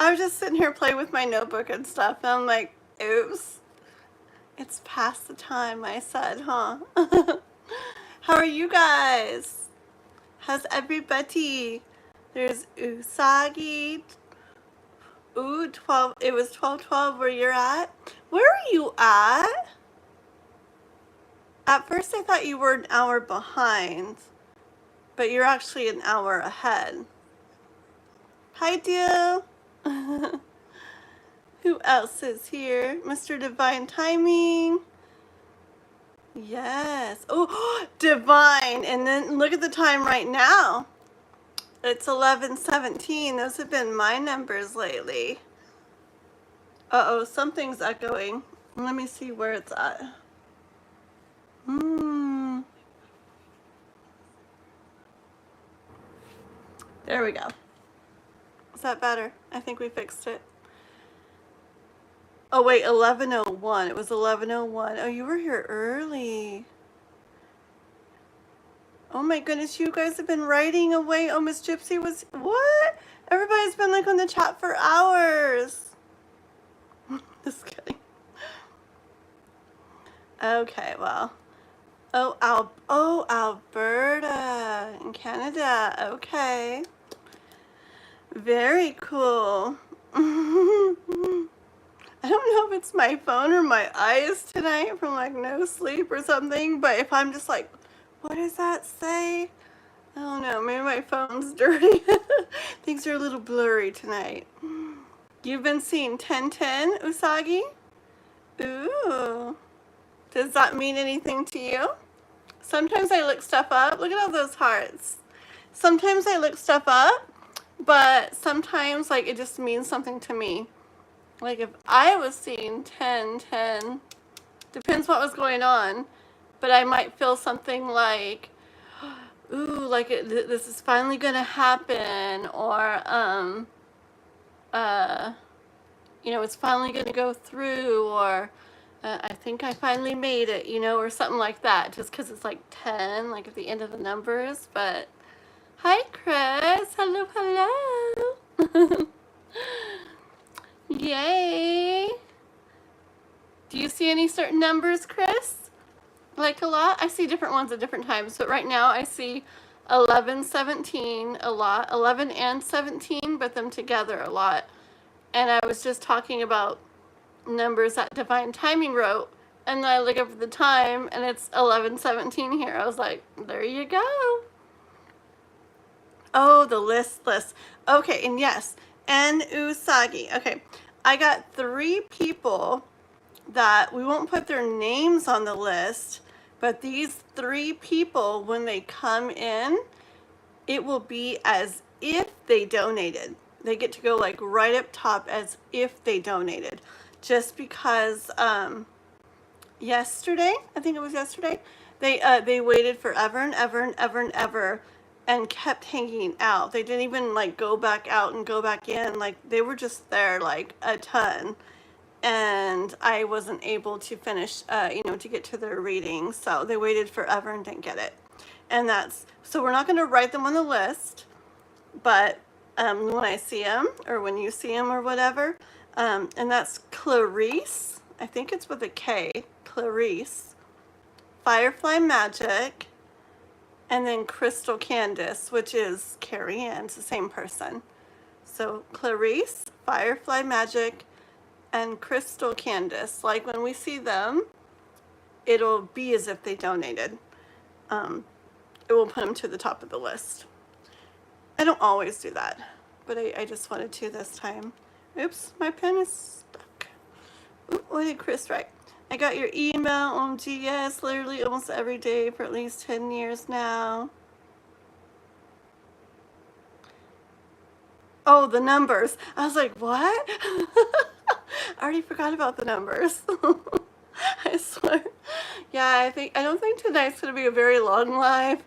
I was just sitting here playing with my notebook and stuff, and I'm like, oops, it's past the time I said, huh? How are you guys? How's everybody? There's Usagi. Ooh, 12. It was 12:12 where you're at. Where are you at? At first I thought you were an hour behind, but you're actually an hour ahead. Hi, dear. Who else is here? Mr. Divine Timing. Yes. Oh, Divine. And then look at the time right now. It's 11:17. Those have been my numbers lately. Uh-oh, something's echoing. Let me see where it's at. There we go. Is that better? I think we fixed it. Oh wait, 11:01. It was 11:01. Oh, you were here early. Oh my goodness, you guys have been writing away. Oh, Miss Gypsy was, what? Everybody's been like on the chat for hours. Just kidding. Okay, well. Oh, Alberta in Canada. Okay. Very cool. I don't know if it's my phone or my eyes tonight from like no sleep or something, but if I'm just like, what does that say? I don't know, maybe my phone's dirty. Things are a little blurry tonight. You've been seeing 1010, Usagi? Ooh. Does that mean anything to you? Sometimes I look stuff up. Look at all those hearts. Sometimes I look stuff up, but sometimes like it just means something to me. Like if I was seeing 1010, depends what was going on, but I might feel something like, ooh, like this is finally gonna happen, or you know, it's finally gonna go through, or I think I finally made it, you know, or something like that, just because it's like 10, like at the end of the numbers. But hi, Chris. Hello, hello. Yay. Do you see any certain numbers, Chris? Like a lot? I see different ones at different times, but right now I see 11, 17 a lot, 11 and 17, but them together a lot. And I was just talking about numbers that Divine Timing wrote, and then I look up at the time and it's 11:17 here. I was like, there you go. Oh, the list. Okay, and yes, and Usagi. Okay, I got 3 people that we won't put their names on the list, but these 3 people, when they come in, it will be as if they donated. They get to go like right up top as if they donated. Just because yesterday, I think it was yesterday, they waited forever and ever and ever and ever and kept hanging out. They didn't even like go back out and go back in. Like they were just there like a ton. And I wasn't able to finish, you know, to get to their reading. So they waited forever and didn't get it. And so we're not going to write them on the list, but when I see them, or when you see them or whatever, and that's Clarice, I think it's with a K, Clarice, Firefly Magic, and then Crystal Candace, which is Carrie Ann. It's the same person. So Clarice, Firefly Magic, and Crystal Candace. Like when we see them, it'll be as if they donated. It will put them to the top of the list. I don't always do that, but I just wanted to this time. Oops, my pen is stuck. Ooh, what did Chris write? I got your email, OMG, yes, literally almost every day for at least 10 years now. Oh, the numbers. I was like, what? I already forgot about the numbers. I swear. Yeah, I don't think tonight's gonna be a very long live.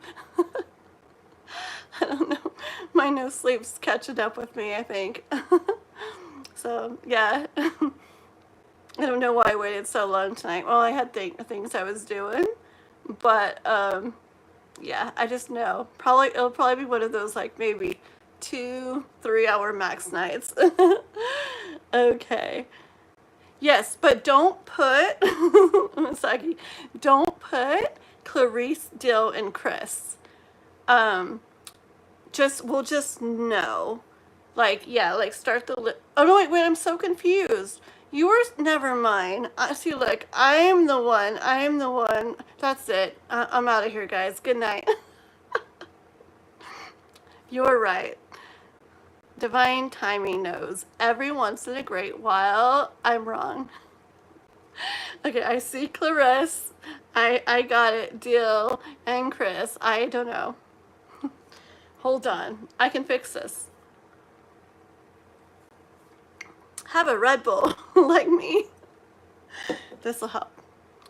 I don't know. My no sleep's catching up with me, I think. So, yeah. I don't know why I waited so long tonight. Well, I had things I was doing. But, yeah, I just know. It'll probably be one of those, like, maybe 2-3 hour max nights. Okay. Yes, but don't put, Saki, don't put Clarice, Dill, and Chris. Um, we'll just know. Like, yeah, like start the oh no, wait, I'm so confused. Yours, never mind. See, look, I am the one. I am the one. That's it. I'm out of here, guys. Good night. You're right. Divine timing knows. Every once in a great while, I'm wrong. Okay, I see Clarisse. I got it. Dill and Chris. I don't know. Hold on. I can fix this. Have a Red Bull like me. This will help.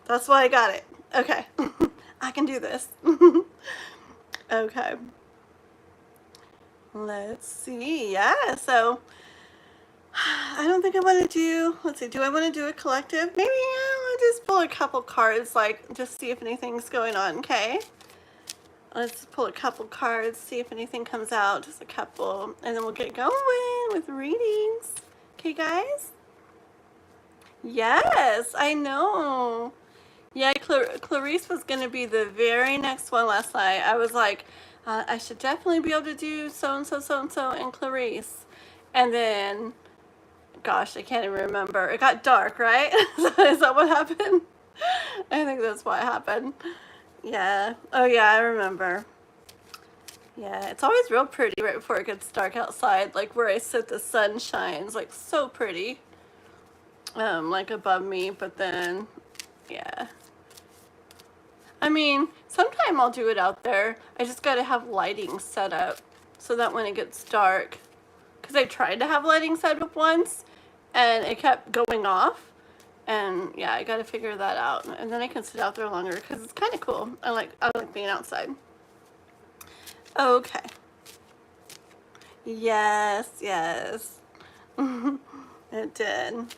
That's why I got it. Okay. I can do this. Okay. Let's see. Yeah, so I don't think I want to do, let's see, do I want to do a collective? Maybe I'll just pull a couple cards, like, just see if anything's going on, okay? Let's pull a couple cards, see if anything comes out, just a couple, and then we'll get going with readings. Okay, guys? Yes, I know. Yeah, Clarice was going to be the very next one last night. I was like, I should definitely be able to do so-and-so, so-and-so, and Clarice. And then, gosh, I can't even remember. It got dark, right? Is that what happened? I think that's what happened. Yeah. Oh, yeah, I remember. Yeah, it's always real pretty right before it gets dark outside. Like where I sit, the sun shines, like so pretty. Like above me, but then, yeah. I mean, sometime I'll do it out there. I just gotta have lighting set up so that when it gets dark, because I tried to have lighting set up once and it kept going off, and yeah, I gotta figure that out, and then I can sit out there longer because it's kind of cool. I like being outside. Okay. Yes, yes. It did.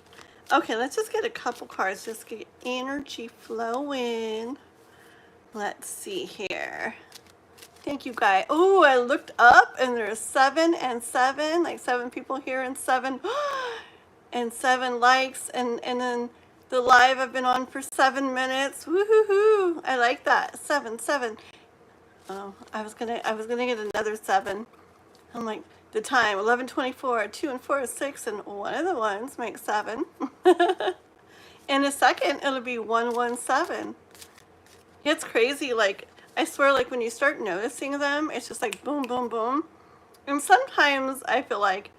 Okay, let's just get a couple cards, just get energy flowing. Let's see here. Thank you, guys. Oh, I looked up and there's 7 and 7, like 7 people here and 7 and 7 likes, and then the live I've been on for 7 minutes. Woohoo! I like that. 7, 7. Oh, I was gonna get another 7. I'm like, the time 11:24, 2 and 4 is 6, and one of the ones makes 7. In a second, it'll be 117. It's crazy. Like, I swear, like when you start noticing them, it's just like boom, boom, boom. And sometimes I feel like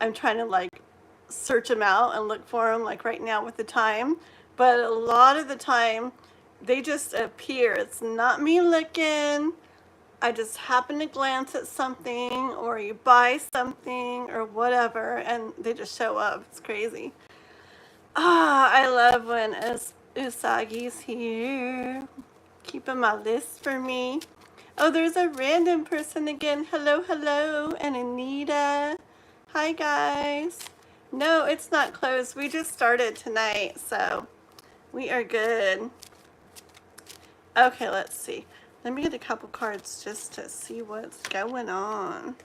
I'm trying to like search them out and look for them, like right now with the time. But a lot of the time, they just appear. It's not me looking. I just happen to glance at something, or you buy something or whatever, and they just show up. It's crazy. Ah, I love when Usagi's here. Keeping my list for me. Oh, there's a random person again. Hello, hello, and Anita. Hi, guys. No, it's not closed. We just started tonight, so we are good. Okay, let's see. Let me get a couple cards just to see what's going on.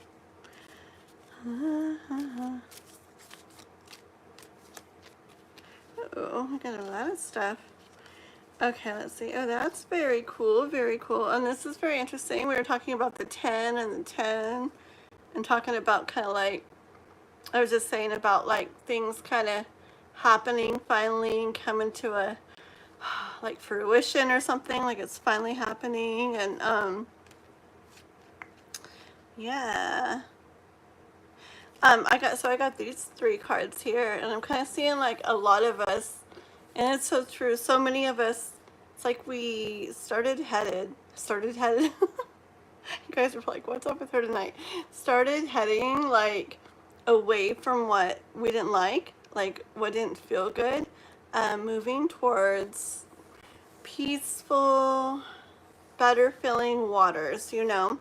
Oh, I got a lot of stuff. Okay, let's see. Oh, that's very cool, very cool. And this is very interesting. We were talking about the 10 and the 10, and talking about kind of like, I was just saying about like things kind of happening finally and coming to a like fruition or something, like it's finally happening. And yeah. I got these 3 cards here, and I'm kind of seeing like a lot of us, and it's so true. So many of us, it's like we started headed. You guys are like, what's up with her tonight? Started heading like away from what we didn't like what didn't feel good, moving towards peaceful, better feeling waters, you know.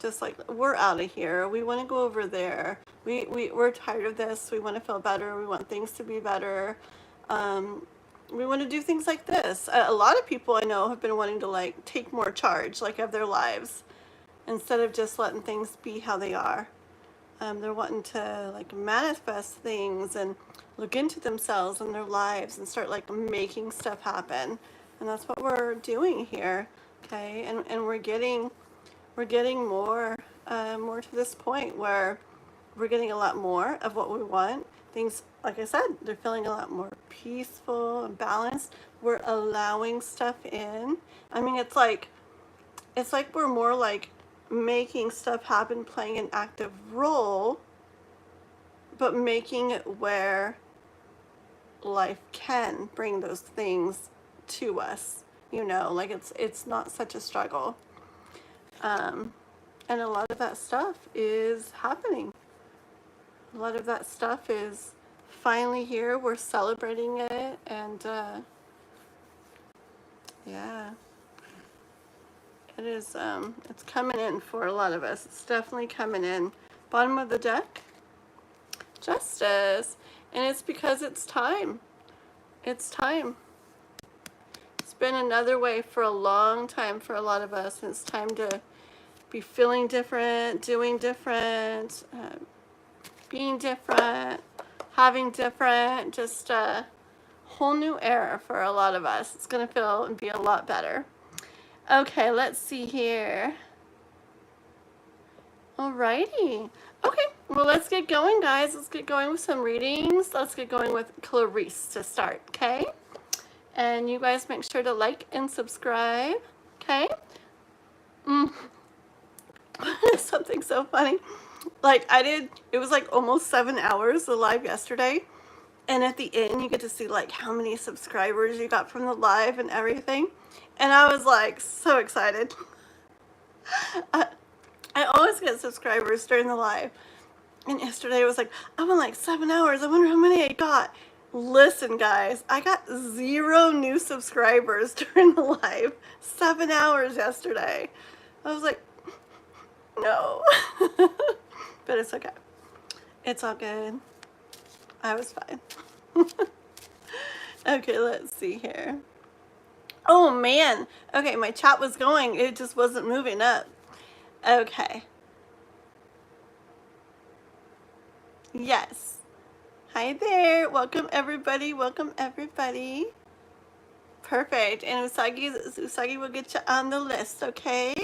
Just like, we're out of here. We want to go over there. We're tired of this. We want to feel better. We want things to be better. We want to do things like this. A lot of people I know have been wanting to like take more charge, like of their lives, instead of just letting things be how they are. They're wanting to like manifest things and look into themselves and their lives and start like making stuff happen. And that's what we're doing here. Okay, and we're getting more to this point where we're getting a lot more of what we want. Things, like I said, they're feeling a lot more peaceful and balanced. We're allowing stuff in. I mean, it's like we're more like making stuff happen, playing an active role, but making it where life can bring those things to us. Like it's not such a struggle. And a lot of that stuff is happening. A lot of that stuff is finally here. We're celebrating it, and yeah, it is. It's coming in for a lot of us. It's definitely coming in. Bottom of the deck, Justice, and it's because it's time. It's time. It's been another way for a long time for a lot of us, and it's time to be feeling different, doing different, being different, having different, just a whole new era for a lot of us. It's going to feel and be a lot better. Okay, let's see here. Alrighty. Okay, well, let's get going, guys. Let's get going with some readings. Let's get going with Clarice to start, okay? And you guys make sure to like and subscribe, okay? Something so funny. Like it was like almost 7 hours, the live yesterday. And at the end, you get to see like how many subscribers you got from the live and everything. And I was like so excited. I always get subscribers during the live. And yesterday it was like, I'm in like 7 hours. I wonder how many I got. Listen, guys, I got 0 new subscribers during the live. 7 hours yesterday. I was like, no. But it's okay. It's all good. I was fine. Okay, let's see here. Oh, man. Okay, my chat was going. It just wasn't moving up. Okay. Yes. Hi there. Welcome, everybody. Welcome, everybody. Perfect. And Usagi will get you on the list, okay?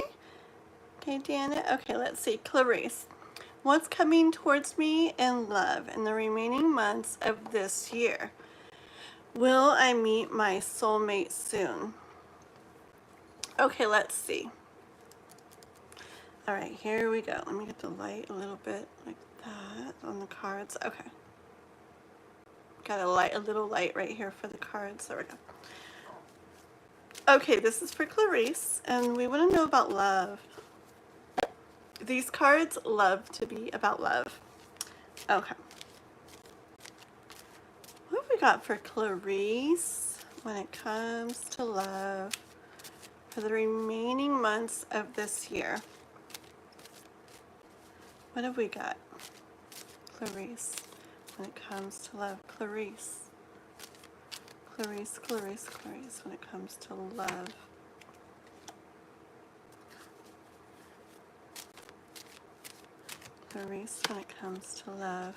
Okay, Deanna. Okay, let's see. Clarice. What's coming towards me in love in the remaining months of this year? Will I meet my soulmate soon? Okay, let's see. All right, here we go. Let me get the light a little bit like that on the cards. Okay. Got a little light right here for the cards. There we go. Okay, this is for Clarice, and we want to know about love. These cards love to be about love. Okay. What have we got for Clarice when it comes to love for the remaining months of this year? What have we got? Clarice, when it comes to love. Clarice. Clarice, Clarice, Clarice, when it comes to love. Clarice, when it comes to love.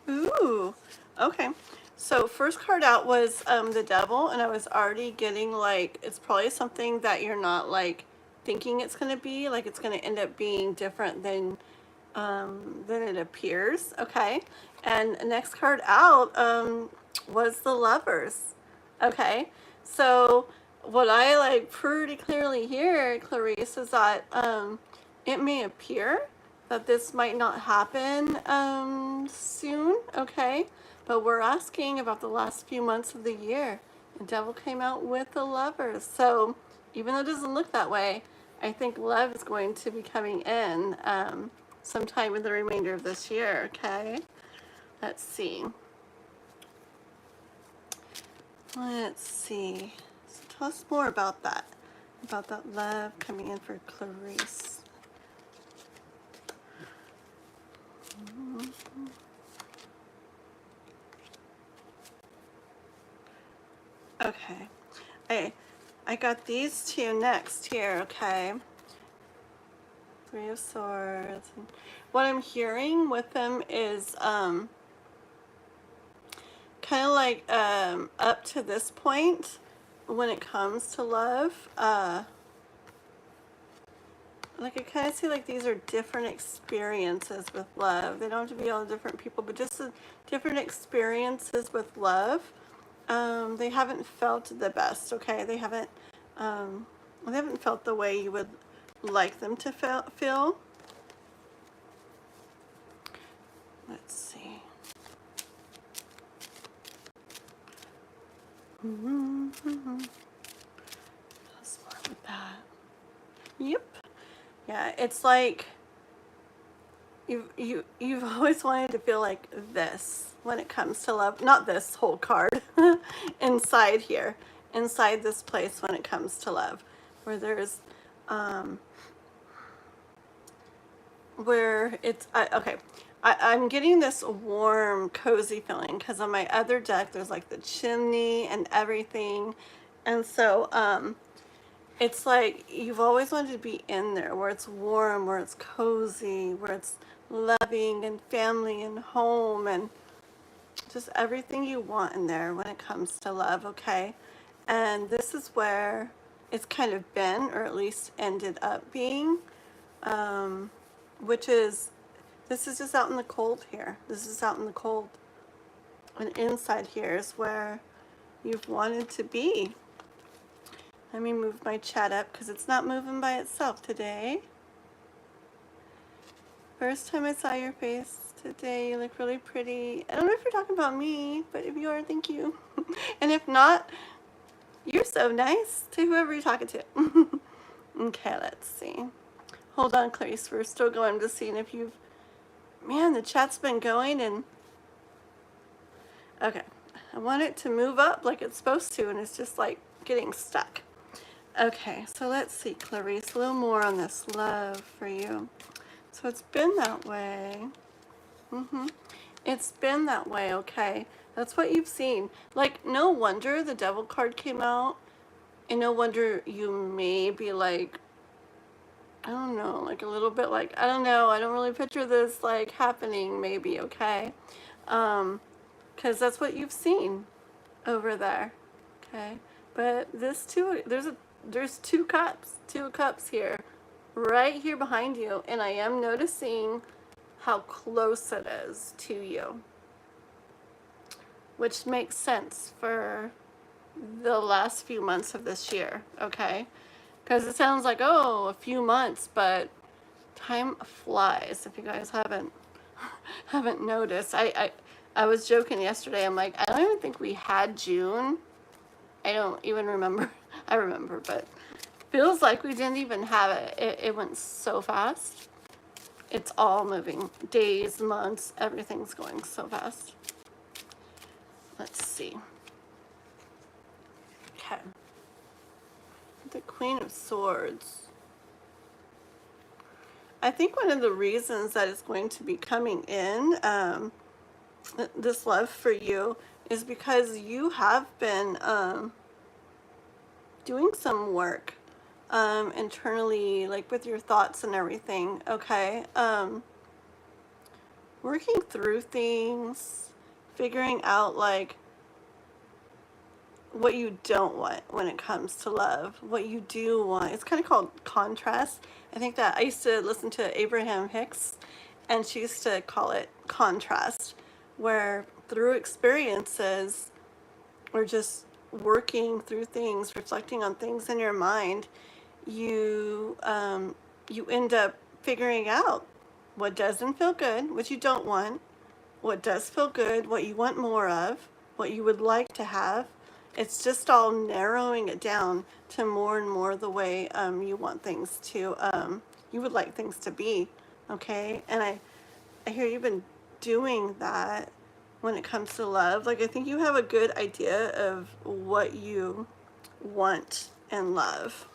Ooh, okay. So first card out was the Devil, and I was already getting like, it's probably something that you're not like thinking it's going to be. Like it's going to end up being different than it appears. Okay. And next card out was the Lovers. Okay. So what I like pretty clearly here, Clarice, is that it may appear that this might not happen soon, okay? But we're asking about the last few months of the year. The Devil came out with the Lovers. So even though it doesn't look that way, I think love is going to be coming in sometime in the remainder of this year, okay? Let's see. Let's see. So tell us more about that love coming in for Clarice. Okay, I got these two next here, okay? Three of Swords. What I'm hearing with them is kind of like up to this point when it comes to love, like I kind of see like these are different experiences with love. They don't have to be all different people, but just different experiences with love. They haven't felt the best, okay? They haven't felt the way you would like them to feel. Let's see. What's more with that? Yep. Yeah, it's like you've always wanted to feel like this when it comes to love. Not this whole card. Inside here. Inside this place when it comes to love. Where there's where it's okay. I'm getting this warm, cozy feeling because on my other deck there's like the chimney and everything. And so it's like you've always wanted to be in there where it's warm, where it's cozy, where it's loving and family and home and just everything you want in there when it comes to love, okay? And this is where it's kind of been, or at least ended up being, which is, this is just out in the cold here. This is out in the cold. And inside here is where you've wanted to be. Let me move my chat up because it's not moving by itself today. First time I saw your face today. You look really pretty. I don't know if you're talking about me, but if you are, thank you. And if not, you're so nice to whoever you're talking to. Okay, let's see. Hold on, Clarice. We're still going to seeing if you've... Man, the chat's been going and... Okay. I want it to move up like it's supposed to, and it's just like getting stuck. Okay, so let's see, Clarice, a little more on this love for you. So it's been that way. It's been that way, okay? That's what you've seen. Like, no wonder the Devil card came out. And no wonder you may be like, I don't know, like a little bit like, I don't know, I don't really picture this like happening maybe, okay? Because that's what you've seen over there, okay? But this too, there's two cups here, right here behind you, and I am noticing how close it is to you, which makes sense for the last few months of this year, okay? Because it sounds like, oh, a few months, but time flies if you guys haven't noticed. I was joking yesterday, I'm like, I don't even think we had June. I don't even remember. I remember, but feels like we didn't even have it. It went so fast. It's all moving. Days, months, everything's going so fast. Let's see. Okay. The Queen of Swords. I think one of the reasons that it's going to be coming in, this love for you, is because you have been doing some work internally, like with your thoughts and everything, okay? Working through things, figuring out like what you don't want when it comes to love, what you do want. It's kind of called contrast. I think that I used to listen to Abraham Hicks, and she used to call it contrast, where through experiences or just working through things, reflecting on things in your mind, you end up figuring out what doesn't feel good, what you don't want, what does feel good, what you want more of, what you would like to have. It's just all narrowing it down to more and more the way you want things to, you would like things to be, okay? And I hear you've been doing that when it comes to love. Like, I think you have a good idea of what you want in love,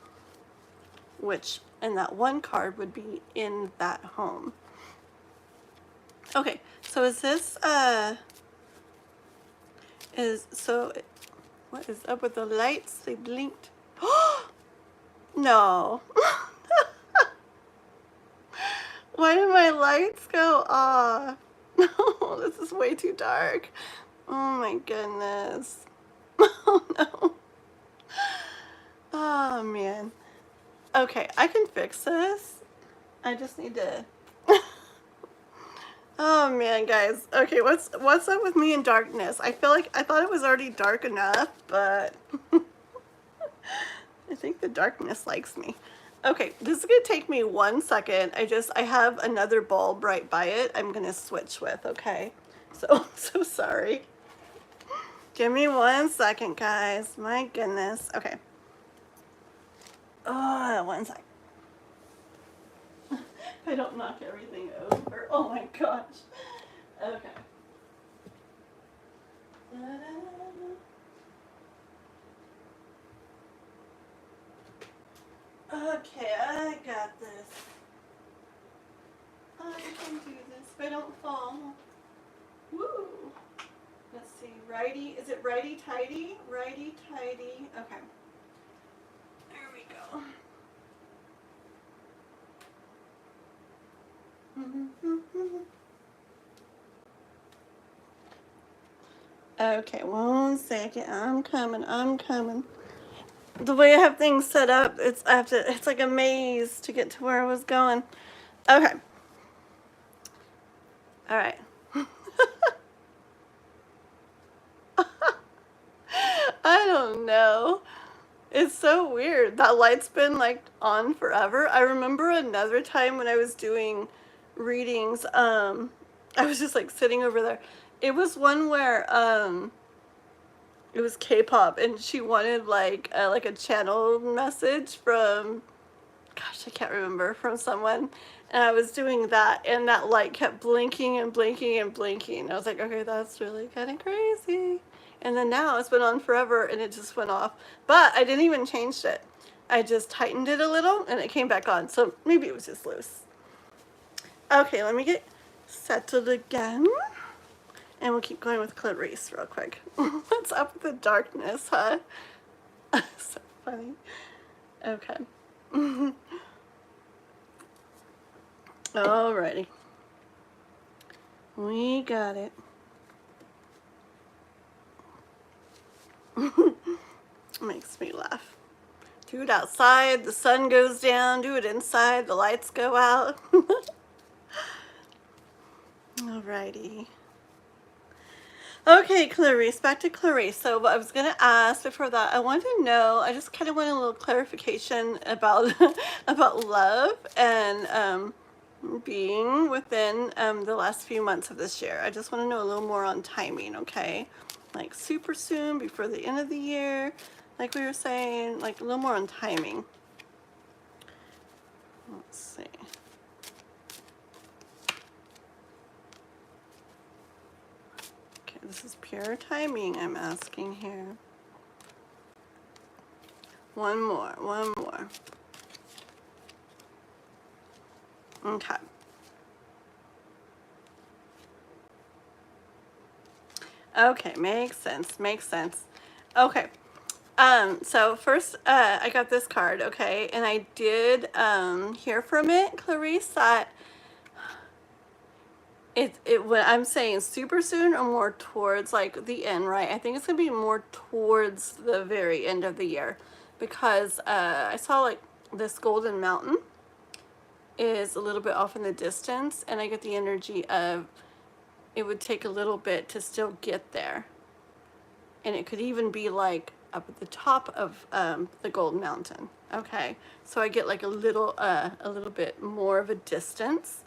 which in that one card would be in that home. Okay, so is this, what is up with the lights? They blinked. No. Why did my lights go off? No, this is way too dark. Oh my goodness. Oh no. Oh man. Okay, I can fix this. I just need to. Oh man, guys. Okay, what's up with me and darkness? I feel like I thought it was already dark enough, but I think the darkness likes me. Okay, this is gonna take me 1 second. I have another bulb right by it. I'm gonna switch with, okay? So I'm so sorry. Give me 1 second, guys. My goodness. Okay. Oh, 1 second. I don't knock everything over. Oh my gosh. Okay. Okay, I got this. I can do this if I don't fall. Woo! Let's see. Righty. Is it righty tighty? Righty tighty. Okay. There we go. Okay, 1 second. I'm coming. The way I have things set up, it's like a maze to get to where I was going. Okay. All right. I don't know. It's so weird. That light's been like on forever. I remember another time when I was doing readings, I was just like sitting over there. It was one where it was K-pop and she wanted like a channel message from, gosh, I can't remember, from someone. And I was doing that and that light kept blinking and blinking and blinking. I was like, okay, that's really kind of crazy. And then now it's been on forever and it just went off. But I didn't even change it. I just tightened it a little and it came back on. So maybe it was just loose. Okay, let me get settled again. And we'll keep going with Clarice real quick. What's up with the darkness, huh? So funny. Okay. Alrighty. We got it. Makes me laugh. Do it outside, the sun goes down. Do it inside, the lights go out. Alrighty. Okay, Clarice, back to Clarice. So what I was going to ask before that, I wanted to know, I just kind of wanted a little clarification about about love and being within the last few months of this year. I just want to know a little more on timing, okay? Like super soon, before the end of the year, like we were saying, like a little more on timing. Let's see. Okay, this is pure timing I'm asking here. One more. Okay. Okay, makes sense. Okay. So first, I got this card, okay, and I did hear from it, Clarice, that when I'm saying super soon or more towards like the end, right? I think it's gonna be more towards the very end of the year because I saw like this golden mountain is a little bit off in the distance, and I get the energy of it would take a little bit to still get there, and it could even be like up at the top of the golden mountain. Okay, so I get like a little bit more of a distance.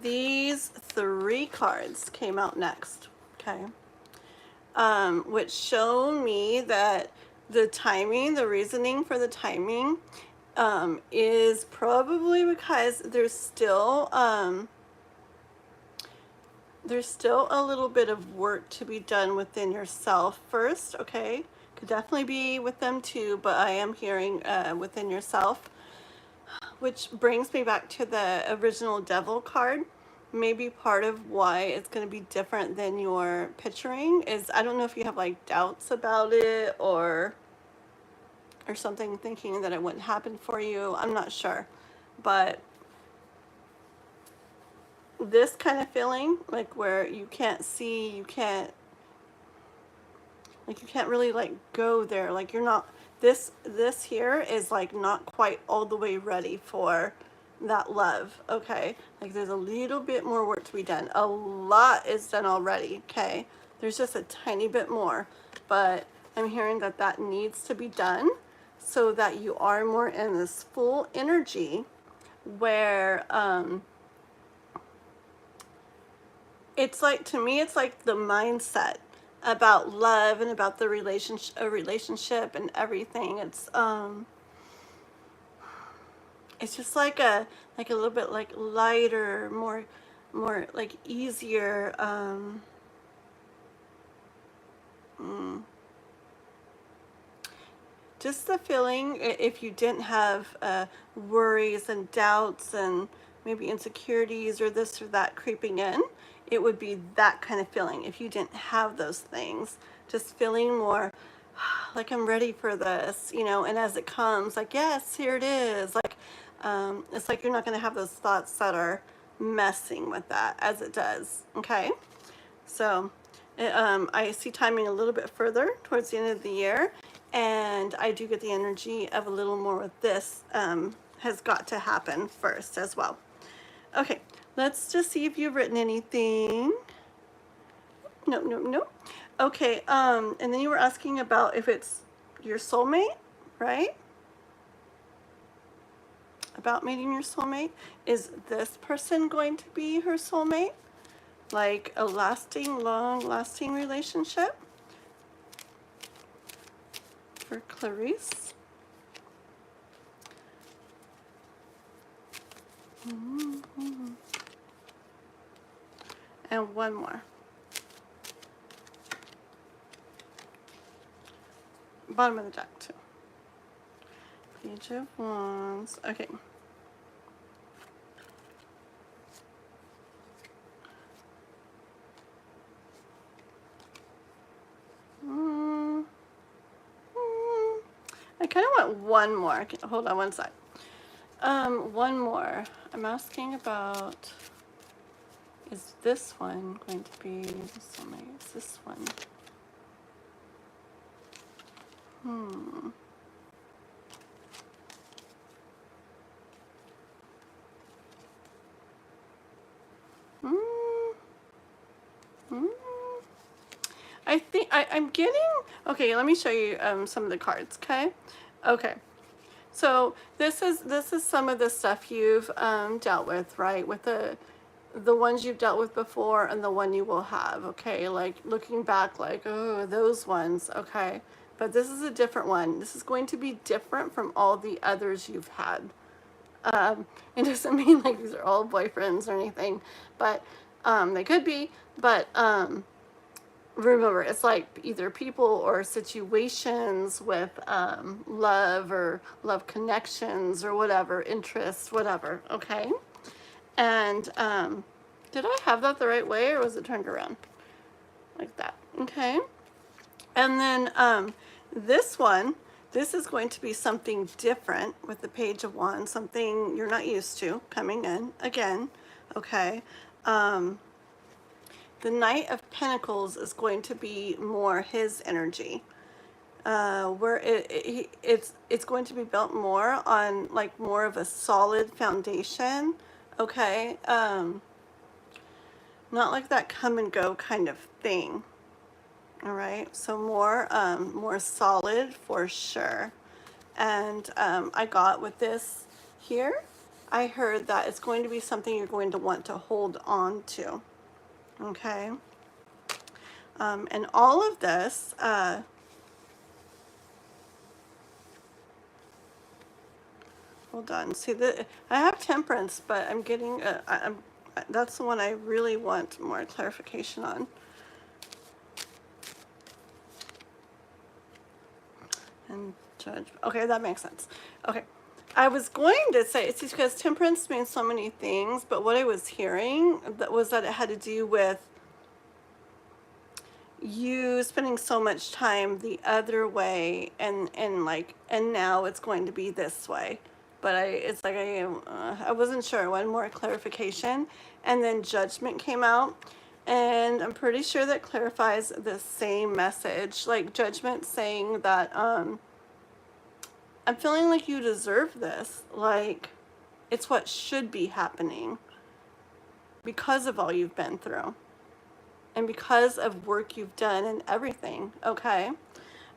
These 3 cards came out next, okay, which show me that the timing, the reasoning for the timing is probably because there's still a little bit of work to be done within yourself first, okay? Could definitely be with them too, but I am hearing within yourself, which brings me back to the original Devil card. Maybe part of why it's going to be different than you're picturing is, I don't know if you have like doubts about it or something, thinking that it wouldn't happen for you. I'm not sure. but this kind of feeling, like where you can't see, you can't really like go there, like you're not, this here is like not quite all the way ready for that love. Okay, like there's a little bit more work to be done. A lot is done already. Okay, there's just a tiny bit more, but I'm hearing that that needs to be done so that you are more in this full energy where it's like, to me, it's like the mindset about love and about the relationship and everything. It's just like a little bit like lighter, more like easier. Just the feeling, if you didn't have worries and doubts and maybe insecurities or this or that creeping in, it would be that kind of feeling. If you didn't have those things, just feeling more like I'm ready for this, you know, and as it comes, like, yes, here it is. Like, it's like you're not going to have those thoughts that are messing with that as it does. Okay. So I see timing a little bit further towards the end of the year, and I do get the energy of a little more with this has got to happen first as well. Okay, let's just see if you've written anything. No, no, no. Okay, and then you were asking about if it's your soulmate, right? About meeting your soulmate. Is this person going to be her soulmate? Like a lasting, long-lasting relationship? For Clarice. And one more. Bottom of the deck, too. Page of Wands. Okay. I kind of want one more. Okay, hold on one sec. One more. I'm asking about, is this one going to be the soulmate? Is this one? I think I'm getting, okay, let me show you some of the cards, okay? Okay. So this is some of the stuff you've dealt with, right? With the ones you've dealt with before and the one you will have, okay? Like looking back, like, oh, those ones, okay? But this is a different one. This is going to be different from all the others you've had. It doesn't mean like these are all boyfriends or anything, but they could be. But remember, it's like either people or situations with love or love connections or whatever, interests, whatever, okay? And did I have that the right way, or was it turned around? Like that, okay? And then this one, this is going to be something different with the Page of Wands, something you're not used to coming in again, okay? The Knight of Pentacles is going to be more his energy, where it's going to be built more on like more of a solid foundation, okay? Not like that come and go kind of thing. All right, so more solid for sure. And I got with this here, I heard that it's going to be something you're going to want to hold on to. Okay. And all of this, hold on. See, I have Temperance, but I'm getting, that's the one I really want more clarification on. And Judge. Okay, that makes sense. Okay. I was going to say, it's because Temperance means so many things, but what I was hearing was that it had to do with you spending so much time the other way and now it's going to be this way. but it's like I wasn't sure. I wanted more clarification. And then Judgment came out, and I'm pretty sure that clarifies the same message. Like Judgment saying that I'm feeling like you deserve this. Like it's what should be happening because of all you've been through and because of work you've done and everything. Okay.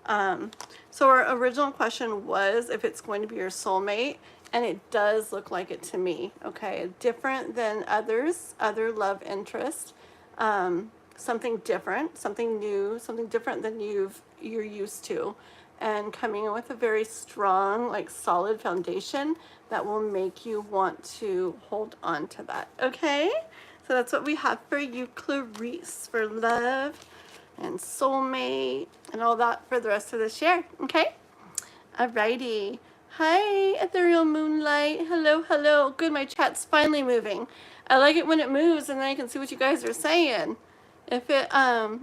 So our original question was if it's going to be your soulmate, and it does look like it to me. Okay, different than others, other love interest, something different, something new, something different than you're used to, and coming in with a very strong, like solid foundation that will make you want to hold on to that. Okay, so that's what we have for you, Clarice, for love and soulmate and all that for the rest of this year. Okay, alrighty. Hi, Ethereal Moonlight. Hello, hello. Good, my chat's finally moving. I like it when it moves and then I can see what you guys are saying. If it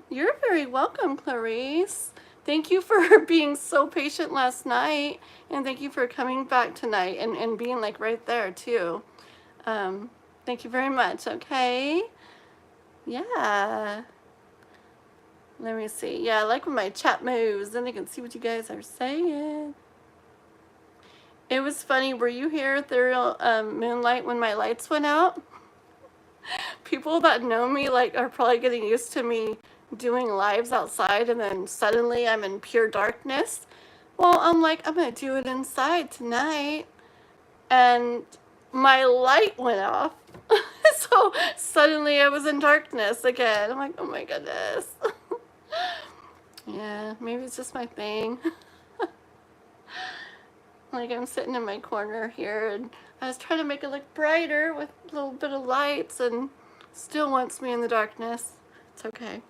you're very welcome, Clarice. Thank you for being so patient last night, and thank you for coming back tonight and being like right there too. Thank you very much. Okay, yeah. Let me see. Yeah, I like when my chat moves, then I can see what you guys are saying. It was funny. Were you here, Ethereal Moonlight, when my lights went out? People that know me like are probably getting used to me doing lives outside, and then suddenly I'm in pure darkness. Well, I'm like, I'm gonna do it inside tonight, and my light went off. So suddenly I was in darkness again. I'm like, oh my goodness. Yeah, maybe it's just my thing. Like I'm sitting in my corner here, and I was trying to make it look brighter with a little bit of lights, and still wants me in the darkness. It's okay.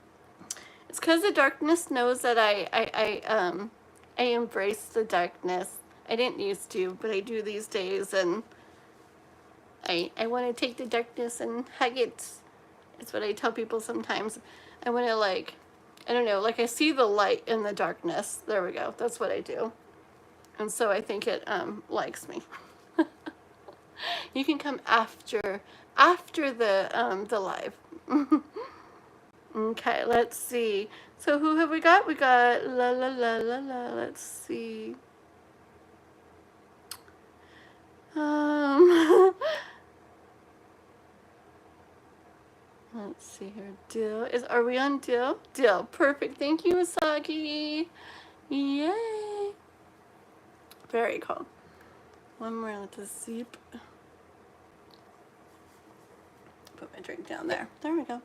It's because the darkness knows that I embrace the darkness. I didn't used to, but I do these days, and I want to take the darkness and hug it. It's what I tell people sometimes. I want to, like, I don't know, like I see the light in the darkness. There we go. That's what I do. And so I think it likes me. You can come after the live. Okay, let's see. So who have we got? We got la la la la la. Let's see. Let's see here. Dill are we on Dill? Dill, perfect. Thank you, Usagi. Yay. Very cool. One more with the zip. Put my drink down there. There we go.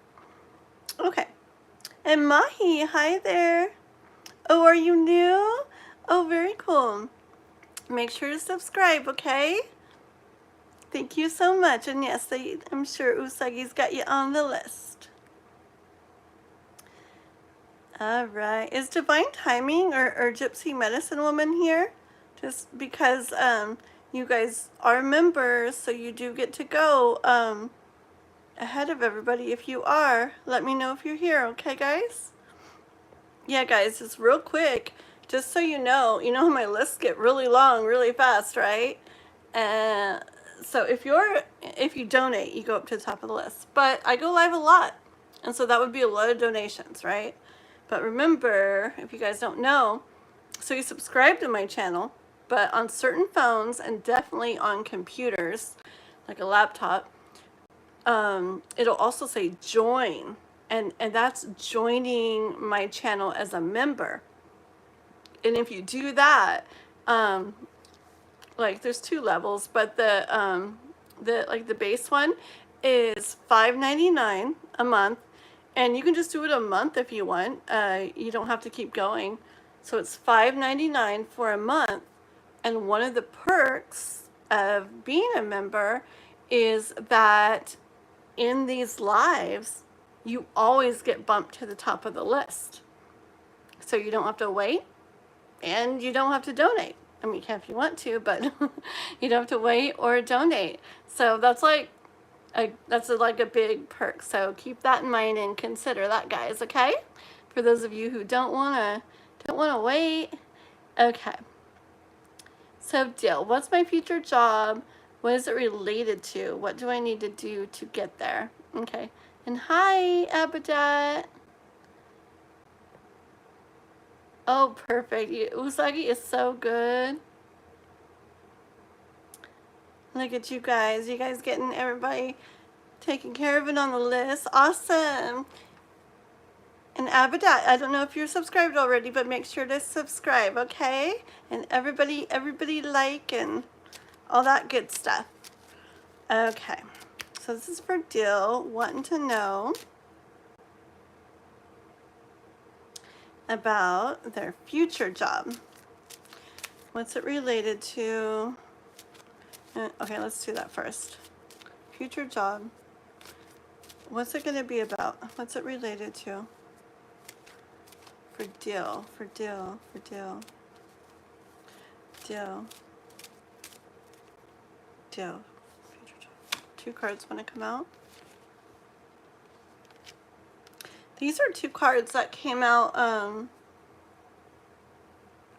Okay. And Mahi, hi there. Oh, are you new? Oh, very cool. Make sure to subscribe, okay? Thank you so much. And yes, I'm sure Usagi's got you on the list. All right. Is Divine Timing or Gypsy Medicine Woman here? Just because you guys are members, so you do get to go ahead of everybody. If you are, let me know if you're here, okay, guys? Yeah, guys, just real quick, just so you know how my lists get really long really fast, right? And so if you donate, you go up to the top of the list. But I go live a lot, and so that would be a lot of donations, right? But remember, if you guys don't know, so you subscribe to my channel, but on certain phones and definitely on computers, like a laptop, it'll also say join, and that's joining my channel as a member. And if you do that, like there's 2 levels, but the base one is $5.99 a month, and you can just do it a month if you want. You don't have to keep going. So it's $5.99 for a month, and one of the perks of being a member is that in these lives, you always get bumped to the top of the list. So you don't have to wait, and you don't have to donate. I mean, you can if you want to, but you don't have to wait or donate. So that's like a big perk. So keep that in mind and consider that, guys. Okay, for those of you who don't wanna wait. Okay. So deal, what's my future job? What is it related to? What do I need to do to get there? Okay. And hi, Abadat. Oh, perfect. Usagi is so good. Look at you guys. You guys getting everybody taking care of it on the list. Awesome. And Abadat, I don't know if you're subscribed already, but make sure to subscribe, okay? And everybody like and all that good stuff. Okay. So this is for Dill, wanting to know about their future job. What's it related to? Okay, let's do that first. Future job. What's it going to be about? What's it related to? For Dill, for Dill, for Dill. Dill. Dill. Future job. 2 cards want to come out. These are 2 cards that came out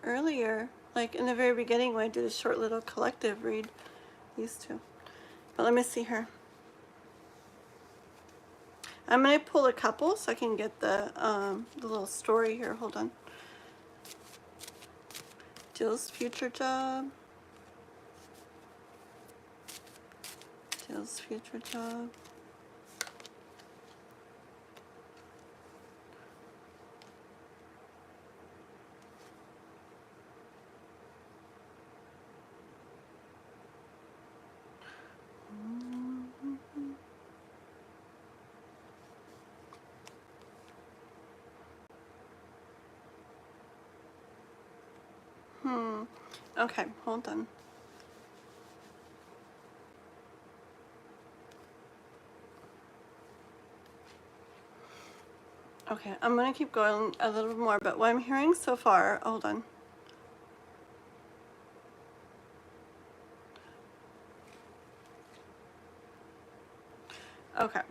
earlier, like in the very beginning when I did a short little collective read. These 2. But let me see here. I'm going to pull a couple so I can get the little story here. Hold on. Dill's future job. Dill's future job. Okay, hold on. Okay, I'm going to keep going a little more, but what I'm hearing so far, hold on. Okay.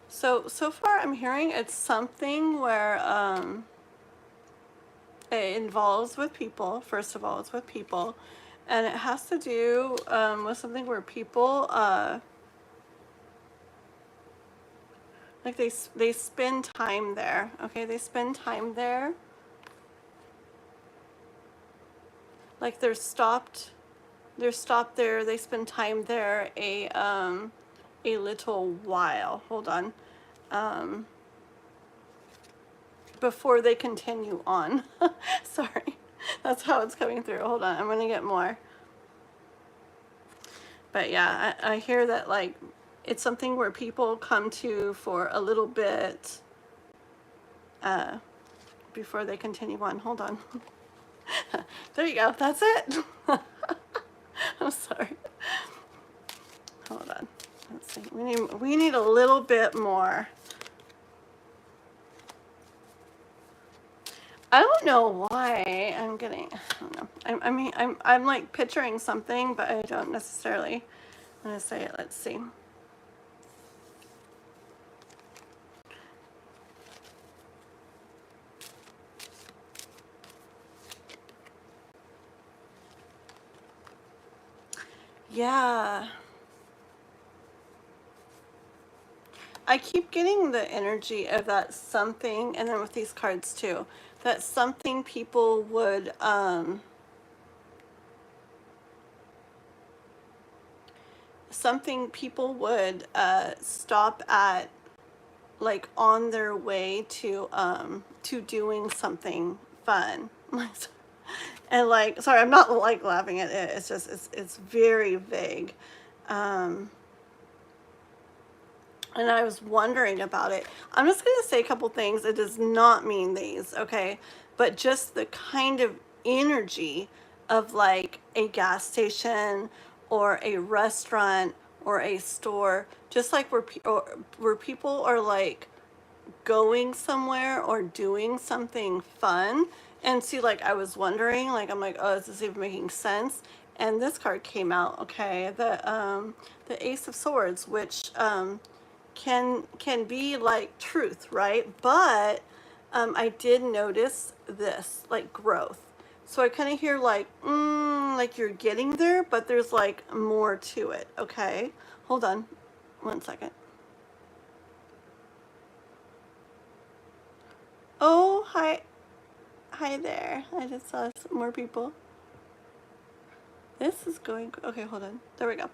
So far I'm hearing it's something where it involves with people. First of all, it's with people. And it has to do with something where people, like they spend time there. Okay, they spend time there. Like they're stopped there. They spend time there a little while. Hold on. Before they continue on. Sorry. That's how it's coming through. Hold on. I'm going to get more. But yeah, I hear that like it's something where people come to for a little bit before they continue on. Hold on. There you go. That's it. I'm sorry. Hold on. Let's see. We need a little bit more. I don't know why I'm getting, I don't know. I mean, I'm like picturing something, but I don't necessarily want to say it. Let's see. Yeah. I keep getting the energy of that something, and then with these cards too, that something people would, stop at, like on their way to doing something fun. And like, sorry, I'm not like laughing at it. It's just, it's very vague. And I was wondering about it. I'm just going to say a couple things. It does not mean these, okay? But just the kind of energy of like a gas station or a restaurant or a store, just like where people are like going somewhere or doing something fun. And see, like I was wondering, like I'm like, oh, is this even making sense? And this card came out, okay? The Ace of Swords, which can be like truth, right? But I did notice this, like growth. So I kind of hear like you're getting there, but there's like more to it. Okay, hold on 1 second. Oh, hi there. I just saw some more people. This is going, okay, hold on. There we go.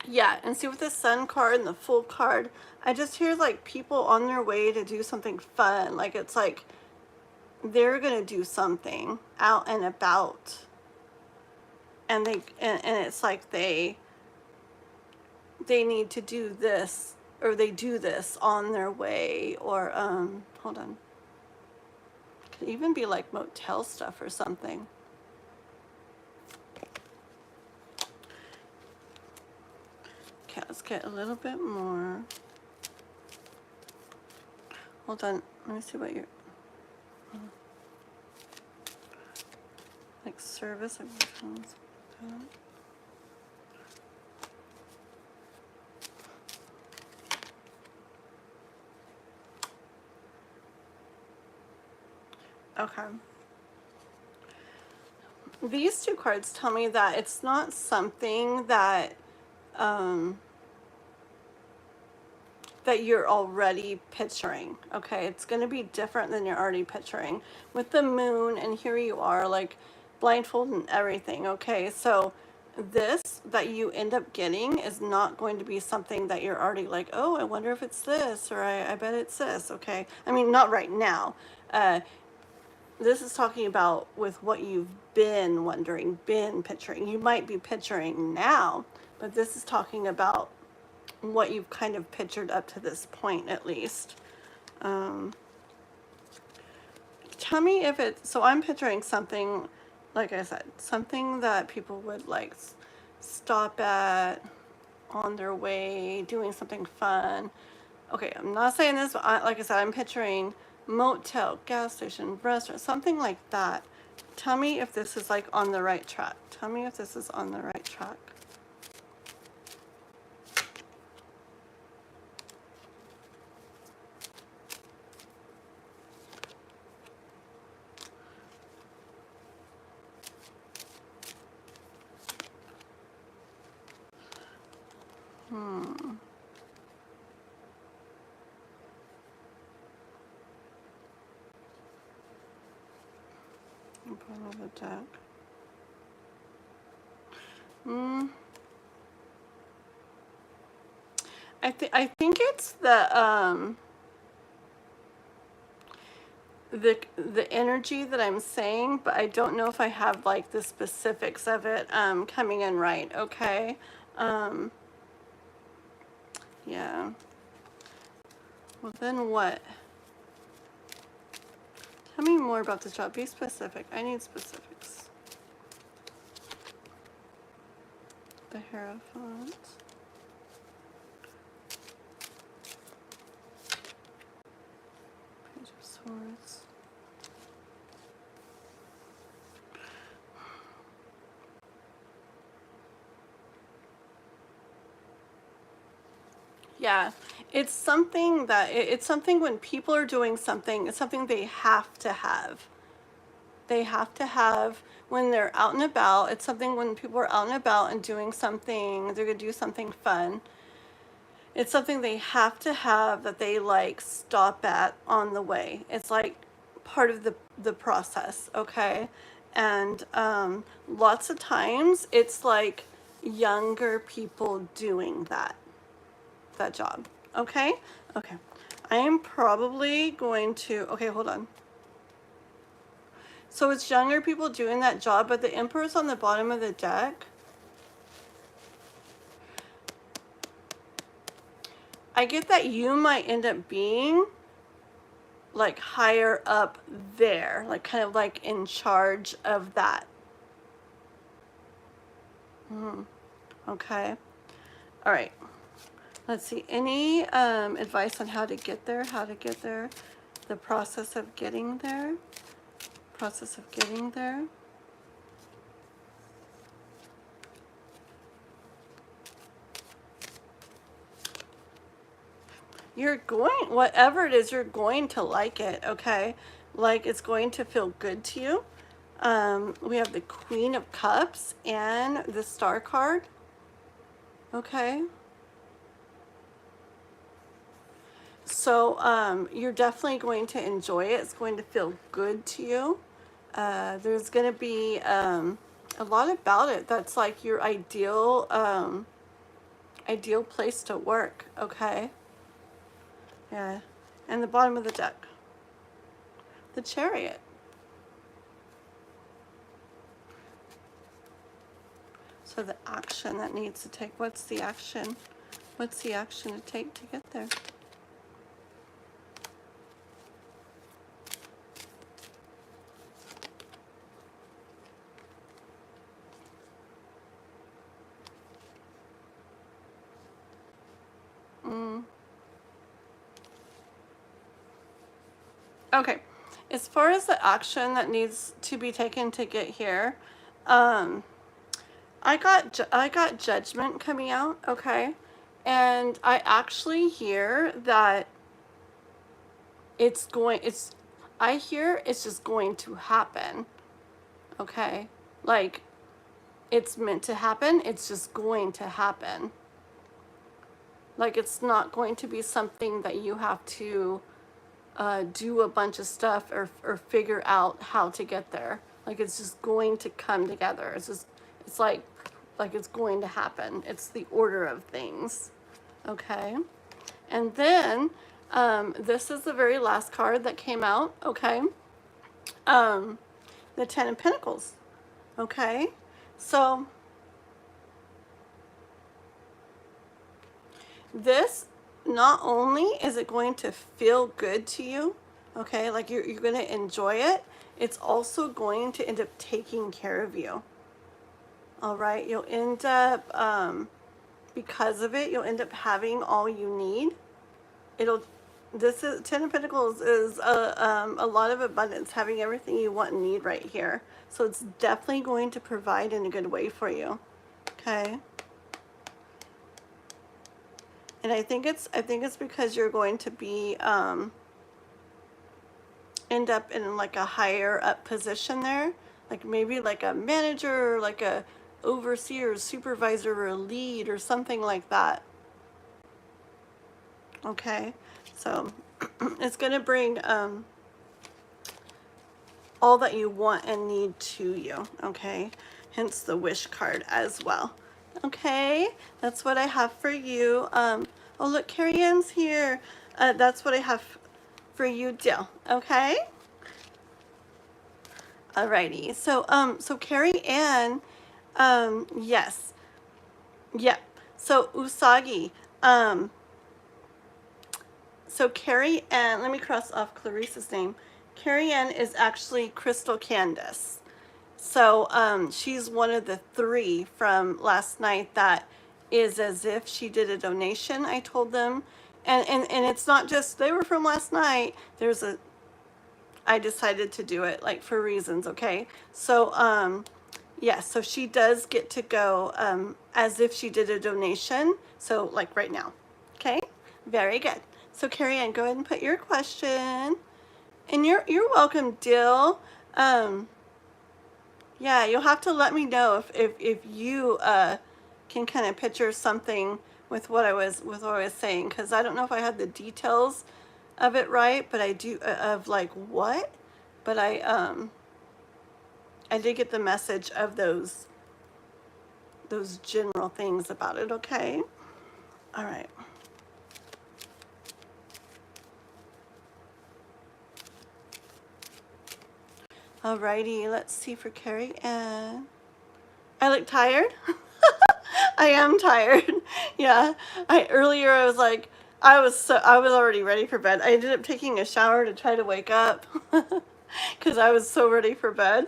Yeah, and see with the Sun card and the Fool card, I just hear like people on their way to do something fun. Like it's like they're gonna do something out and about, and it's like they need to do this, or they do this on their way, or hold on. It could even be like motel stuff or something. Okay, let's get a little bit more. Hold on, let me see what you're, like service. Okay. These two cards tell me that it's not something that that you're already picturing. Okay, it's going to be different than you're already picturing with the moon, and here you are like blindfolded and everything. Okay, so this that you end up getting is not going to be something that you're already like, oh, I wonder if it's this, or I bet it's this. Okay, I mean, not right now. This is talking about with what you've been wondering, been picturing. You might be picturing now, but this is talking about what you've kind of pictured up to this point, at least. Tell me if it's, so I'm picturing something, like I said, something that people would like stop at on their way, doing something fun. Okay, I'm not saying this, but like I said, I'm picturing motel, gas station, restaurant, something like that. Tell me if this is like on the right track. Tell me if this is on the right track. Bottom of the deck. I think it's the energy that I'm saying, but I don't know if I have like the specifics of it coming in right. Okay. Yeah. Well, then what? Tell me more about this job. Be specific. I need specifics. The Hierophant. Page of Swords. Yeah, it's something that it's something when people are doing something, it's something they have to have. They have to have when they're out and about. It's something when people are out and about and doing something, they're gonna do something fun. It's something they have to have that they like stop at on the way. It's like part of the process, okay? And lots of times it's like younger people doing that job. Okay, okay, I am probably going to, okay, hold on. So it's younger people doing that job, but the Emperor's on the bottom of the deck. I get that you might end up being like higher up there, like kind of like in charge of that. Okay, all right. Let's see, any advice on how to get there, the process of getting there, You're going, whatever it is, you're going to like it, okay? like it's going to feel good to you. We have the Queen of Cups and the Star card. Okay. So you're definitely going to enjoy it. It's going to feel good to you. There's going to be a lot about it that's like your ideal ideal place to work. Okay. Yeah. And the bottom of the deck, the Chariot. So the action that needs to take, what's the action? What's the action to take to get there? Okay, as far as the action that needs to be taken to get here, I got Judgment coming out, okay, and I actually hear that I hear it's just going to happen, okay, like it's meant to happen. It's just going to happen. Like it's not going to be something that you have to do a bunch of stuff or figure out how to get there. Like it's just going to come together. It's like it's going to happen. It's the order of things. Okay. And then this is the very last card that came out. Okay. The Ten of Pentacles. Okay. So this, not only is it going to feel good to you, okay, like you're going to enjoy it, it's also going to end up taking care of you. All right, you'll end up, because of it, you'll end up having all you need. This is Ten of Pentacles is a lot of abundance, having everything you want and need right here. So it's definitely going to provide in a good way for you. Okay. And I think it's because you're going to be end up in like a higher up position there, like maybe like a manager or like a overseer, supervisor, or a lead or something like that. Okay, so it's going to bring all that you want and need to you. Okay, hence the Wish card as well. Okay, that's what I have for you. Oh look, Carrie Ann's here. That's what I have for you, Jill. Okay. Alrighty. So Carrie Ann, yes, yep. So Usagi, so Carrie Ann. Let me cross off Clarice's name. Carrie Ann is actually Crystal Candace. So she's one of the 3 from last night that is as if she did a donation. I told them, and it's not just they were from last night. I decided to do it like for reasons. Okay, so yes, so she does get to go as if she did a donation. So like right now. Okay, very good. So Carrie Ann, go ahead and put your question, and you're welcome, Dill. Yeah, you'll have to let me know if you can kind of picture something with what I was saying, because I don't know if I had the details of it right, but I do of like what, but I did get the message of those general things about it. Okay, all right. Alrighty, let's see for Carrie Ann. I look tired. I am tired. Yeah. Earlier I was like, I was already ready for bed. I ended up taking a shower to try to wake up because I was so ready for bed.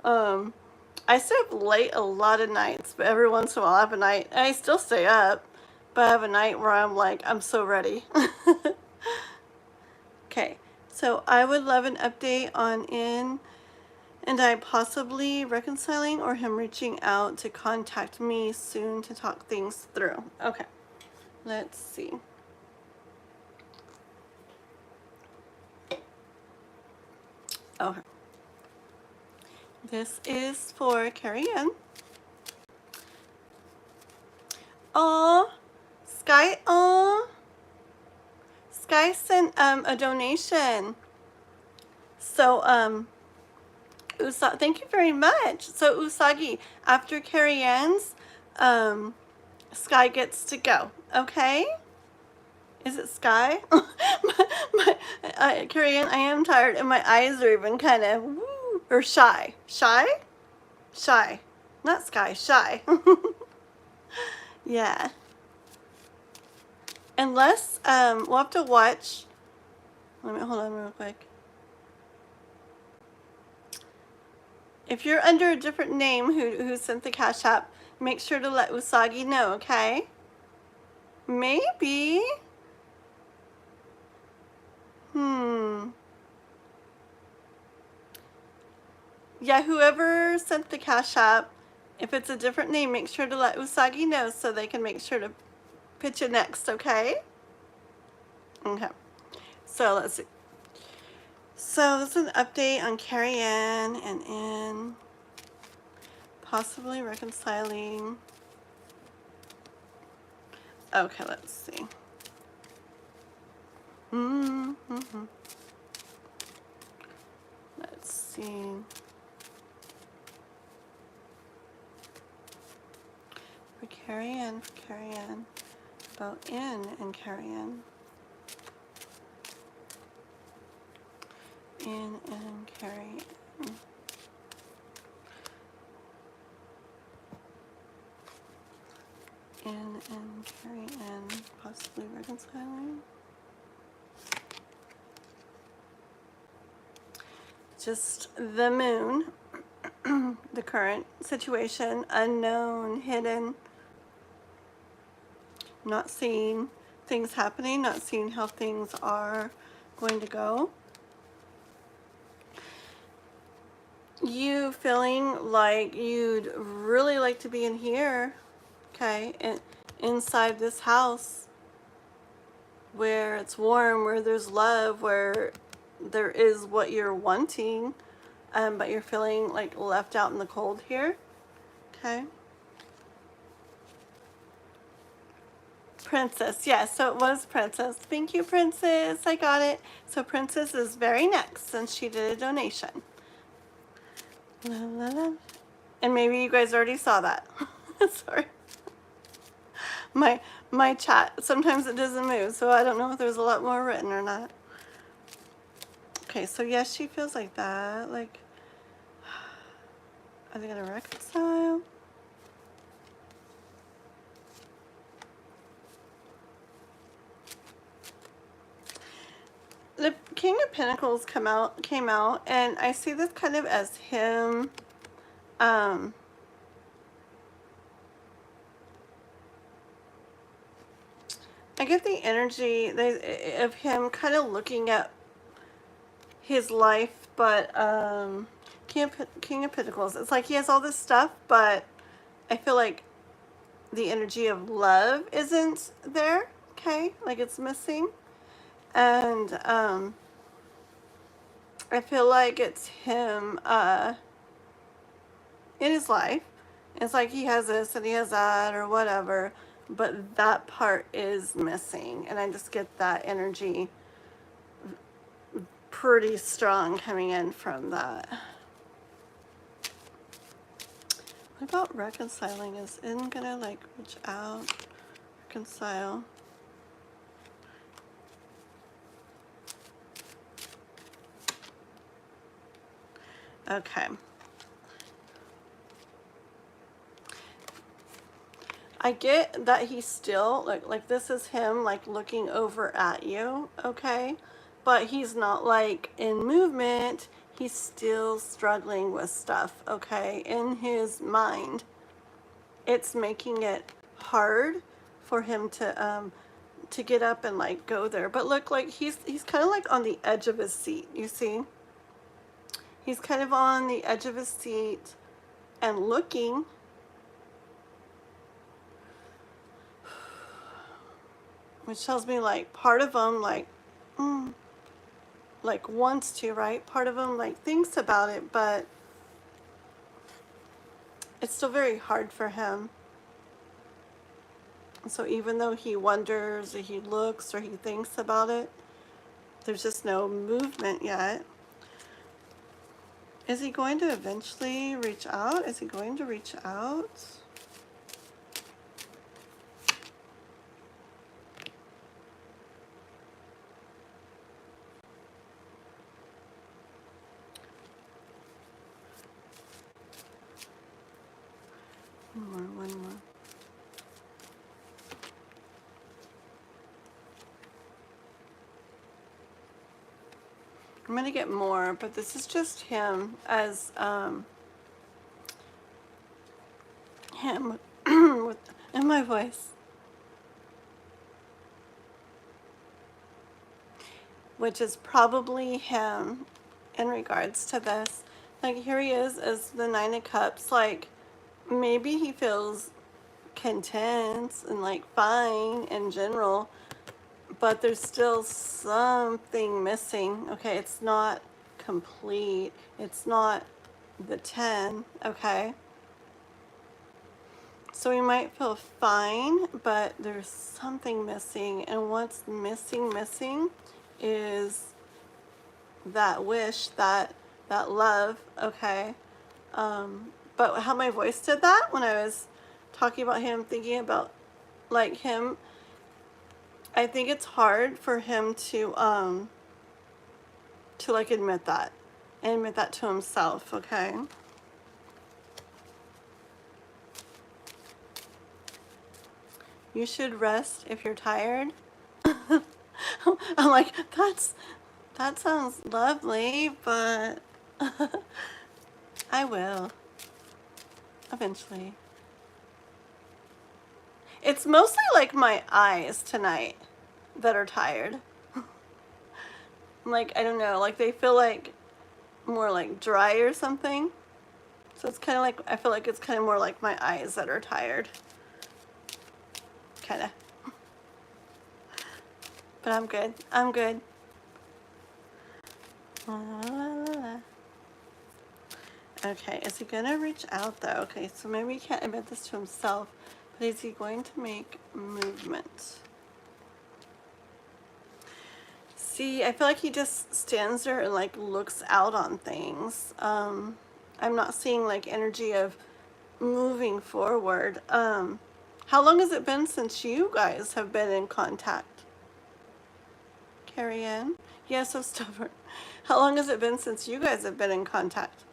I stay up late a lot of nights, but every once in a while I have a night, and I still stay up, but I have a night where I'm like, I'm so ready. Okay, so I would love an update on and I possibly reconciling or him reaching out to contact me soon to talk things through. Okay, let's see. Okay. This is for Carrie Ann. Oh, Sky. Oh, Sky sent a donation. So thank you very much. So Usagi, after Carrie Ann's, Sky gets to go. Okay. Is it Sky? Carrie Ann, I am tired and my eyes are even kind of woo, or shy. Shy? Shy. Not Sky, shy. Yeah. Unless, we'll have to watch. Let me, hold on real quick. If you're under a different name who sent the Cash App, make sure to let Usagi know, okay? Maybe. Yeah, whoever sent the Cash App, if it's a different name, make sure to let Usagi know so they can make sure to pitch it next, okay? Okay. So let's see. So this is an update on Carrie Ann and in possibly reconciling. Okay, let's see. Let's see. For Carrie Ann, about in and Carrie Ann. In and Carrie Ann. In and Carrie Ann, possibly reconciling. Just the moon, the current situation, unknown, hidden, not seeing things happening, not seeing how things are going to go. You feeling like you'd really like to be in here, okay, and inside this house where it's warm, where there's love, where there is what you're wanting, but you're feeling like left out in the cold here, okay. Princess, yes, so it was Princess. Thank you, Princess. I got it. So Princess is very next since she did a donation. La, la, la. And maybe you guys already saw that. Sorry. My chat, sometimes it doesn't move, so I don't know if there's a lot more written or not. Okay, so yes, she feels like that. Like, are they gonna reconcile? The King of Pentacles came out, and I see this kind of as him. I get the energy of him kind of looking at his life, but King of Pentacles. It's like he has all this stuff, but I feel like the energy of love isn't there. Okay, like it's missing, and I feel like it's him in his life. It's like he has this and he has that or whatever, but that part is missing, and I just get that energy pretty strong coming in from that. What about reconciling? Is in gonna like reach out, reconcile? Okay. I get that he's still like this is him like looking over at you, okay? But he's not like in movement. He's still struggling with stuff, okay? In his mind, it's making it hard for him to get up and like go there. But look, like he's kind of like on the edge of his seat, you see? He's kind of on the edge of his seat and looking. Which tells me like part of him like like wants to, right? Part of him like thinks about it, but it's still very hard for him. So even though he wonders or he looks or he thinks about it, there's just no movement yet. Is he going to eventually reach out? Is he going to reach out? One more. I'm going to get more, but this is just him as, him in my voice. Which is probably him in regards to this. Like, here he is as the Nine of Cups. Like, maybe he feels content and, like, fine in general, but there's still something missing. Okay, it's not complete. It's not the 10, okay? So we might feel fine, but there's something missing. And what's missing is that wish, that love, okay? But how my voice did that when I was talking about him, thinking about, like, him, I think it's hard for him to like admit that and admit that to himself, okay? You should rest if you're tired. I'm like, that sounds lovely, but I will eventually. It's mostly like my eyes tonight that are tired. Like, I don't know, like they feel like more like dry or something. So it's kind of like, I feel like it's kind of more like my eyes that are tired. Kind of. But I'm good. I'm good. La, la, la, la. Okay, is he gonna reach out though? Okay, so maybe he can't admit this to himself, but is he going to make movement? See, I feel like he just stands there and like looks out on things. I'm not seeing like energy of moving forward. How long has it been since you guys have been in contact? Carrie Ann? Yeah, so stubborn. How long has it been since you guys have been in contact?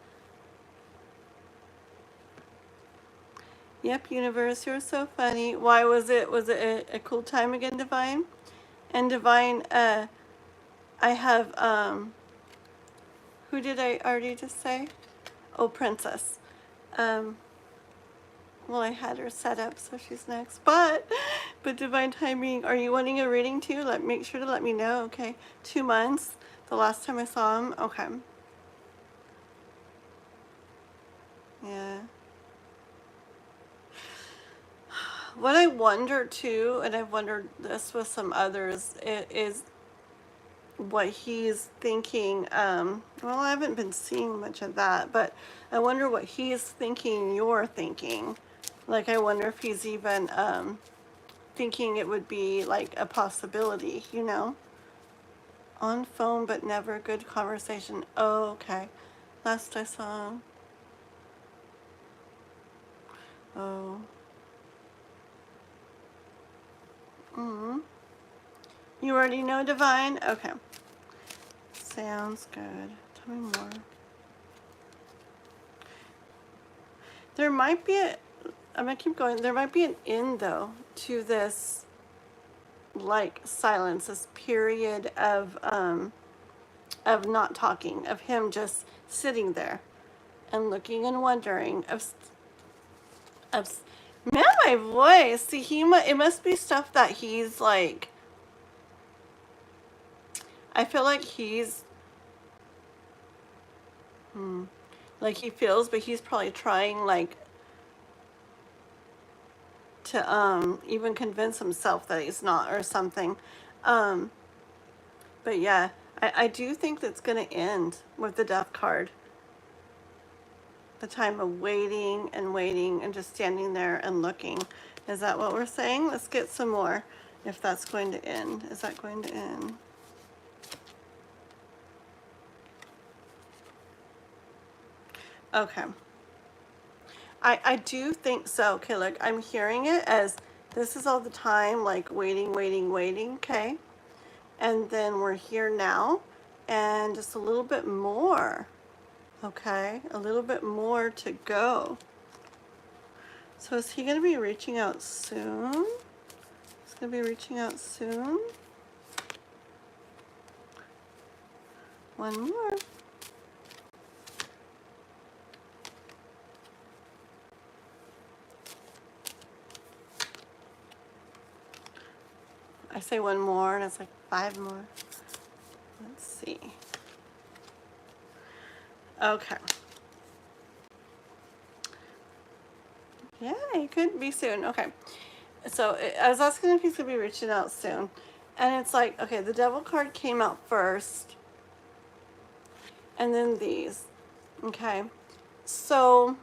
Yep, universe, you're so funny. Why was it? Was it a cool time again, Divine? And Divine, I have, who did I already just say? Oh, Princess. Well, I had her set up, so she's next. But Divine Timing, are you wanting a reading too? Make sure to let me know, okay? 2 months, the last time I saw him. Okay. Yeah. What I wonder too, and I've wondered this with some others, is what he's thinking. Well, I haven't been seeing much of that, but I wonder what he's thinking you're thinking. Like, I wonder if he's even thinking it would be like a possibility, you know? On phone, but never good conversation. Oh, okay. Last I saw him. Oh. You already know, Divine? Okay. Sounds good. Tell me more. There might be I'm gonna keep going. There might be an end, though, to this, like, silence, this period of not talking, of him just sitting there and looking and wondering, man, my voice. See, it must be stuff that he's, like, I feel like he's, like he feels, but he's probably trying, like, to even convince himself that he's not or something. But yeah, I do think that's going to end with the Death card. The time of waiting and just standing there and looking. Is that what we're saying? Let's get some more. If that's going to end. Is that going to end? Okay. I do think so. Okay, look, I'm hearing it as this is all the time, like waiting, okay? And then we're here now, and just a little bit more, okay? A little bit more to go. So is he going to be reaching out soon? He's going to be reaching out soon. One more. I say one more, and it's like 5 more. Let's see. Okay. Yeah, it could be soon. Okay. So I was asking if he's going to be reaching out soon. And it's like, okay, the Devil card came out first. And then these. Okay. So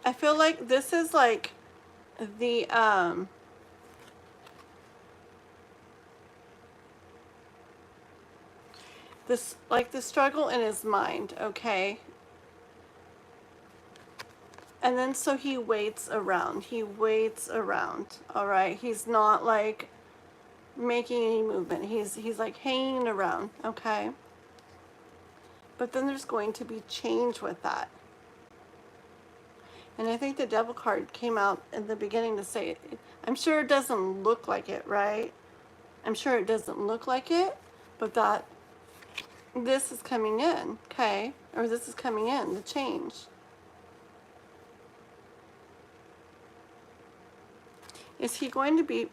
I feel like this is like the this, like the struggle in his mind, okay? And then so he waits around. He waits around. All right. He's not like making any movement. He's like hanging around, okay? But then there's going to be change with that. And I think the Devil card came out in the beginning to say, I'm sure it doesn't look like it, right? I'm sure it doesn't look like it, but that this is coming in, okay? Or this is coming in, the change. Is he going to be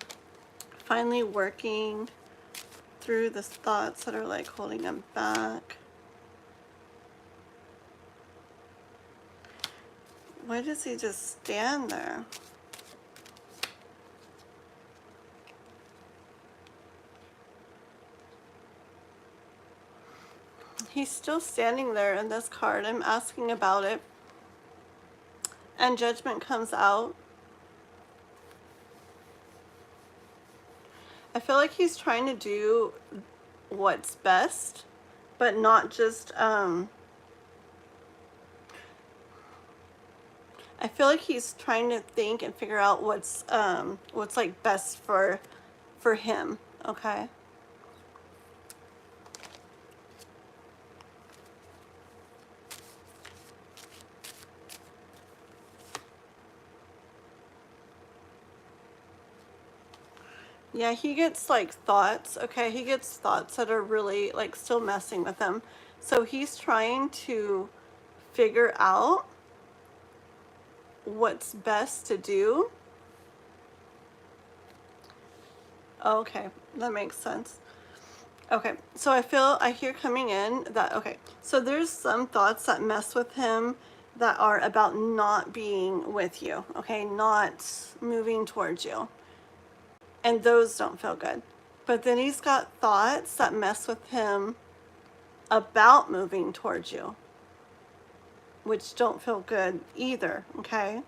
finally working through the thoughts that are like holding him back? Why does he just stand there? He's still standing there in this card. I'm asking about it. And Judgment comes out. I feel like he's trying to do what's best, but not just, I feel like he's trying to think and figure out what's like best for him, okay? Yeah, he gets like thoughts, okay? He gets thoughts that are really like still messing with him. So he's trying to figure out what's best to do. Okay, that makes sense. Okay, so I hear coming in that, okay, so there's some thoughts that mess with him that are about not being with you, okay, not moving towards you. And those don't feel good. But then he's got thoughts that mess with him about moving towards you, which don't feel good either, okay?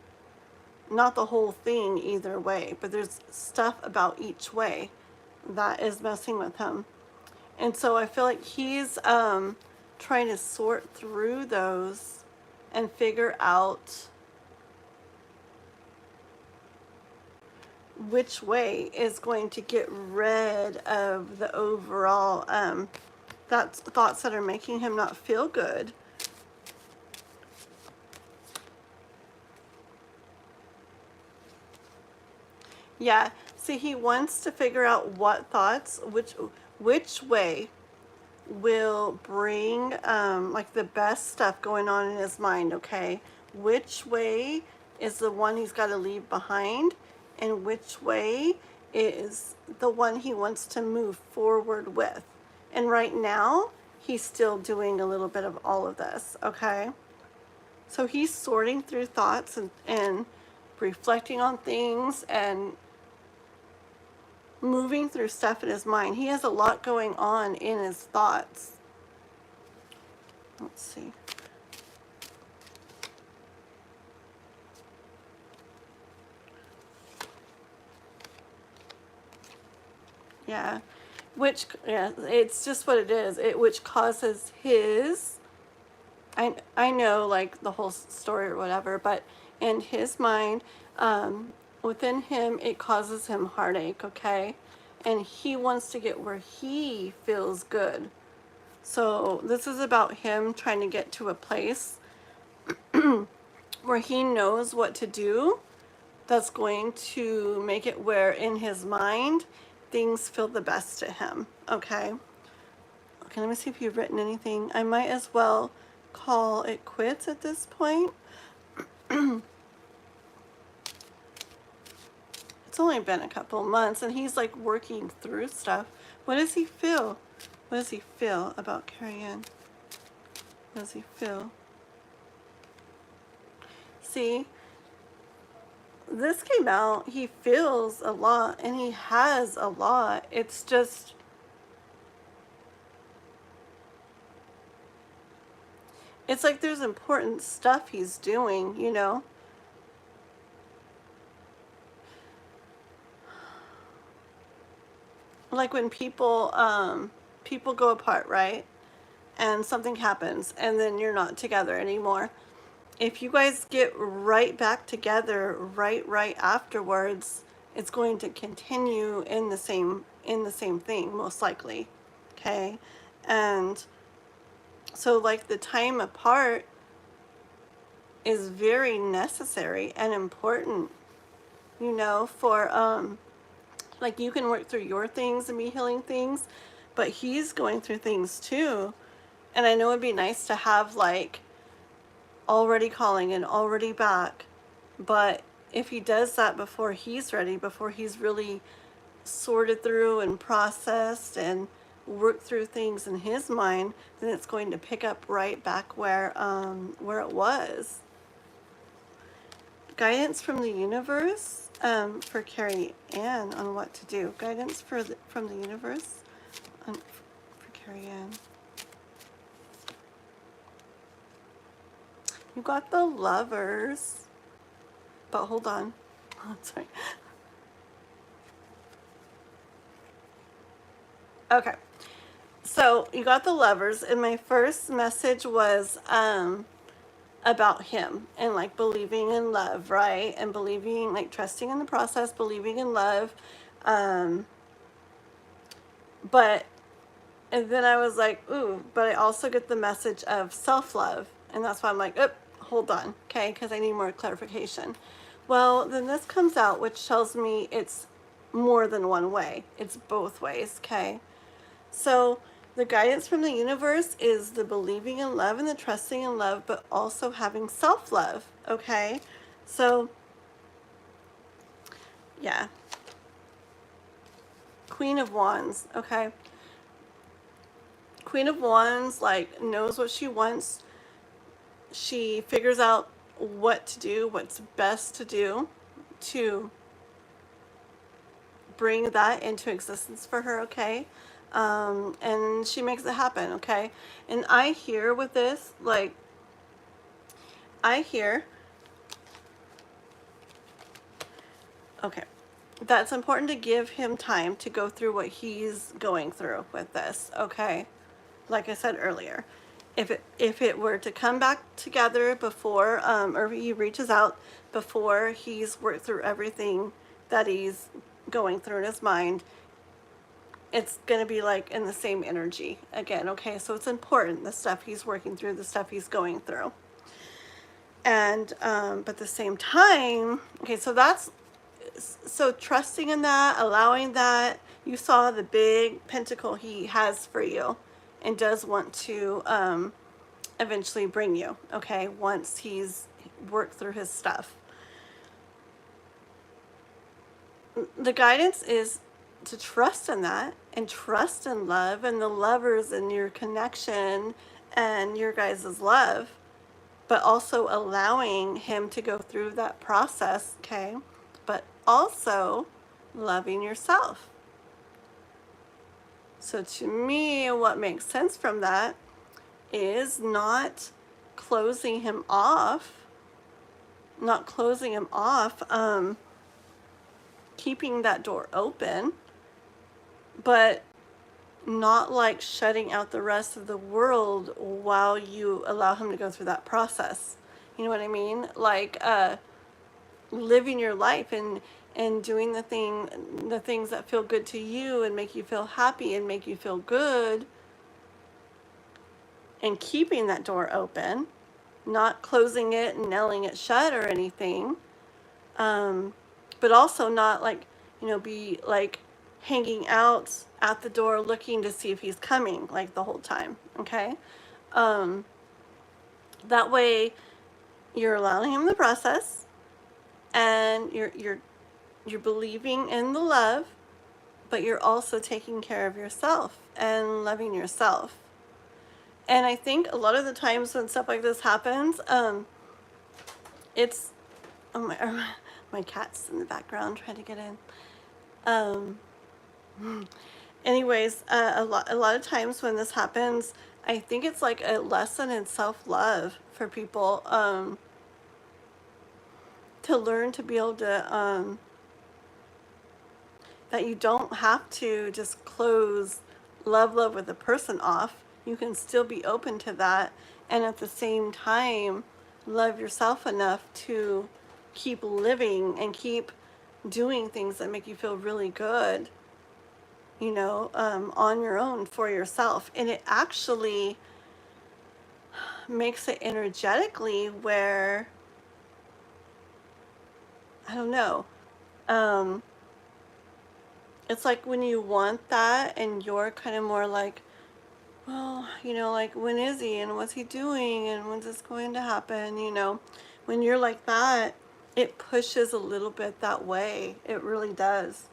Not the whole thing either way, but there's stuff about each way that is messing with him. And so I feel like he's trying to sort through those and figure out which way is going to get rid of the overall that's thoughts that are making him not feel good. Yeah, see, he wants to figure out what thoughts, which way will bring like the best stuff going on in his mind, okay? Which way is the one he's got to leave behind, and which way is the one he wants to move forward with. And right now, he's still doing a little bit of all of this, okay? So he's sorting through thoughts and reflecting on things and moving through stuff in his mind. He has a lot going on in his thoughts. Let's see. Yeah. Yeah, it's just what it is. Which causes his, I know like the whole story or whatever, but in his mind, within him, it causes him heartache, okay? And he wants to get where he feels good. So this is about him trying to get to a place where he knows what to do that's going to make it where in his mind things feel the best to him. Okay, let me see if you've written anything. I might as well call it quits at this point. It's only been a couple months and he's like working through stuff. What does he feel? What does he feel about Carrie Ann? What does he feel? See, this came out, he feels a lot and he has a lot. It's just, it's like there's important stuff he's doing, you know? Like when people go apart, right? And something happens and then you're not together anymore. If you guys get right back together right afterwards, it's going to continue in the same thing, most likely. Okay? And so like the time apart is very necessary and important, you know, for like you can work through your things and be healing things, but he's going through things too. And I know it'd be nice to have like already calling and already back, but if he does that before he's ready, before he's really sorted through and processed and worked through things in his mind, then it's going to pick up right back where it was. Guidance from the universe for Carrie Ann on what to do. Guidance from the universe for Carrie Ann. You got the Lovers, but hold on. Oh, sorry. Okay, so you got the Lovers, and my first message was about him and like believing in love, right? And believing, like trusting in the process, believing in love. But and then I was like, ooh, but I also get the message of self-love. And that's why I'm like, oh, hold on, okay, because I need more clarification. Well, then this comes out, which tells me it's more than one way. It's both ways, okay? So the guidance from the universe is the believing in love and the trusting in love, but also having self-love, okay? So, yeah. Queen of Wands, okay? Queen of Wands, like, knows what she wants. She figures out what to do, what's best to do to bring that into existence for her, okay? And she makes it happen, okay? And I hear with this, like, okay, that's important to give him time to go through what he's going through with this, okay? Like I said earlier, if it were to come back together before, or he reaches out before he's worked through everything that he's going through in his mind, it's going to be like in the same energy again, okay? So it's important, the stuff he's working through, the stuff he's going through. And, but at the same time, okay, so trusting in that, allowing that, you saw the big pentacle he has for you and does want to eventually bring you, okay, once he's worked through his stuff. The guidance is to trust in that and trust in love and the Lovers and your connection and your guys' love, but also allowing him to go through that process, okay, but also loving yourself, So to me, what makes sense from that is not closing him off, keeping that door open, but not like shutting out the rest of the world while you allow him to go through that process. You know what I mean? Like living your life and doing the things that feel good to you and make you feel happy and make you feel good, and keeping that door open, not closing it and nailing it shut or anything. But also not like, be like hanging out at the door looking to see if he's coming like the whole time. Okay. That way you're allowing him the process, and you're believing in the love, but you're also taking care of yourself and loving yourself. And I think a lot of the times when stuff like this happens, it's my cat's in the background trying to get in. Anyways, a lot of times when this happens, I think it's like a lesson in self-love for people, to learn to be able to, that you don't have to just close love with a person off. You can still be open to that, and at the same time love yourself enough to keep living and keep doing things that make you feel really good, on your own for yourself. And it actually makes it energetically where, I don't know, it's like when you want that and you're kind of more like, well, like, when is he and what's he doing and when's this going to happen? When you're like that, it pushes a little bit that way. It really does.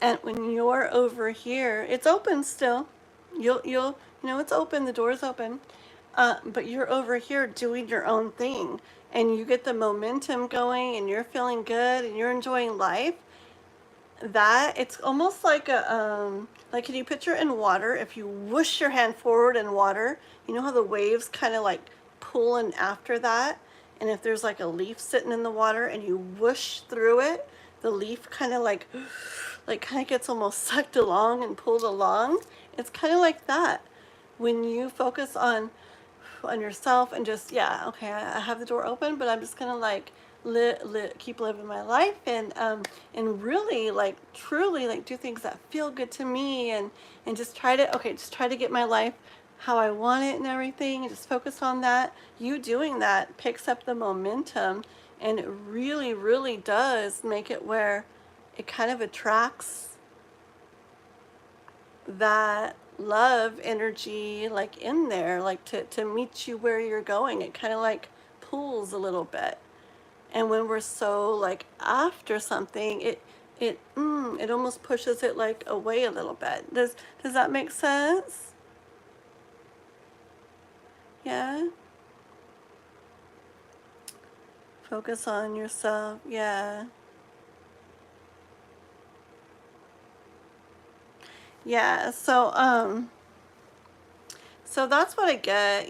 And when you're over here, it's open still. You'll it's open. The door's open. But you're over here doing your own thing, and you get the momentum going, and you're feeling good, and you're enjoying life. That it's almost like like, can you picture in water, if you whoosh your hand forward in water, you know how the waves kind of like pull in after that, and if there's like a leaf sitting in the water and you whoosh through it, the leaf kind of like kind of gets almost sucked along and pulled along. It's kind of like that when you focus on yourself and just, yeah, okay, I have the door open, but I'm just gonna like keep living my life, and really, like, truly, like, do things that feel good to me, and just try to get my life how I want it and everything, and just focus on that. You doing that picks up the momentum, and it really, really does make it where it kind of attracts that love energy, like, in there, like, to meet you where you're going. It kind of like pulls a little bit. And when we're so like after something, it almost pushes it like away a little bit. Does that make sense? Yeah. Focus on yourself. Yeah. Yeah. So that's what I get,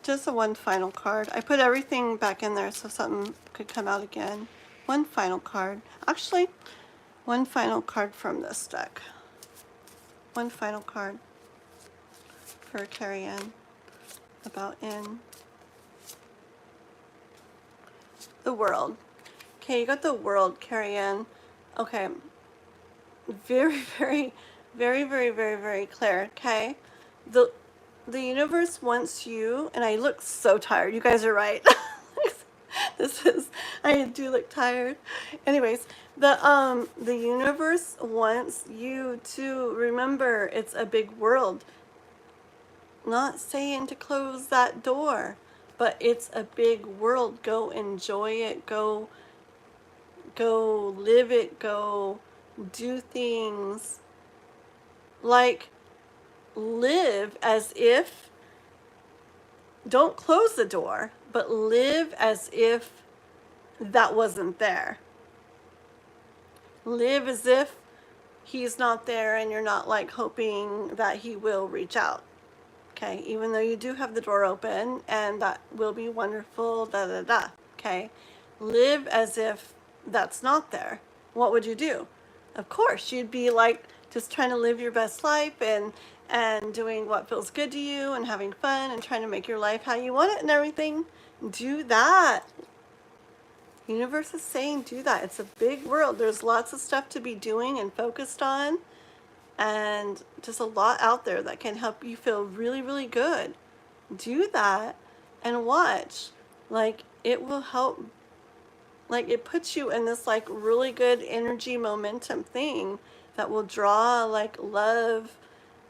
just a one final card. I put everything back in there so something could come out again. One final card. Actually, one final card from this deck. One final card for Carrie Ann about in the world. Okay, you got the world, Carrie Ann. Okay. Very, very, very, very, very, very clear. Okay. The universe wants you, and I look so tired. You guys are right. I do look tired. Anyways, the universe wants you to remember it's a big world. Not saying to close that door, but it's a big world. Go enjoy it. Go live it. Go do things. Like, live as if, don't close the door, but live as if that wasn't there. Live as if he's not there and you're not like hoping that he will reach out. Okay, even though you do have the door open and that will be wonderful, da da da. Okay, live as if that's not there. What would you do? Of course, you'd be like just trying to live your best life and doing what feels good to you and having fun and trying to make your life how you want it and everything. Do that. Universe is saying do that. It's a big world. There's lots of stuff to be doing and focused on, and just a lot out there that can help you feel really, really good. Do that and watch. Like, it will help. Like, it puts you in this like really good energy momentum thing that will draw like love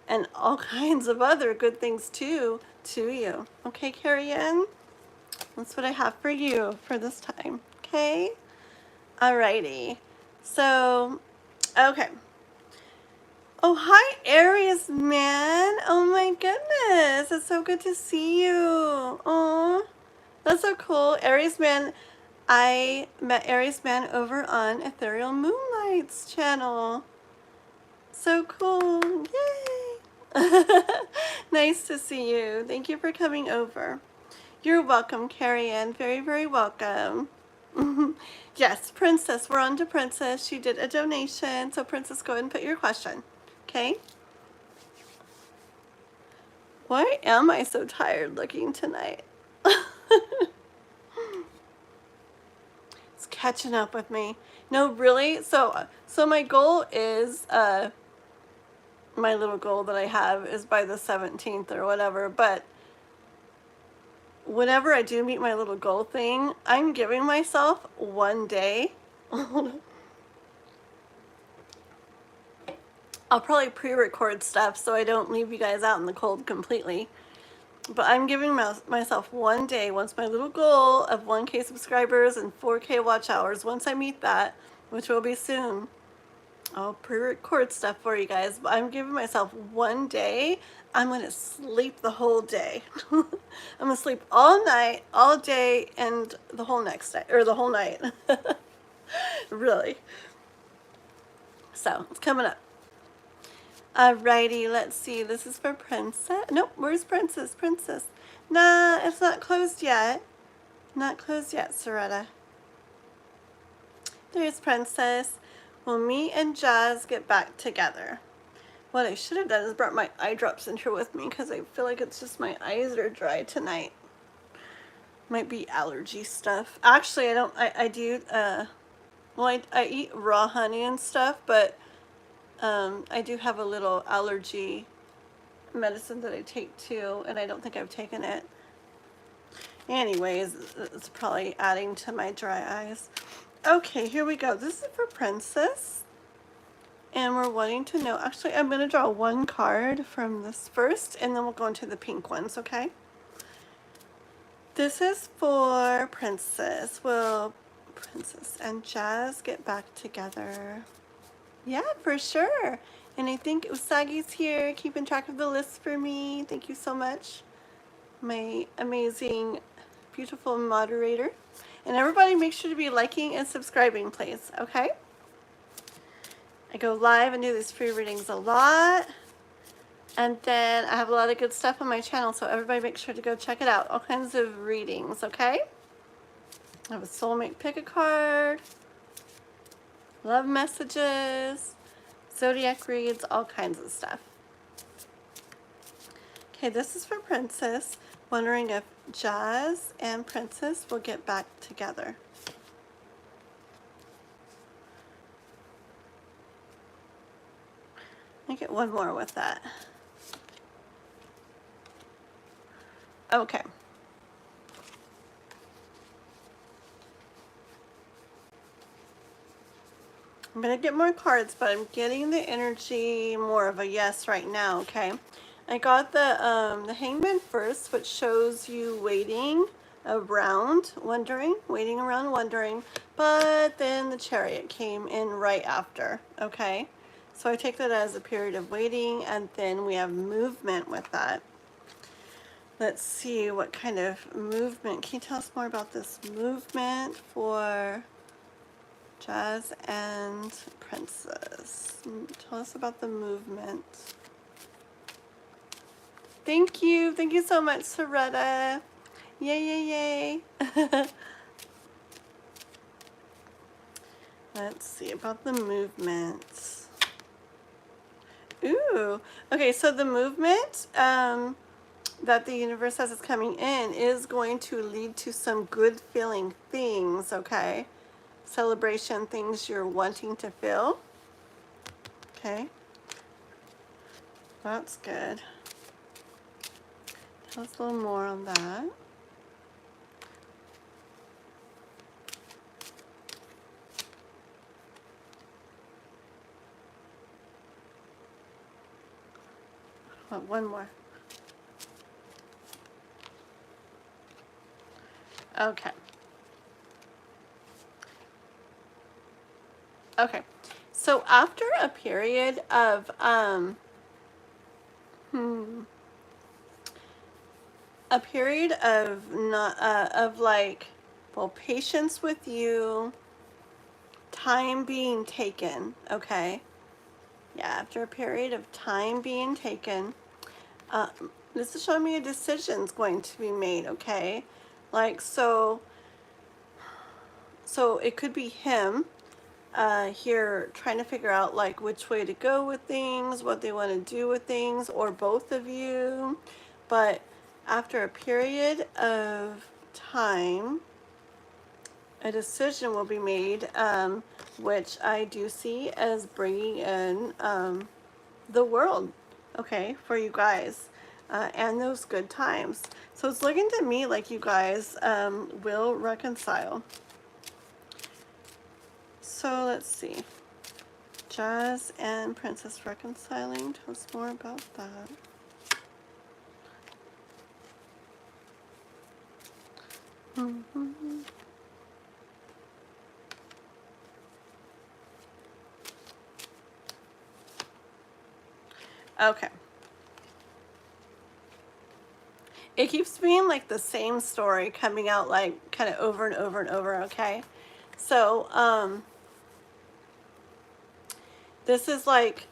and all kinds of other good things too to you. Okay, Carrie Ann? That's what I have for you for this time. Okay? Alrighty. So, okay. Oh, hi, Aries man. Oh my goodness. It's so good to see you. Oh, that's so cool. Aries man, I met Aries man over on Ethereal Moonlight's channel. So cool. Yay. Nice to see you. Thank you for coming over. You're welcome, Carrie Ann. Very, very welcome. Yes, Princess. We're on to Princess. She did a donation. So, Princess, go ahead and put your question. Okay? Why am I so tired looking tonight? It's catching up with me. No, really? So my goal is, my little goal that I have is by the 17th or whatever, but whenever I do meet my little goal thing, I'm giving myself one day. I'll probably pre-record stuff so I don't leave you guys out in the cold completely. But I'm giving myself one day, once my little goal of 1K subscribers and 4K watch hours, once I meet that, which will be soon, I'll pre-record stuff for you guys. But I'm giving myself one day. I'm going to sleep the whole day. I'm going to sleep all night, all day, and the whole next day, or the whole night. Really. So, it's coming up. Alrighty, let's see. This is for Princess. Nope, where's Princess? Princess. Nah, it's not closed yet. Not closed yet, Soretta. There's Princess. Will me and Jazz get back together? What I should have done is brought my eye drops in here with me because I feel like it's just my eyes are dry tonight. Might be allergy stuff. Actually, I do, well, I eat raw honey and stuff, but I do have a little allergy medicine that I take too, and I don't think I've taken it. Anyways, it's probably adding to my dry eyes. Okay, here we go. This is for Princess. And we're wanting to know, actually, I'm going to draw one card from this first, and then we'll go into the pink ones, okay? This is for Princess. Will Princess and Jazz get back together? Yeah, for sure. And I think Usagi's here keeping track of the list for me. Thank you so much, my amazing, beautiful moderator. And everybody make sure to be liking and subscribing, please, okay? I go live and do these free readings a lot. And then I have a lot of good stuff on my channel, so everybody make sure to go check it out. All kinds of readings, okay? I have a soulmate pick a card, love messages, zodiac reads, all kinds of stuff. Okay, this is for Princess, wondering if Jazz and Princess will get back together. I get one more with that. Okay. I'm going to get more cards, but I'm getting the energy more of a yes right now, okay? I got the Hangman first, which shows you waiting around, waiting around, wondering, but then the Chariot came in right after, okay? So I take that as a period of waiting, and then we have movement with that. Let's see what kind of movement. Can you tell us more about this movement for Jazz and Princess. Tell us about the movement. Thank you. Thank you so much, Soretta. Yay, yay, yay. Let's see about the movement. Ooh. Okay, so the movement that the universe says is coming in is going to lead to some good feeling things, okay? Celebration, things you're wanting to feel. Okay. That's good. Tell us a little more on that. Oh, one more. Okay. Okay. So after a period of a period of not of like, well, patience with you, time being taken, okay? Yeah, after a period of time being taken, this is showing me a decision's going to be made, okay? Like, so it could be him here trying to figure out like which way to go with things, what they want to do with things, or both of you. But after a period of time, a decision will be made, which I do see as bringing in the world, okay, for you guys, and those good times. So it's looking to me like you guys will reconcile. So let's see. Jazz and Princess reconciling. Tell us more about that. Okay. It keeps being like the same story coming out like kind of over and over and over, okay? So, this is like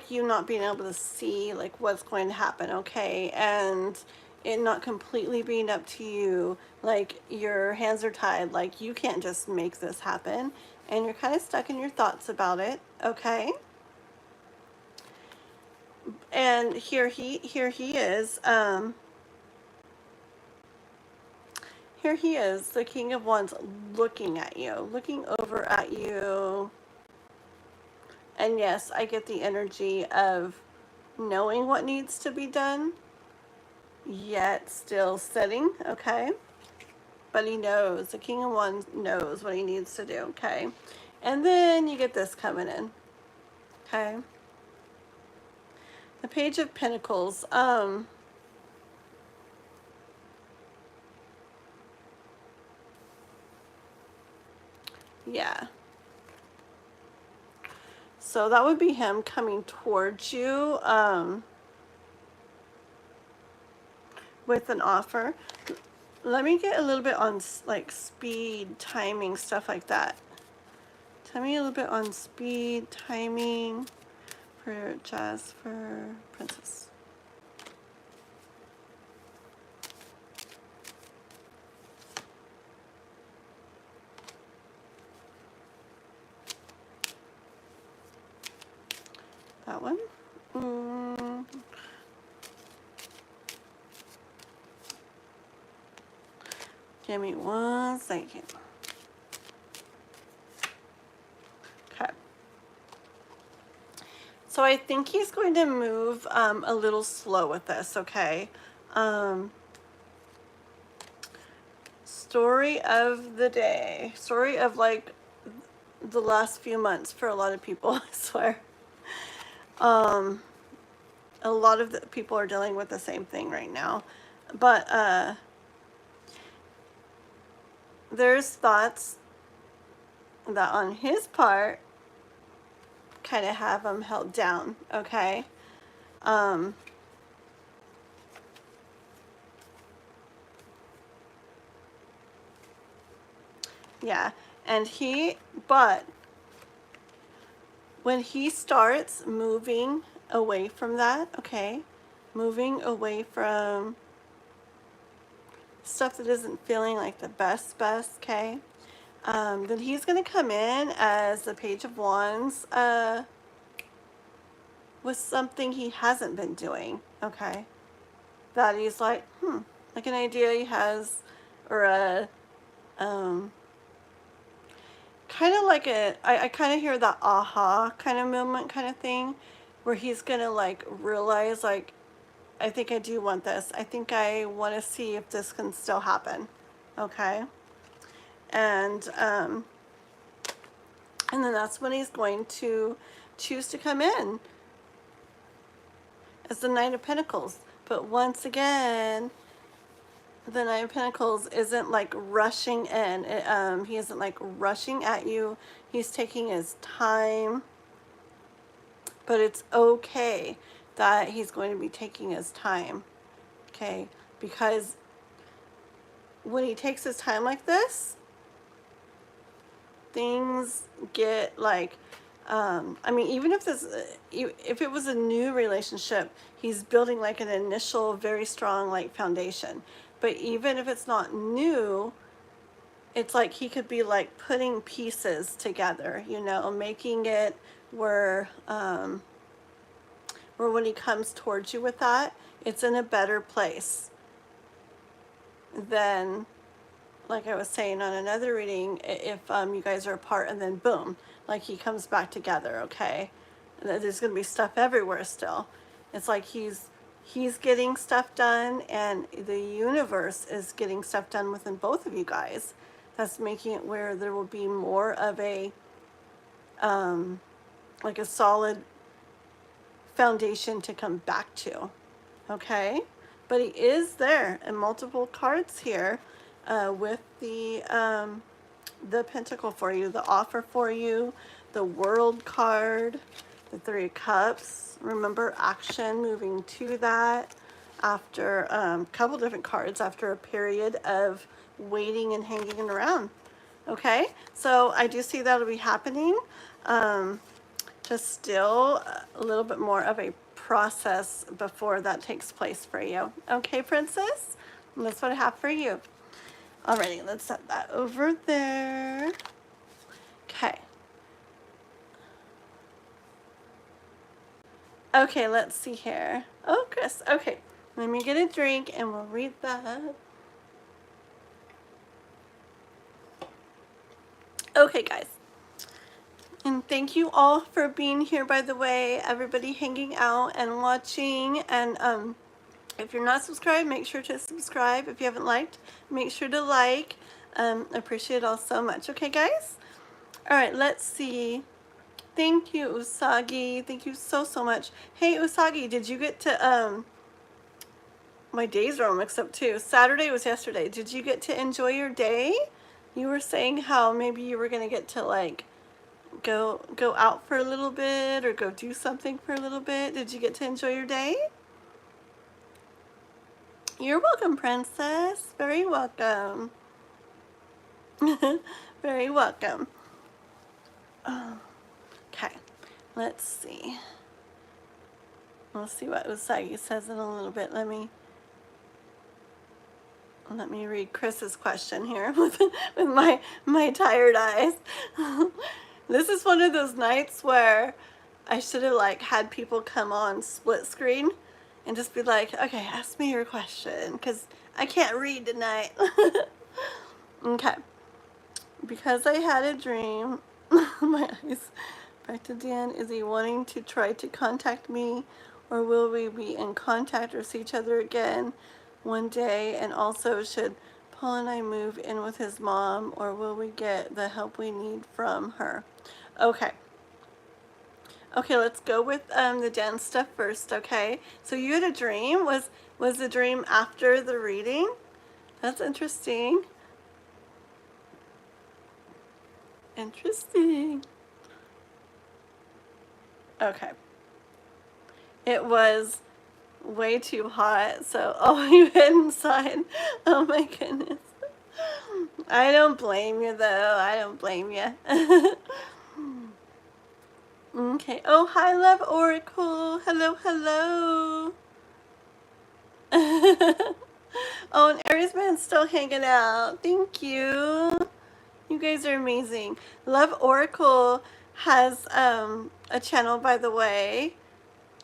you not being able to see like what's going to happen, okay? And it not completely being up to you, like your hands are tied, like you can't just make this happen, and you're kind of stuck in your thoughts about it, okay? And here he is, here he is, the King of Wands, looking at you, looking over at you. And yes, I get the energy of knowing what needs to be done, yet still sitting, okay? But he knows, the King of Wands knows what he needs to do, okay? And then you get this coming in, okay? The Page of Pentacles, yeah. So that would be him coming towards you with an offer. Let me get a little bit on like speed, timing, stuff like that. Tell me a little bit on speed, timing for Jazz, for Princess. That one. Give me 1 second. Okay. So I think he's going to move a little slow with this, okay? Story of the day. Story of like the last few months for a lot of people, I swear. A lot of the people are dealing with the same thing right now. But there's thoughts that on his part kind of have him held down, okay? Yeah. And but when he starts moving away from that, okay, moving away from stuff that isn't feeling like the best, okay, then he's going to come in as the Page of Wands with something he hasn't been doing, okay, that he's like, like an idea he has, or a, kind of like I kind of hear that aha kind of moment kind of thing, where he's going to like realize, like, I think I do want this. I think I want to see if this can still happen, okay? And then that's when he's going to choose to come in as the Knight of Pentacles. But once again, the Knight of Pentacles isn't like rushing in. He isn't like rushing at you. He's taking his time. But it's okay that he's going to be taking his time, okay? Because when he takes his time like this, things get like, I mean, even if if it was a new relationship, he's building like an initial very strong like foundation. But even if it's not new, it's like he could be like putting pieces together, you know, making it where when he comes towards you with that, it's in a better place than, like I was saying on another reading, if you guys are apart and then boom, like he comes back together, okay? There's going to be stuff everywhere still. It's like he's getting stuff done, and the universe is getting stuff done within both of you guys. That's making it where there will be more of a, like a solid foundation to come back to, okay? But he is there, and multiple cards here with the Pentacle for you, the offer for you, the World card, the Three of Cups. Remember, action, moving to that after a couple different cards after a period of waiting and hanging around. Okay, so I do see that'll be happening. Just still a little bit more of a process before that takes place for you. Okay, Princess? And that's what I have for you. Alrighty, let's set that over there. Okay. Okay, let's see here. Oh, Chris. Okay, let me get a drink and we'll read that. Okay, guys. And thank you all for being here, by the way. Everybody hanging out and watching. And if you're not subscribed, make sure to subscribe. If you haven't liked, make sure to like. Appreciate it all so much. Okay, guys? All right, let's see. Thank you, Usagi. Thank you so, so much. Hey, Usagi, did you get to, my days are all mixed up too. Saturday was yesterday. Did you get to enjoy your day? You were saying how maybe you were going to get to, like, go out for a little bit or go do something for a little bit. Did you get to enjoy your day? You're welcome, Princess. Very welcome. Very welcome. Okay, let's see. We'll see what Usagi says in a little bit. Let me read Chris's question here with my tired eyes. This is one of those nights where I should have like had people come on split screen and just be like, okay, ask me your question, because I can't read tonight. Okay. Because I had a dream, my eyes, back to Dan, is he wanting to try to contact me, or will we be in contact or see each other again one day? And also, should Paul and I move in with his mom, or will we get the help we need from her? Okay. Okay, let's go with the Dan stuff first, okay? So you had a dream. Was the dream after the reading? That's interesting. Interesting. Okay. It was way too hot, so you hid inside. Oh my goodness. I don't blame you though. I don't blame you. Okay. Oh, hi, Love Oracle. Hello, hello. Oh, and Aries Man's still hanging out. Thank you. You guys are amazing. Love Oracle has a channel, by the way.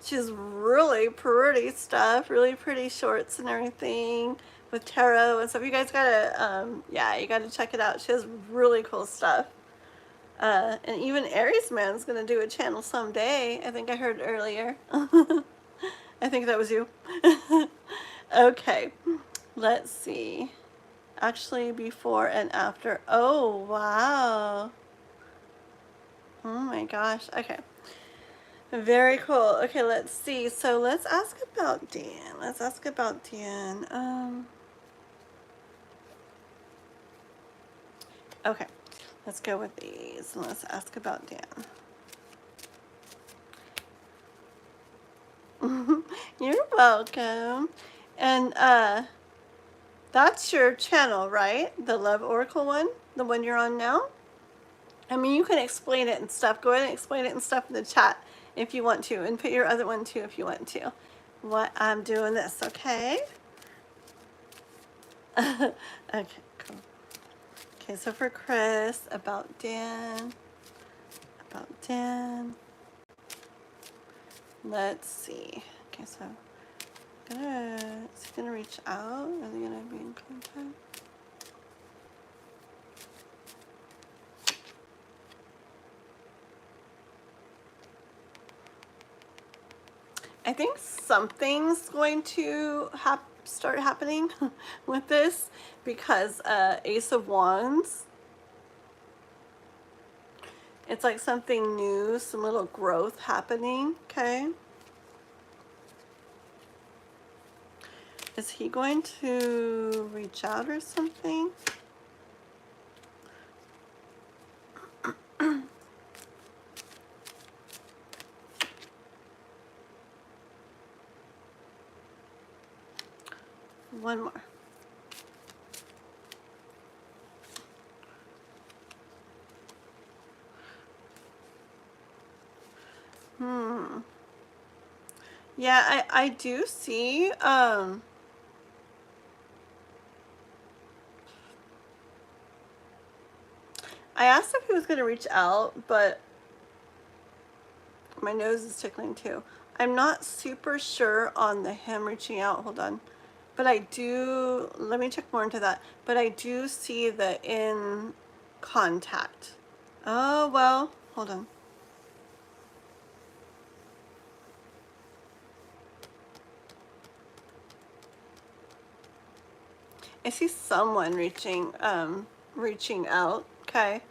She's really pretty stuff, really pretty shorts and everything with tarot and stuff. You guys gotta, yeah, you gotta check it out. She has really cool stuff. And even Aries Man's gonna do a channel someday. I think I heard earlier. I think that was you. Okay, let's see. Actually, before and after. Oh, wow. Oh my gosh. Okay. Very cool. Okay, let's see. So let's ask about Dan. Let's ask about Dan. Okay. Let's go with these and let's ask about Dan. You're welcome. And that's your channel, right? The Love Oracle one? The one you're on now? I mean, you can explain it and stuff. Go ahead and explain it and stuff in the chat if you want to. And put your other one too if you want to. What I'm doing this, okay? Okay, cool. Okay, so for Chris, about Dan. Let's see. Okay, so is he gonna reach out? Are they gonna be in contact? I think something's going to start happening with this because Ace of Wands. It's like something new, some little growth happening, okay? Is he going to reach out or something? One more. Yeah, I do see, I asked if he was going to reach out, but my nose is tickling too. I'm not super sure on the him reaching out. Hold on. But I do, let me check more into that. But I do see the in contact. Oh, well, hold on. I see someone reaching out, okay?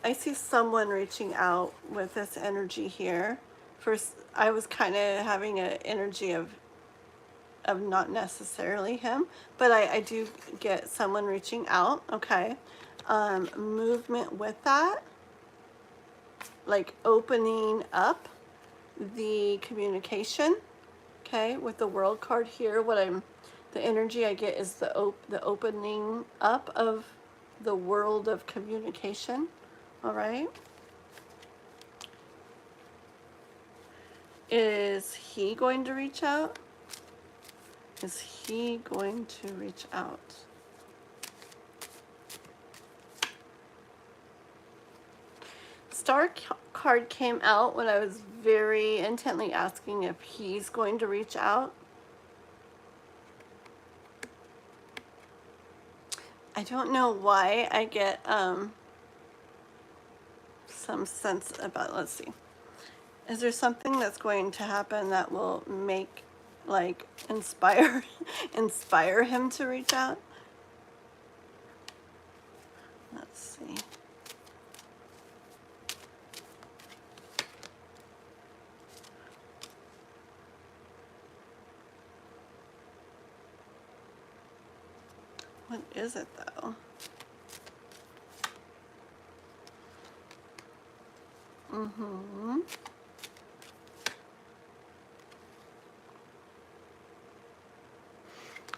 I see someone reaching out with this energy here. First, I was kind of having an energy of not necessarily him, but I do get someone reaching out, okay? Movement with that, like opening up the communication, okay? With the World card here, the energy I get is the opening up of the world of communication, all right? Is he going to reach out? Is he going to reach out? Star card came out when I was very intently asking if he's going to reach out. I don't know why I get some sense about, let's see. Is there something that's going to happen that will make, like, inspire him to reach out? Let's see. What is it though?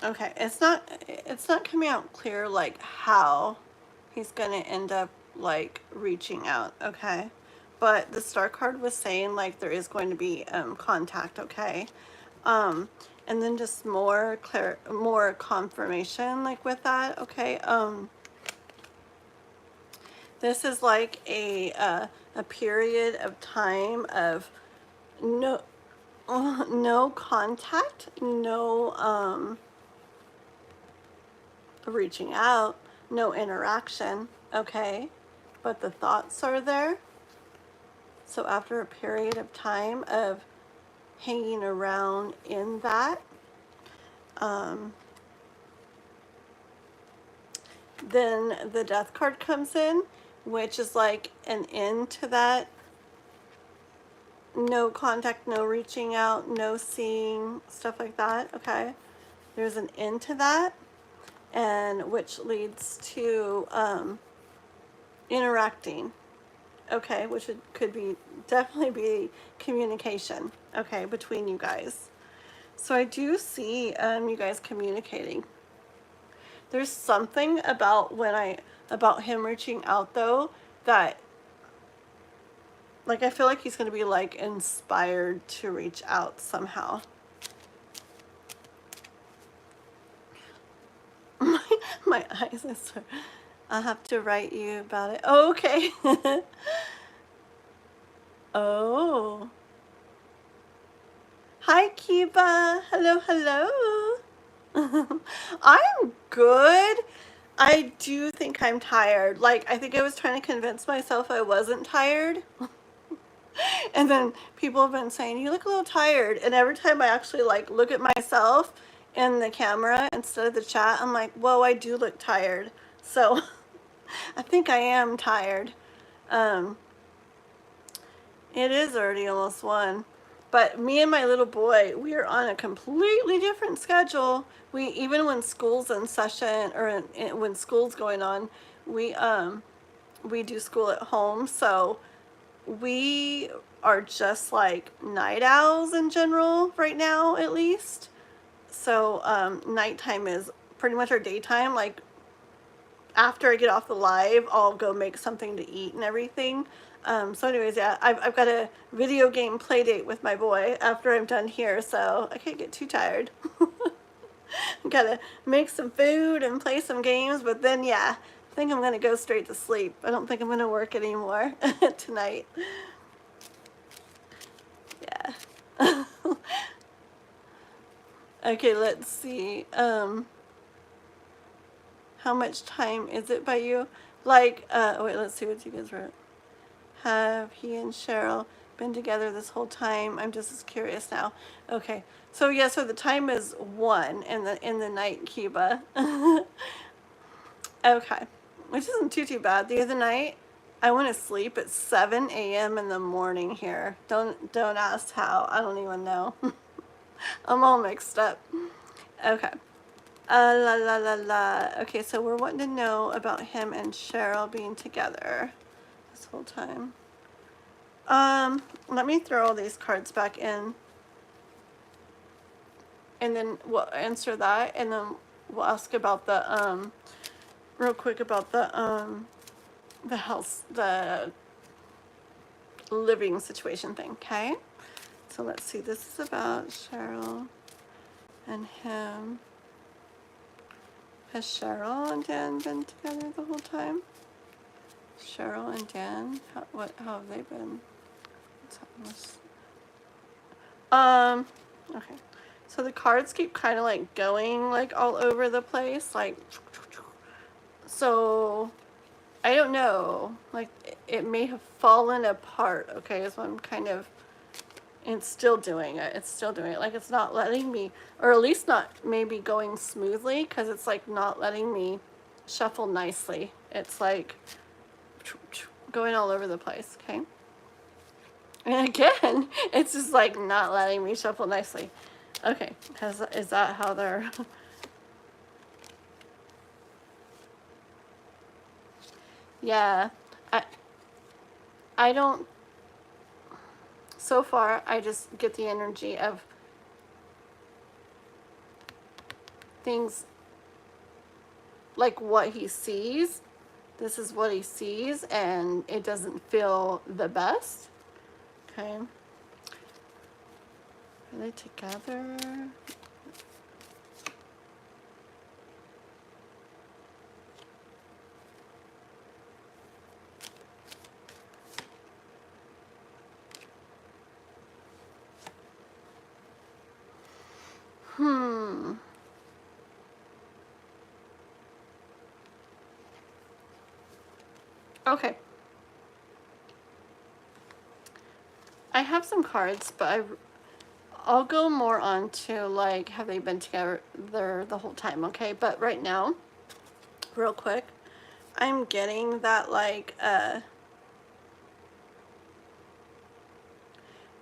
Okay, it's not coming out clear like how he's gonna end up like reaching out, okay? But the star card was saying like there is going to be contact, okay? Um, and then just more confirmation like with that, okay? This is like a period of time of no no contact, no reaching out, no interaction, okay? But the thoughts are there. So after a period of time of hanging around in that, then the death card comes in, which is like an end to that. No contact, no reaching out, no seeing, stuff like that, okay? There's an end to that, and which leads to interacting, okay, which could be definitely be communication, okay, between you guys. So I do see you guys communicating. There's something about about him reaching out though that like I feel like he's gonna be like inspired to reach out somehow. My eyes, I swear. I'll have to write you about it. Oh, okay. Oh. Hi, Kiba. Hello, hello. I'm good. I do think I'm tired. Like, I think I was trying to convince myself I wasn't tired. And then people have been saying, you look a little tired. And every time I actually like look at myself in the camera instead of the chat, I'm like, whoa, I do look tired. So I think I am tired. It is already almost 1. But me and my little boy, we are on a completely different schedule. We, even when school's in session or when school's going on, we do school at home. So we are just like night owls in general right now, at least. So nighttime is pretty much our daytime. Like after I get off the live, I'll go make something to eat and everything. So anyways, yeah, I've got a video game play date with my boy after I'm done here, so I can't get too tired. Gotta make some food and play some games, but then yeah, I think I'm gonna go straight to sleep. I don't think I'm gonna work anymore tonight. Yeah. Okay, let's see. How much time is it by you? Like, wait, let's see what you guys wrote. Have he and Cheryl been together this whole time? I'm just as curious now. Okay, so yeah, so the time is 1 in the night, Cuba. Okay, which isn't too bad. The other night, I went to sleep at 7 a.m. in the morning here. Don't ask how. I don't even know. I'm all mixed up. Okay. La la la la. Okay, so we're wanting to know about him and Cheryl being together this whole time. Let me throw all these cards back in, and then we'll answer that, and then we'll ask about the real quick about the house, the living situation thing. Okay, so let's see. This is about Cheryl and him. Has Cheryl and Dan been together the whole time? Cheryl and Dan, how have they been? Okay. So the cards keep kind of like going like all over the place, like, so I don't know, like it may have fallen apart, okay, is what I'm kind of, it's still doing it, like it's not letting me, or at least not maybe going smoothly, because it's like not letting me shuffle nicely. It's like going all over the place, okay? And again, it's just like not letting me shuffle nicely. Okay, is that how they're... Yeah, I don't... So far, I just get the energy of things like what he sees. This is what he sees, and it doesn't feel the best. Okay. Are they together? Okay. I have some cards, but I'll go more on to like, have they been together the whole time, okay? But right now, real quick, I'm getting that like,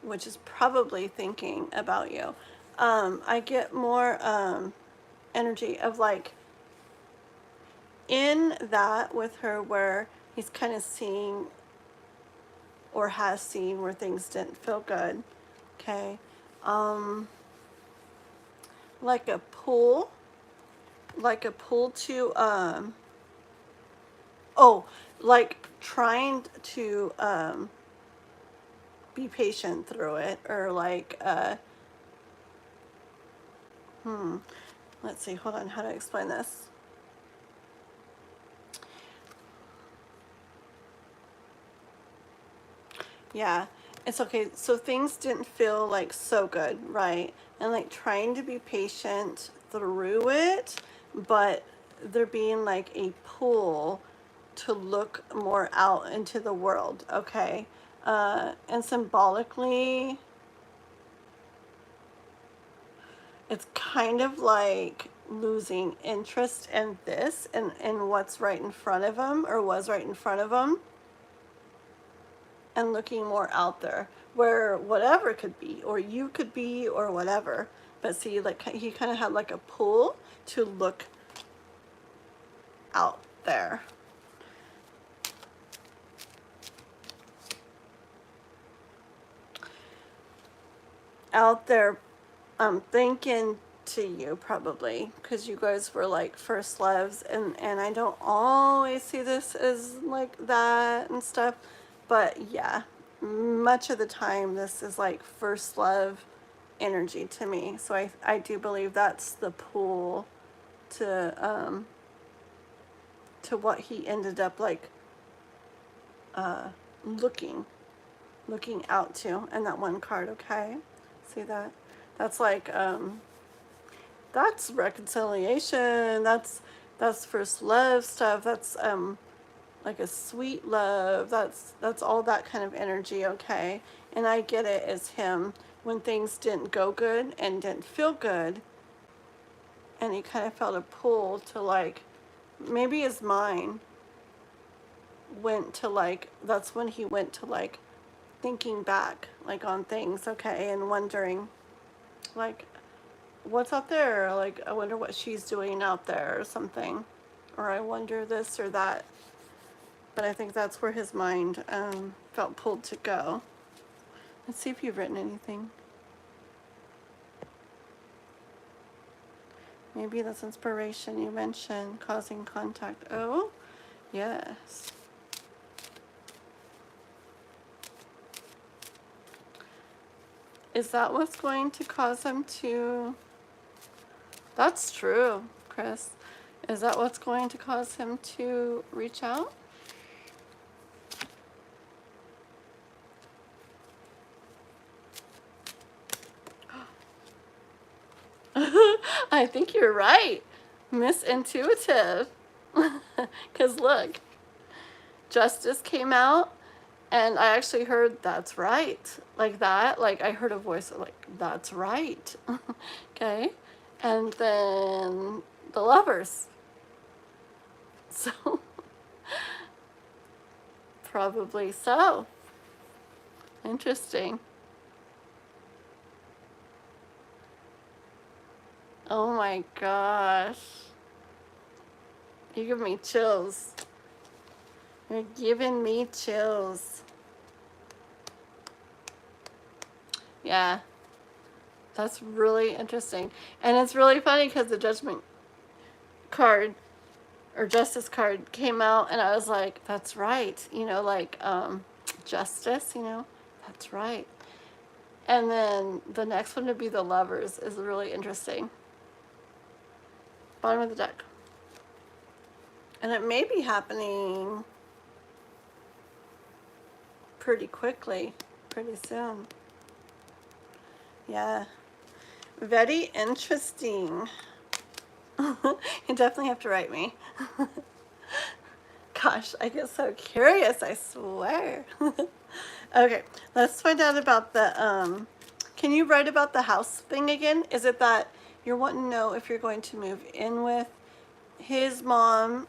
which is probably thinking about you. I get more energy of like, in that with her where he's kind of seeing or has seen where things didn't feel good, okay? Like a pull to, oh, like trying to be patient through it, or like, let's see, hold on, how to explain this? Yeah, it's okay. So things didn't feel like so good, right? And like trying to be patient through it, but there being like a pull to look more out into the world, okay? And symbolically, it's kind of like losing interest in this and what's right in front of him, or was right in front of him, and looking more out there where whatever could be, or you could be, or whatever. But see, like he kind of had like a pull to look out there. Out there, I'm thinking to you probably, because you guys were like first loves, and I don't always see this as like that and stuff, but yeah, much of the time this is like first love energy to me. So I do believe that's the pull to what he ended up like looking out to. And that one card, okay, see that, that's like that's reconciliation, that's first love stuff, that's like a sweet love, that's all that kind of energy, okay? And I get it as him when things didn't go good and didn't feel good, and he kind of felt a pull to like, maybe his mind went to like, that's when he went to like thinking back like on things, okay, and wondering like, what's out there, like I wonder what she's doing out there or something, or I wonder this or that. But I think that's where his mind felt pulled to go. Let's see if you've written anything. Maybe that's inspiration. You mentioned causing contact. Oh, yes. Is that what's going to cause him to... That's true, Chris. Is that what's going to cause him to reach out? I think you're right. Miss Intuitive. Because look, Justice came out, and I actually heard that's right. Like that. Like I heard a voice like, that's right. Okay. And then the Lovers. So, probably so. Interesting. Oh my gosh. You give me chills. You're giving me chills. Yeah. That's really interesting. And it's really funny because the judgment card or justice card came out and I was like, that's right. You know, like justice, you know, that's right. And then the next one would be the lovers is really interesting. Bottom of the deck. And it may be happening pretty quickly, pretty soon. Yeah. Very interesting. You definitely have to write me. Gosh, I get so curious, I swear. Okay, let's find out about the, can you write about the house thing again? Is it that you're wanting to know if you're going to move in with his mom?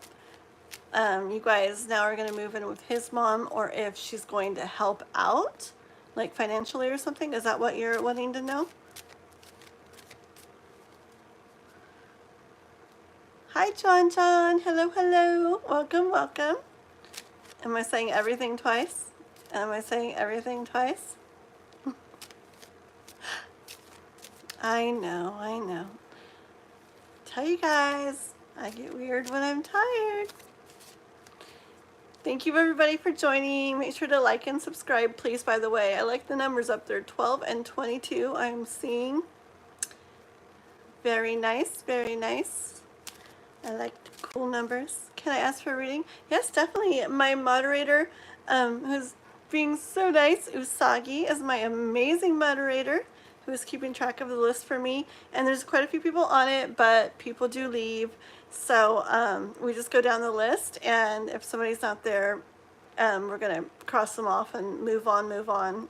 You guys now are going to move in with his mom, or if she's going to help out, like financially or something? Is that what you're wanting to know? Hi, John John. Hello, hello. Welcome, welcome. Am I saying everything twice? Am I saying everything twice? I know, I know. Tell you guys, I get weird when I'm tired. Thank you everybody for joining. Make sure to like and subscribe, please, by the way. I like the numbers up there, 12 and 22 I'm seeing. Very nice, very nice. I like cool numbers. Can I ask for a reading? Yes, definitely. My moderator, who's being so nice, Usagi, is my amazing moderator who is keeping track of the list for me. And there's quite a few people on it, but people do leave. So we just go down the list, and if somebody's not there, we're going to cross them off and move on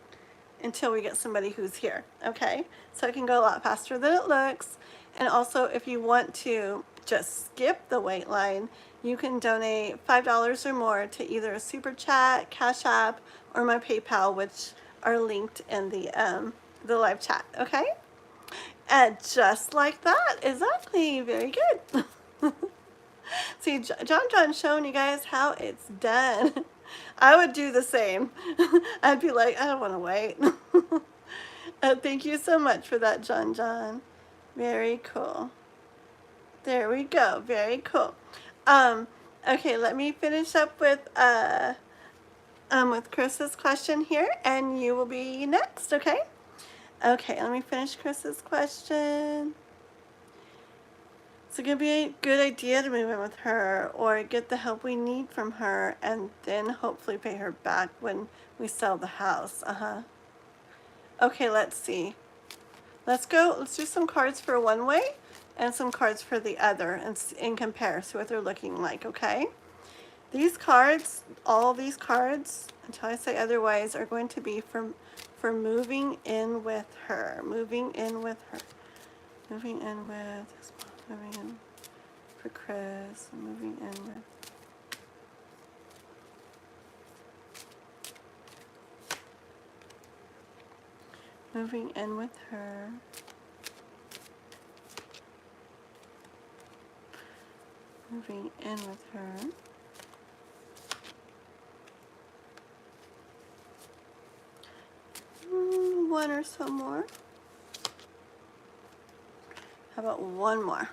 until we get somebody who's here. Okay? So it can go a lot faster than it looks. And also, if you want to just skip the wait line, you can donate $5 or more to either a super chat, Cash App, or my PayPal, which are linked in the live chat. Okay? And just like that, exactly. Very good. See, John's showing you guys how it's done. I would do the same. I'd be like, I don't want to wait. Thank you so much for that, John. Very cool. There we go. Very cool. Okay, let me finish up with Chris's question here, and you will be next, okay? Okay, let me finish Chris's question. Is it going to be a good idea to move in with her or get the help we need from her and then hopefully pay her back when we sell the house? Okay, let's see. Let's do some cards for one way and some cards for the other and compare, see what they're looking like, okay? These cards, all these cards, until I say otherwise, are going to be for moving in with her. Moving in with her. Moving in with this one. Moving in for Chris. Moving in with... Moving in with her. Moving in with her. One or so more. How about one more?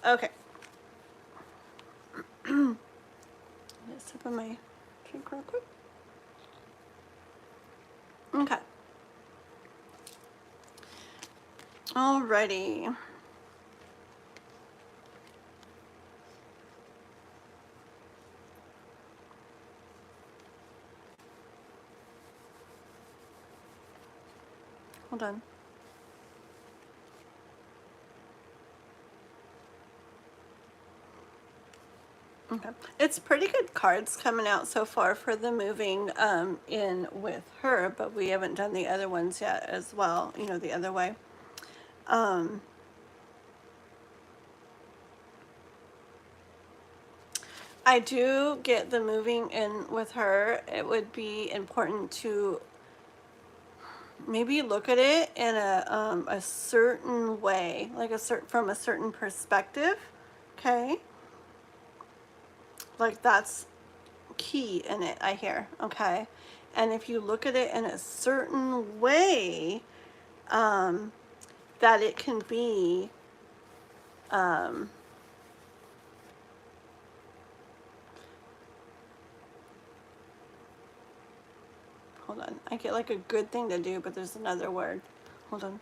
Okay. Let's sip of my drink real quick. Okay. Alrighty. Hold on. Okay. It's pretty good cards coming out so far for the moving in with her, but we haven't done the other ones yet as well, you know, the other way. I do get the moving in with her. It would be important to maybe look at it in a certain way, like from a certain perspective, okay? Like that's key in it, I hear, okay? And if you look at it in a certain way, that it can be, hold on, I get like a good thing to do, but there's another word. Hold on.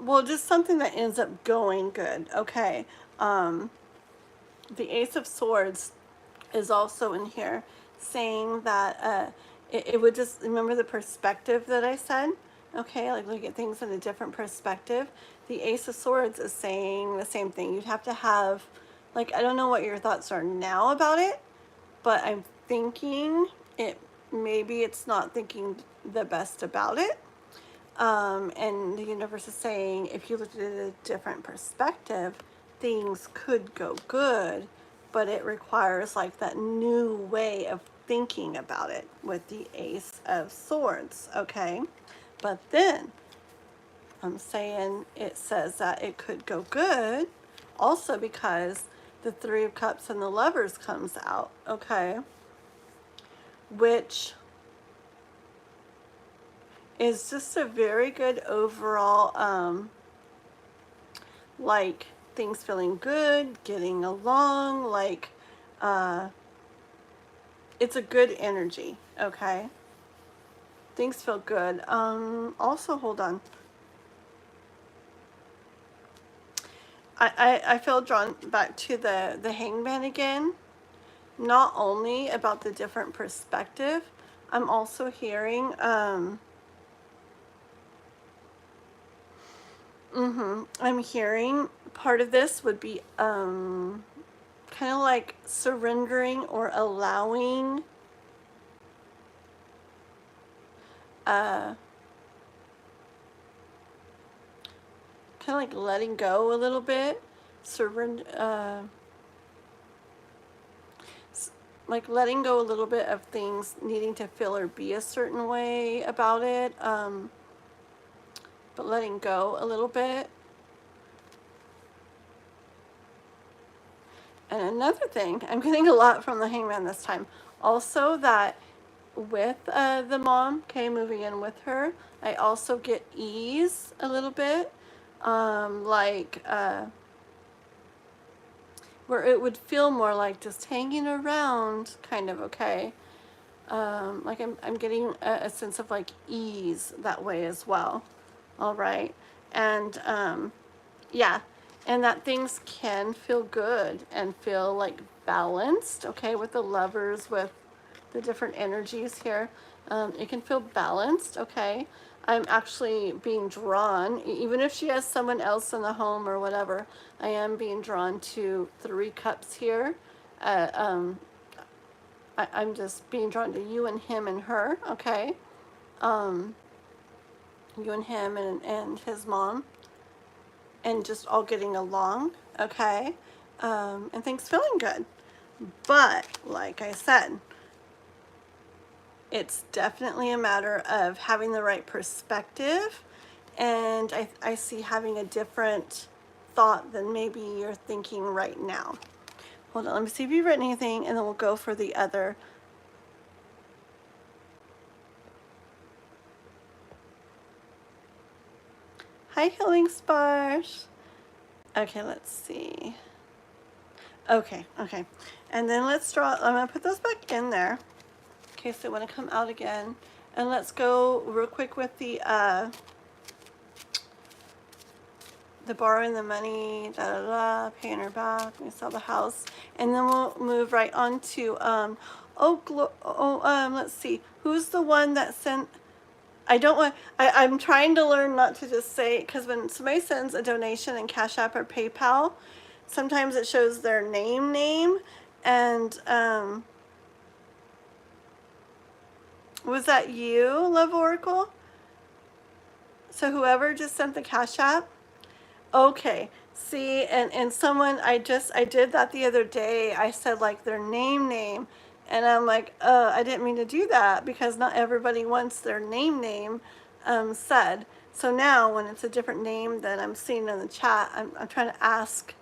Well, just something that ends up going good. Okay. The Ace of Swords is also in here, saying that it would just, remember the perspective that I said? Okay, like look at things in a different perspective. The Ace of Swords is saying the same thing. You'd have to have, like, I don't know what your thoughts are now about it, but I'm thinking maybe it's not thinking the best about it. And the universe is saying if you look at it at a different perspective, things could go good, but it requires like that new way of thinking about it with the Ace of Swords, okay? But then I'm saying it says that it could go good also because the Three of Cups and the Lovers comes out, okay? Which is just a very good overall, like things feeling good, getting along, like it's a good energy, okay? Things feel good. Also, hold on. I feel drawn back to the Hangman again. Not only about the different perspective, I'm also hearing I'm hearing part of this would be kind of like surrendering or allowing kind of like letting go a little bit, surrender, like letting go a little bit of things needing to feel or be a certain way about it, but letting go a little bit. And another thing, I'm getting a lot from the Hangman this time, also that with the mom, okay, moving in with her, I also get ease a little bit, where it would feel more like just hanging around, kind of, okay? Like I'm getting a sense of like ease that way as well, all right? And yeah, and that things can feel good and feel like balanced, okay, with the Lovers, with the different energies here. It can feel balanced, okay? I'm actually being drawn, even if she has someone else in the home or whatever, I am being drawn to Three Cups here. I'm just being drawn to you and him and her, okay? You and him and his mom, and just all getting along, okay? And things feeling good. But, like I said, it's definitely a matter of having the right perspective, and I see having a different thought than maybe you're thinking right now. Hold on, let me see if you've written anything, and then we'll go for the other. Hi, Healing Sparsh. Okay, let's see. Okay. And then let's draw, I'm gonna put those back in there in case they want to come out again. And let's go real quick with the borrowing the money, paying her back, we sell the house, and then we'll move right on to let's see, who's the one that sent. I'm trying to learn not to just say, because when somebody sends a donation in Cash App or PayPal, sometimes it shows their name, and was that you, Love Oracle? So whoever just sent the Cash App? Okay, see, and someone, I did that the other day. I said like their name, and I'm like, I didn't mean to do that, because not everybody wants their name said. So now when it's a different name that I'm seeing in the chat, I'm trying to ask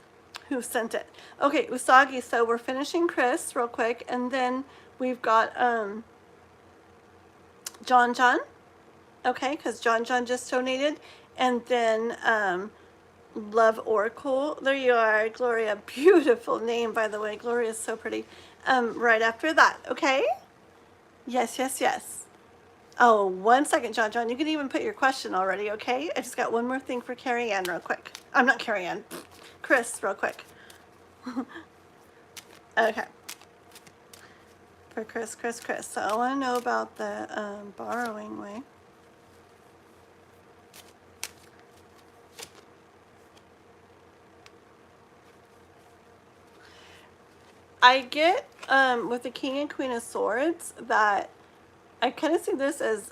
who sent it. Okay, Usagi, so we're finishing Chris real quick, and then we've got John John, okay, because John John just donated, and then Love Oracle, there you are, Gloria, beautiful name, by the way, Gloria is so pretty, right after that, okay? Yes, yes, yes. Oh, 1 second, John John, you can even put your question already, okay? I just got one more thing for Carrie Ann real quick. I'm not Carrie Ann, Chris, real quick. Okay. For Chris. So I want to know about the borrowing way. I get with the King and Queen of Swords that I kind of see this as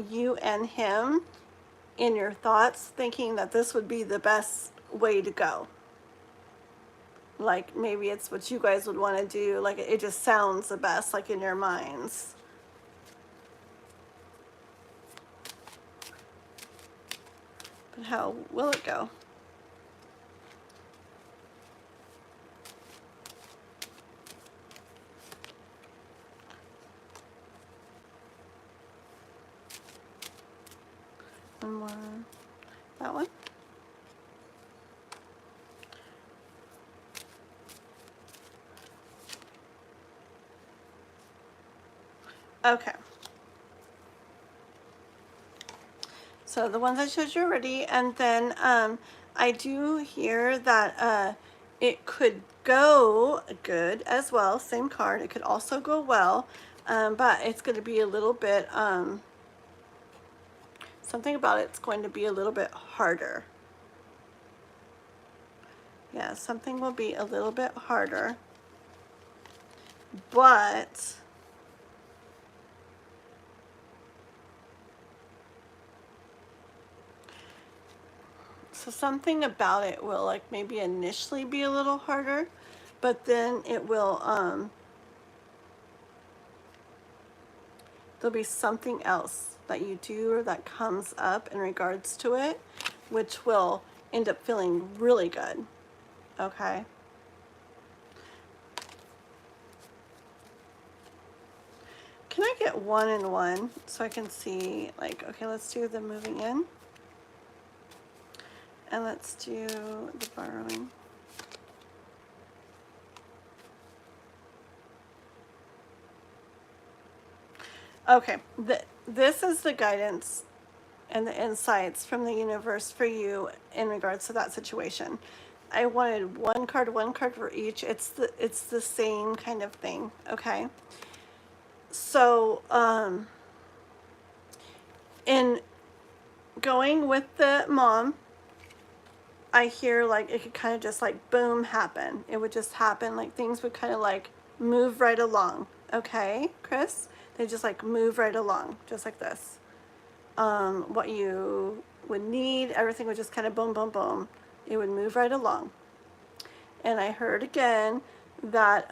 you and him in your thoughts thinking that this would be the best way to go. Like maybe it's what you guys would want to do. Like it just sounds the best, like in your minds. But how will it go? One more. That one. Okay. So the ones I showed you already, and then I do hear that it could go good as well, same card. It could also go well, but it's going to be a little bit, something about it's going to be a little bit harder. Yeah, something will be a little bit harder, but so something about it will like maybe initially be a little harder, but then it will, there'll be something else that you do or that comes up in regards to it, which will end up feeling really good, okay? Can I get 1 and 1 so I can see, like, okay, let's do the moving in. And let's do the borrowing. Okay, this is the guidance and the insights from the universe for you in regards to that situation. I wanted one card for each. It's the same kind of thing, okay? So, in going with the mom, I hear like it could kind of just like boom happen. It would just happen, like things would kind of like move right along, okay, Chris? They just like move right along, just like this. What you would need, everything would just kind of boom, boom, boom. It would move right along. And I heard again that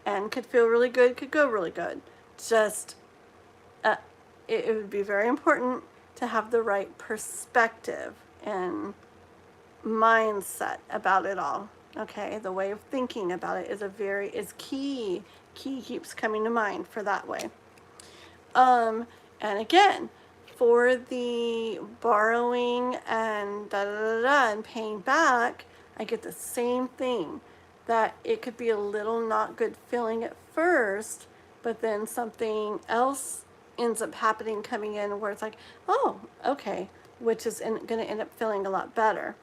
and could feel really good, could go really good. Just it would be very important to have the right perspective and mindset about it all. Okay, the way of thinking about it is key. Key keeps coming to mind for that way. And again, for the borrowing and and paying back, I get the same thing, that it could be a little not good feeling at first, but then something else ends up happening, coming in where it's like, oh, okay, which is going to end up feeling a lot better.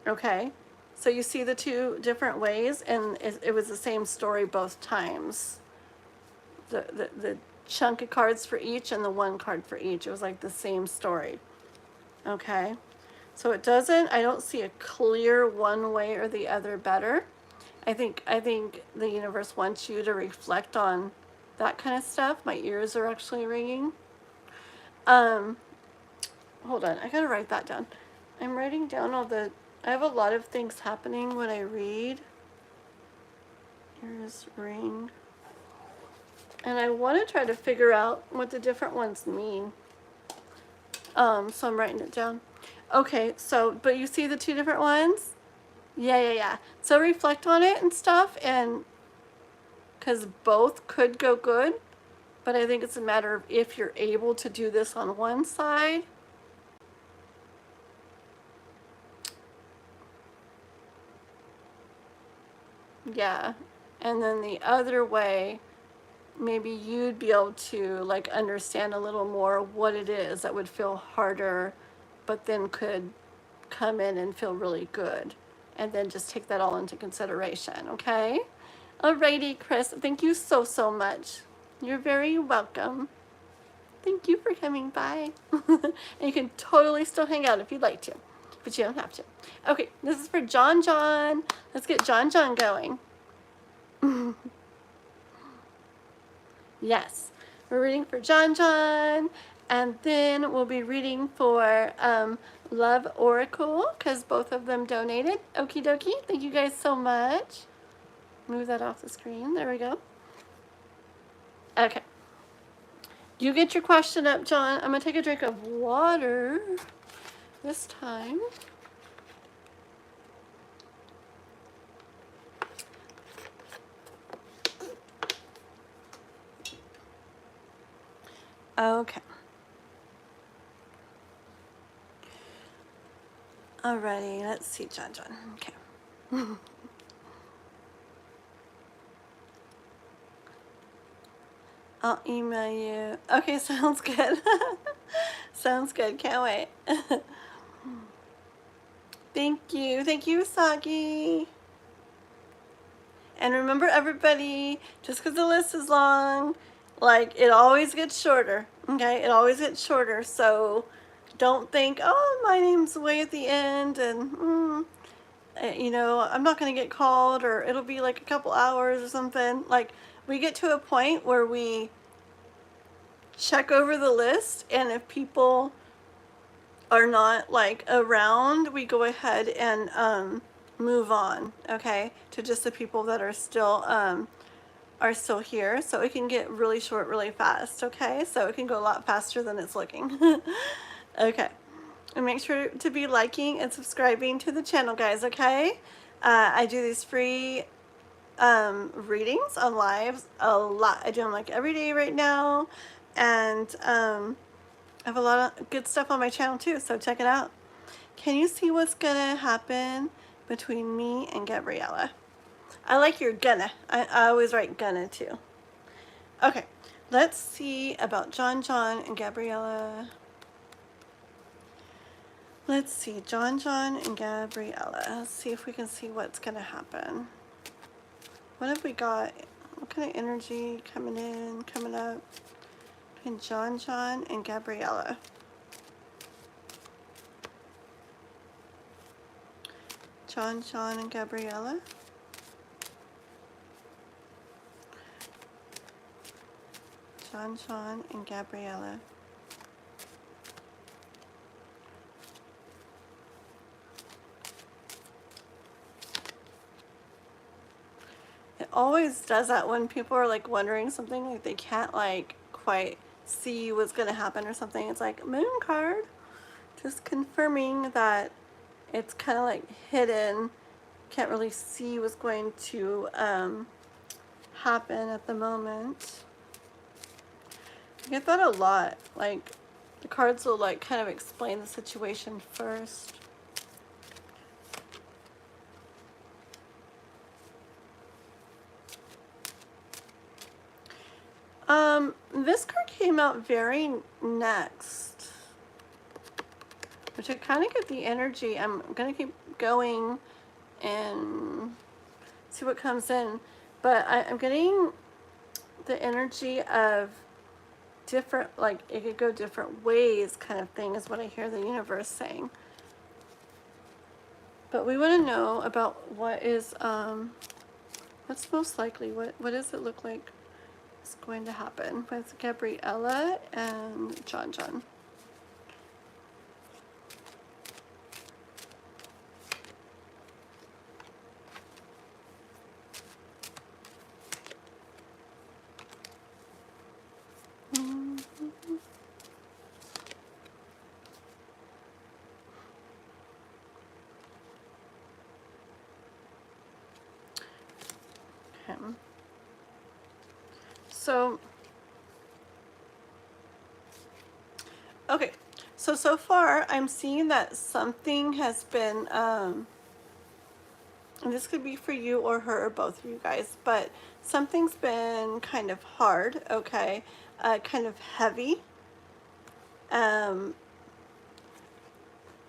Okay, so you see the two different ways, and it was the same story both times. The chunk of cards for each and the one card for each. It was like the same story. Okay, so I don't see a clear one way or the other better. I think the universe wants you to reflect on that kind of stuff. My ears are actually ringing. Hold on, I gotta write that down. I'm writing down I have a lot of things happening when I read. Ears ring. And I want to try to figure out what the different ones mean. So I'm writing it down. Okay, so, but you see the two different ones? Yeah. So reflect on it and stuff, and because both could go good, but I think it's a matter of if you're able to do this on one side. Yeah. And then the other way, maybe you'd be able to like understand a little more what it is that would feel harder, but then could come in and feel really good. And then just take that all into consideration, okay? Alrighty, Chris, thank you so much. You're very welcome. Thank you for coming by. And you can totally still hang out if you'd like to, but you don't have to. Okay, this is for John. Let's get John going. Yes, we're reading for John, and then we'll be reading for Love Oracle, because both of them donated. Okie dokie, thank you guys so much. Move that off the screen, there we go. Okay, you get your question up, John. I'm gonna take a drink of water this time. Okay. Alrighty, let's see, John. Okay. I'll email you. Okay, sounds good. Sounds good, can't wait. Thank you, Usagi. And remember, everybody, just because the list is long, like, it always gets shorter, okay? It always gets shorter, so don't think, oh, my name's way at the end, and, you know, I'm not going to get called, or it'll be like a couple hours or something. Like, we get to a point where we check over the list, and if people are not, like, around, we go ahead and, move on, okay, to just the people that are still here. So it can get really short really fast, okay? So it can go a lot faster than it's looking. Okay, and make sure to be liking and subscribing to the channel, guys, okay? I do these free readings on lives a lot. I do them like every day right now, and I have a lot of good stuff on my channel too, so check it out. Can you see what's gonna happen between me and Gabriella? I like your gonna. I always write gonna too. Okay, let's see about John and Gabriella. Let's see, John and Gabriella. Let's see if we can see what's gonna happen. What have we got? What kind of energy coming in, coming up between John and Gabriella? John and Gabriella. John and Gabriella. It always does that when people are like wondering something, like they can't like quite see what's gonna happen or something. It's like moon card, just confirming that it's kind of like hidden. Can't really see what's going to happen at the moment. I get that a lot. Like the cards will like kind of explain the situation first. This card came out very next, which I kind of get the energy. I'm gonna keep going and see what comes in, but I'm getting the energy of different, like it could go different ways kind of thing is what I hear the universe saying. But we want to know about what is what's most likely, what does it look like is going to happen with Gabriella and John. So, okay. So far, I'm seeing that something has been, and this could be for you or her or both of you guys, but something's been kind of hard, okay? Kind of heavy. But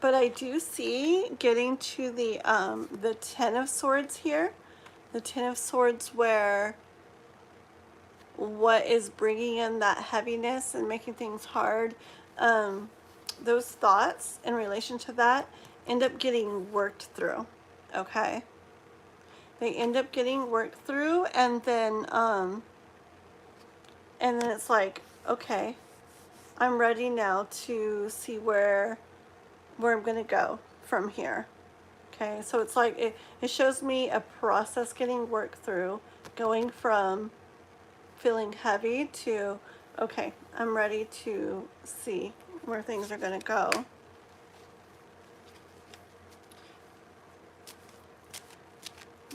I do see getting to the Ten of Swords here. The Ten of Swords, where what is bringing in that heaviness and making things hard, those thoughts in relation to that end up getting worked through, okay? They end up getting worked through, and then it's like, okay, I'm ready now to see where I'm gonna go from here. Okay, so it's like it shows me a process getting worked through, going from feeling heavy to, okay, I'm ready to see where things are gonna go.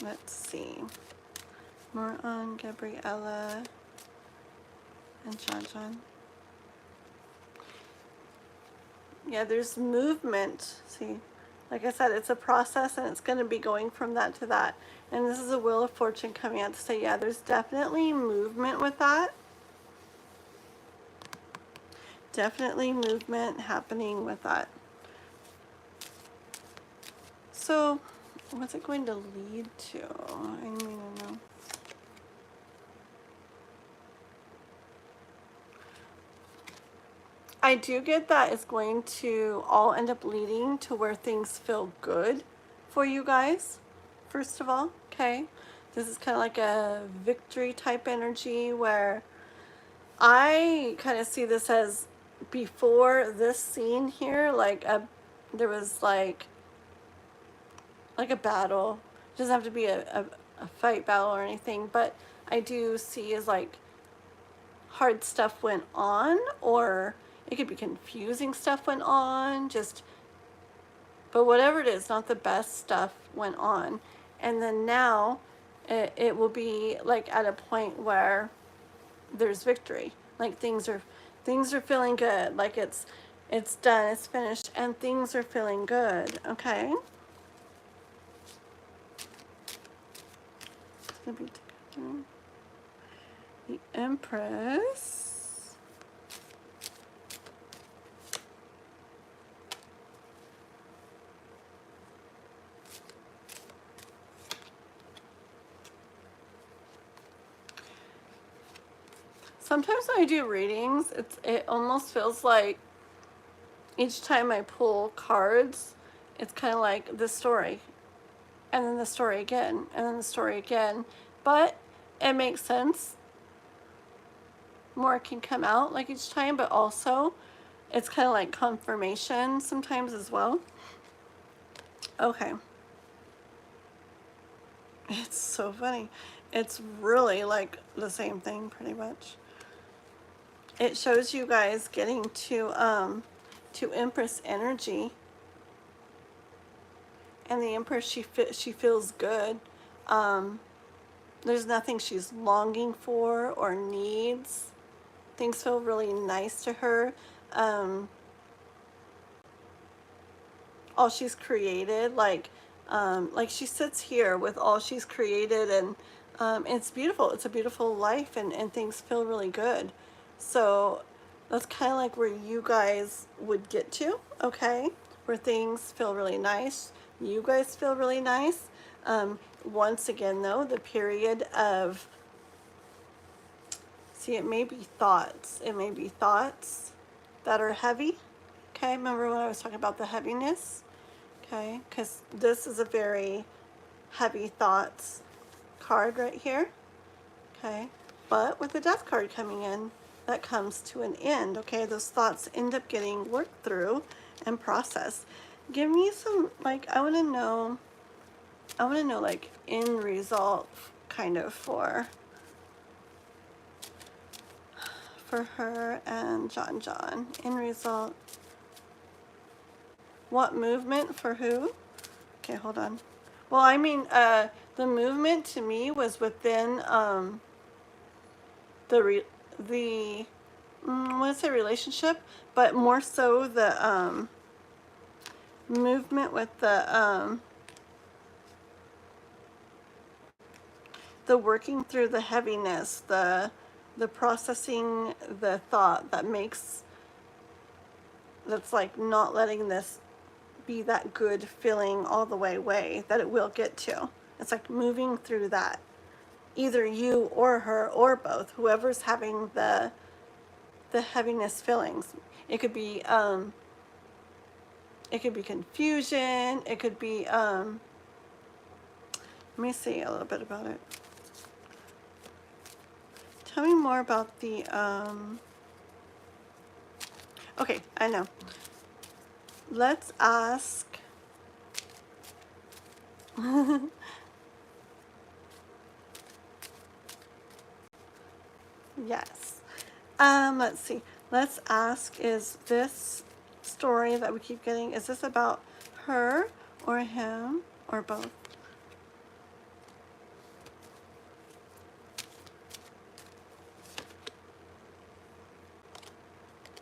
Let's see. More on Gabriella and John. Yeah, there's movement. See, like I said, it's a process, and it's going to be going from that to that. And this is a Wheel of Fortune coming out to say, yeah, there's definitely movement with that. Definitely movement happening with that. So, what's it going to lead to? I don't even know. I do get that it's going to all end up leading to where things feel good for you guys, first of all, okay? This is kind of like a victory type energy, where I kind of see this as, before this scene here, like there was like a battle. It doesn't have to be a fight battle or anything, but I do see as like hard stuff went on, or it could be confusing stuff went on, but whatever it is, not the best stuff went on. And then now it will be like at a point where there's victory. Like things are feeling good. Like it's done, it's finished, and things are feeling good, okay? It's gonna be the Empress. Sometimes when I do readings, it almost feels like each time I pull cards, it's kind of like the story, and then the story again, and then the story again. But it makes sense. More can come out like each time, but also it's kind of like confirmation sometimes as well. Okay. It's so funny. It's really like the same thing pretty much. It shows you guys getting to Empress energy, and the Empress, she feels good. There's nothing she's longing for or needs. Things feel really nice to her. All she's created, like she sits here with all she's created, and it's beautiful. It's a beautiful life, and things feel really good. So that's kind of like where you guys would get to, okay? Where things feel really nice. You guys feel really nice. Once again, though, the period of, see, it may be thoughts. It may be thoughts that are heavy, okay? Remember when I was talking about the heaviness? Okay, because this is a very heavy thoughts card right here, okay? But with the Death card coming in, that comes to an end, okay? Those thoughts end up getting worked through and processed. Give me some, like, I want to know like end result kind of for her and John. End result. What movement for who? Okay, hold on. Well, I mean, the movement to me was within the I want to say relationship, but more so the movement with the working through the heaviness, the processing the thought that's like not letting this be that good feeling all the way that it will get to. It's like moving through that. Either you or her or both, whoever's having the heaviness feelings. It could be confusion, it could be let me see a little bit about it. Tell me more about the okay, I know. Let's ask yes. Let's see. Let's ask, is this story that we keep getting, is this about her or him or both?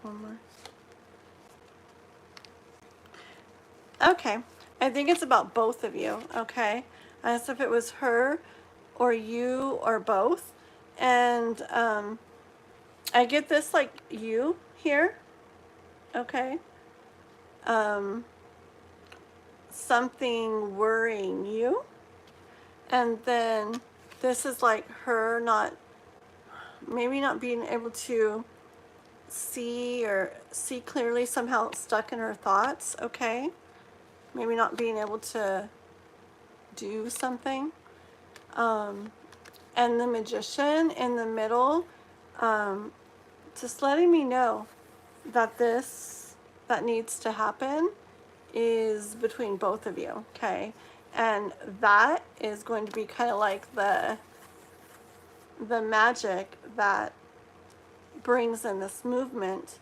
One more. Okay. I think it's about both of you, okay? As if it was her or you or both. And I get this like you here, okay? Something worrying you. And then this is like her maybe not being able to see clearly, somehow stuck in her thoughts, okay? Maybe not being able to do something. And the Magician in the middle, just letting me know that that needs to happen is between both of you, okay? And that is going to be kind of like the magic that brings in this movement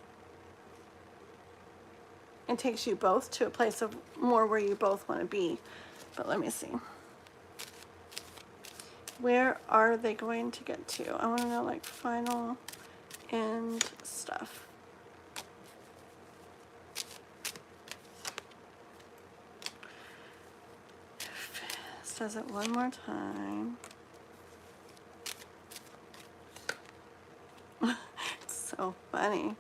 and takes you both to a place of more where you both want to be. But let me see. Where are they going to get to? I want to know like final end stuff. This does it one more time. It's so funny.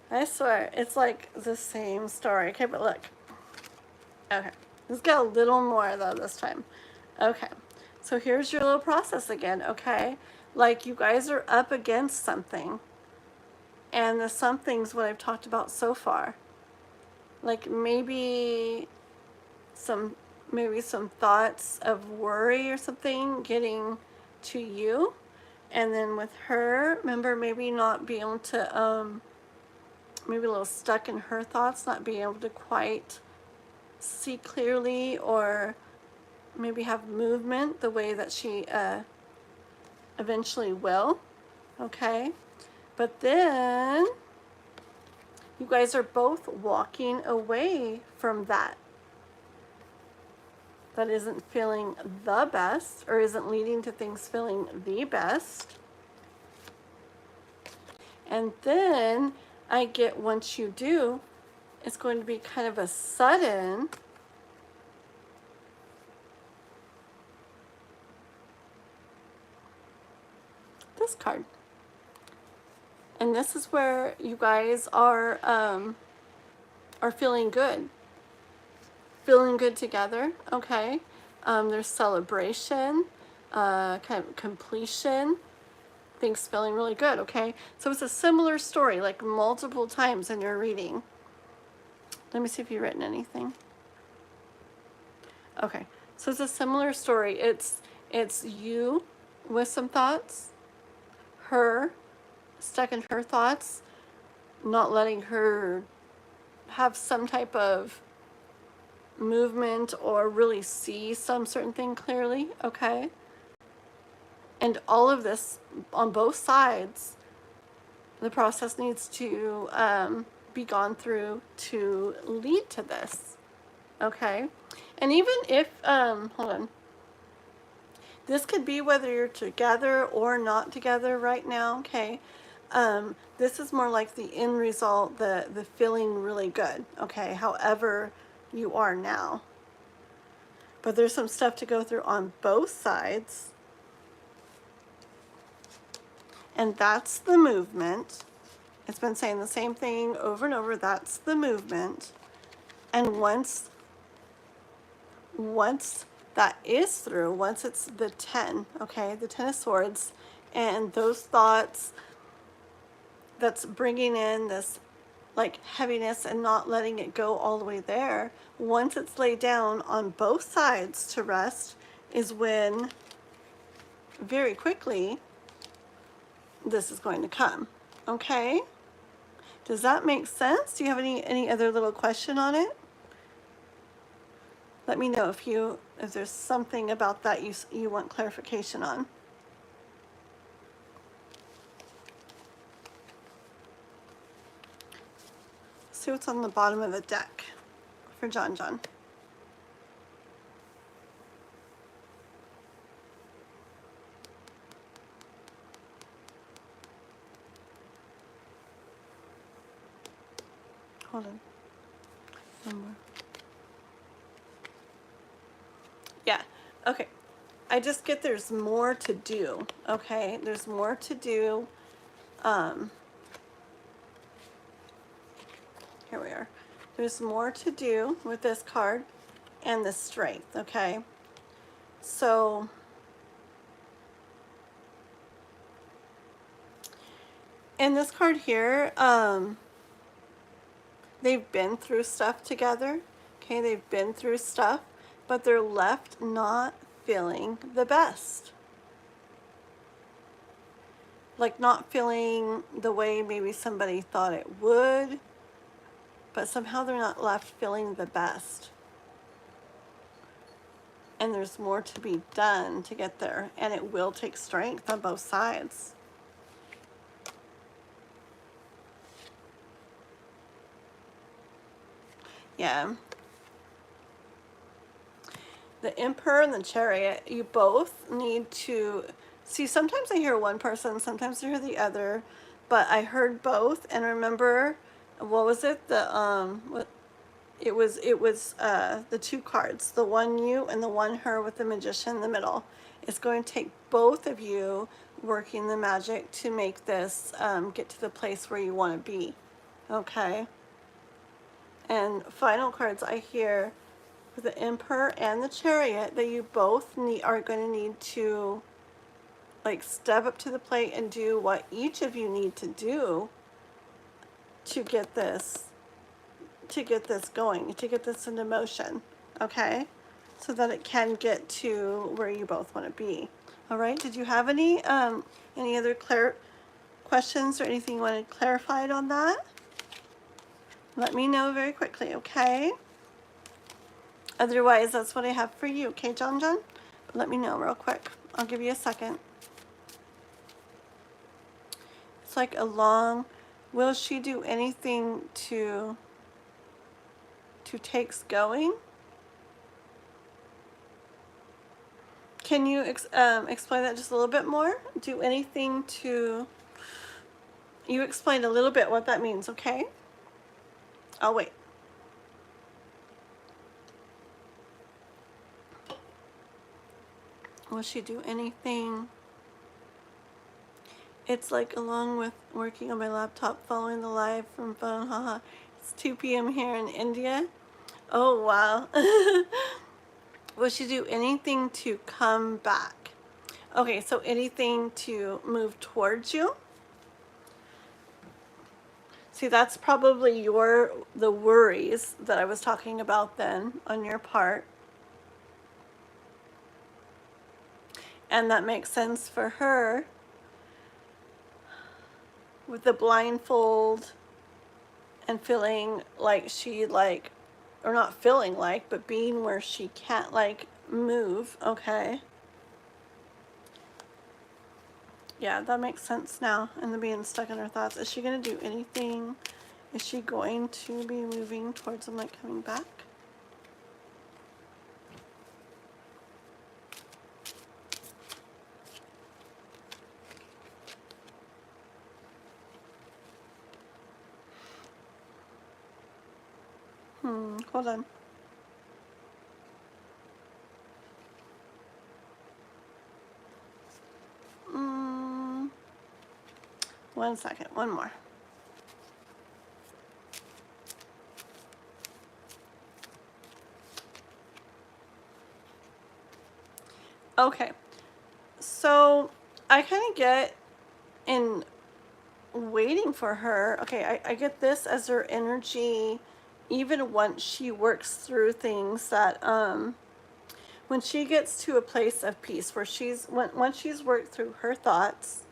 I swear, it's like the same story. Okay, but look. Okay, let's get a little more though this time. Okay, so here's your little process again, okay? Like you guys are up against something. And the something's what I've talked about so far. Like maybe some thoughts of worry or something getting to you. And then with her, remember, maybe not being able to, maybe a little stuck in her thoughts, not being able to quite see clearly or maybe have movement the way that she eventually will, okay? But then you guys are both walking away from that isn't feeling the best or isn't leading to things feeling the best. And then I get, once you do, it's going to be kind of a sudden this card. And this is where you guys are feeling good. Feeling good together, okay? There's celebration, kind of completion, things feeling really good, okay? So it's a similar story, like multiple times in your reading. Let me see if you've written anything. Okay, so it's a similar story. It's you with some thoughts, her stuck in her thoughts, not letting her have some type of movement or really see some certain thing clearly, okay? And all of this on both sides, the process needs to be gone through to lead to this, okay? And even if, hold on. This could be whether you're together or not together right now, okay? This is more like the end result, the feeling really good, okay? However you are now. But there's some stuff to go through on both sides. And that's the movement. It's been saying the same thing over and over. That's the movement. And once that is through, once it's the 10, okay, the 10 of Swords, and those thoughts that's bringing in this like heaviness and not letting it go all the way there, once it's laid down on both sides to rest, is when very quickly this is going to come. Okay, does that make sense? Do you have any other little question on it? Let me know if there's something about that you want clarification on. See what's on the bottom of the deck for John. Hold on. One more. Yeah. Okay. I just get there's more to do. Okay. There's more to do. Here we are. There's more to do with this card and the strength. Okay. So in this card here, they've been through stuff together. Okay, they've been through stuff, but they're left not feeling the best. Like not feeling the way maybe somebody thought it would, but somehow they're not left feeling the best. And there's more to be done to get there, and it will take strength on both sides. Yeah. The Emperor and the Chariot, you both need to see. Sometimes I hear one person, sometimes I hear the other, but I heard both. And remember, what was it? It was the two cards, the one you and the one her with the Magician in the middle. It's going to take both of you working the magic to make this get to the place where you want to be. Okay. And final cards I hear for the Emperor and the Chariot, that you both are going to need to like step up to the plate and do what each of you need to do to get this going, to get this into motion. Okay, so that it can get to where you both want to be. All right, did you have any other questions or anything you wanted clarified on that? Let me know very quickly, okay? Otherwise, that's what I have for you, okay, John? But let me know real quick. I'll give you a second. It's like a long, will she do anything to takes going? Can you explain that just a little bit more? Do anything to, you explained a little bit what that means, okay? I'll wait. Will she do anything? It's like along with working on my laptop, following the live from phone, haha. It's 2 p.m. here in India. Oh, wow. Will she do anything to come back? Okay, so anything to move towards you? See, that's probably the worries that I was talking about then on your part. And that makes sense for her with the blindfold and feeling like she or not feeling like, but being where she can't move, okay? Yeah, that makes sense now, and the being stuck in her thoughts. Is she going to do anything? Is she going to be moving towards him, coming back? Hold on. One second, one more. Okay, so I kind of get in waiting for her. Okay, I get this as her energy, even once she works through things that, when she gets to a place of peace where once she's worked through her thoughts,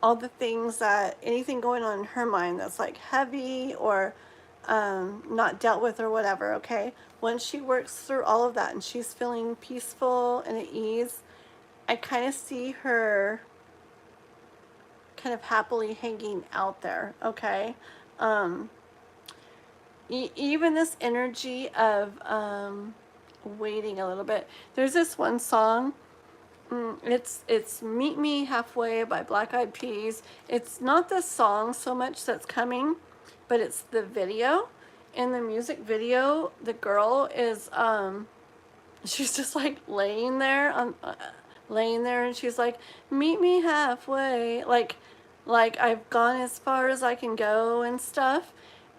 all the things that, anything going on in her mind that's like heavy or not dealt with or whatever, okay? Once she works through all of that and she's feeling peaceful and at ease, I kind of see her kind of happily hanging out there, okay? Even this energy of waiting a little bit. There's this one song. It's Meet Me Halfway by Black Eyed Peas. It's not the song so much that's coming, but it's the video. In the music video, the girl is she's just like laying there and she's like, meet me halfway, like I've gone as far as I can go and stuff.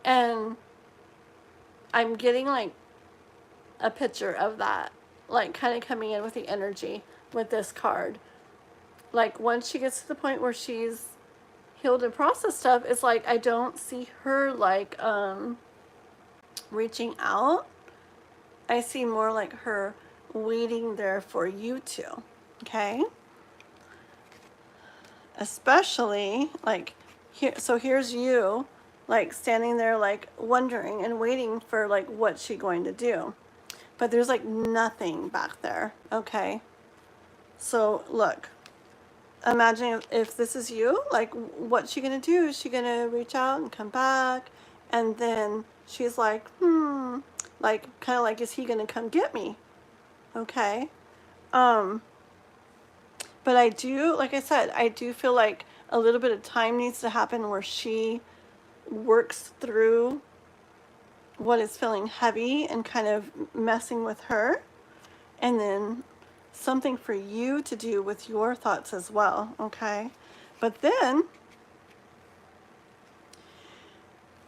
And I'm getting like a picture of that, like kind of coming in with the energy with this card. Like once she gets to the point where she's healed and processed stuff, it's like I don't see her like reaching out. I see more like her waiting there for you to, okay? Especially like here, so here's you like standing there like wondering and waiting for like what's she going to do, but there's like nothing back there, okay? So look, imagine if this is you, like what's she gonna do? Is she gonna reach out and come back? And then she's like, like kind of like, is he gonna come get me? Okay. But I do, like I said, I do feel like a little bit of time needs to happen where she works through what is feeling heavy and kind of messing with her. And then something for you to do with your thoughts as well, okay? But then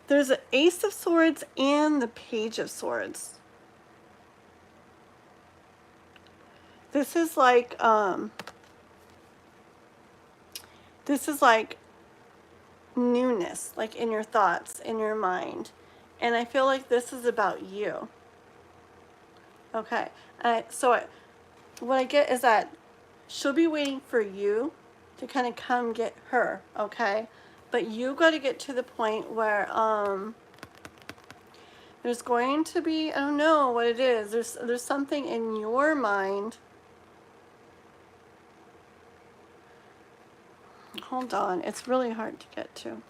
there's an Ace of Swords and the Page of Swords. This is like newness, like in your thoughts, in your mind. And I feel like this is about you. Okay, what I get is that she'll be waiting for you to kind of come get her, okay? But you got to get to the point where there's going to be, I don't know what it is, there's something in your mind. Hold on, it's really hard to get to.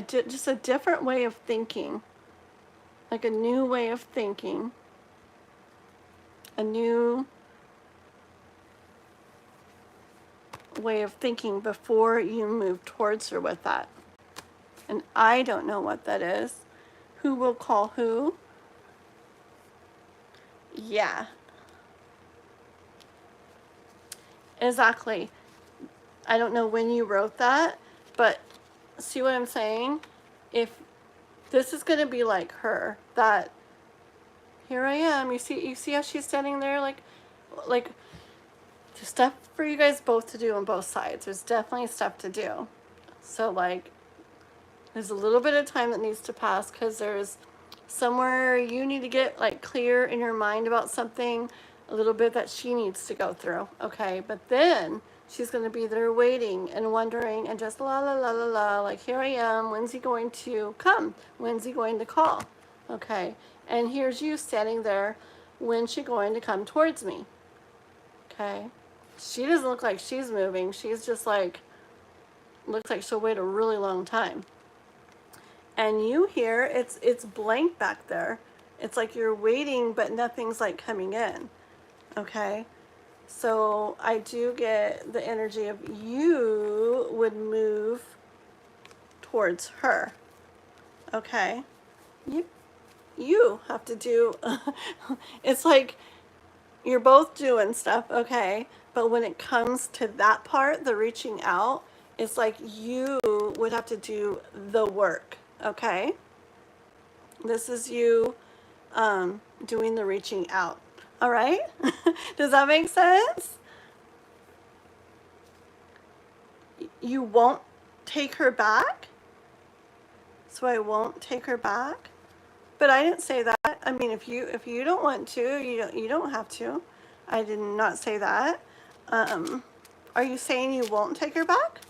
Just a different way of thinking, like a new way of thinking, a new way of thinking before you move towards her with that. And I don't know what that is. Who will call who? Yeah. Exactly. I don't know when you wrote that, but see what I'm saying? If this is going to be like her, that here I am, you see how she's standing there, like there's stuff for you guys both to do on both sides. There's definitely stuff to do. So like there's a little bit of time that needs to pass because there's somewhere you need to get like clear in your mind about something, a little bit that she needs to go through, okay? But then she's going to be there waiting and wondering and just la la la la la, like here I am, when's he going to come? When's he going to call? Okay, and here's you standing there, when's she going to come towards me? Okay, she doesn't look like she's moving, she's just like, looks like she'll wait a really long time. And you here, it's blank back there. It's like you're waiting, but nothing's like coming in. Okay? So I do get the energy of you would move towards her. Okay? You have to do, it's like you're both doing stuff, okay? But when it comes to that part, the reaching out, it's like you would have to do the work, okay? This is you doing the reaching out. All right? Does that make sense? You won't take her back? So I won't take her back? But I didn't say that. I mean, if you don't want to, you don't have to. I did not say that. Are you saying you won't take her back?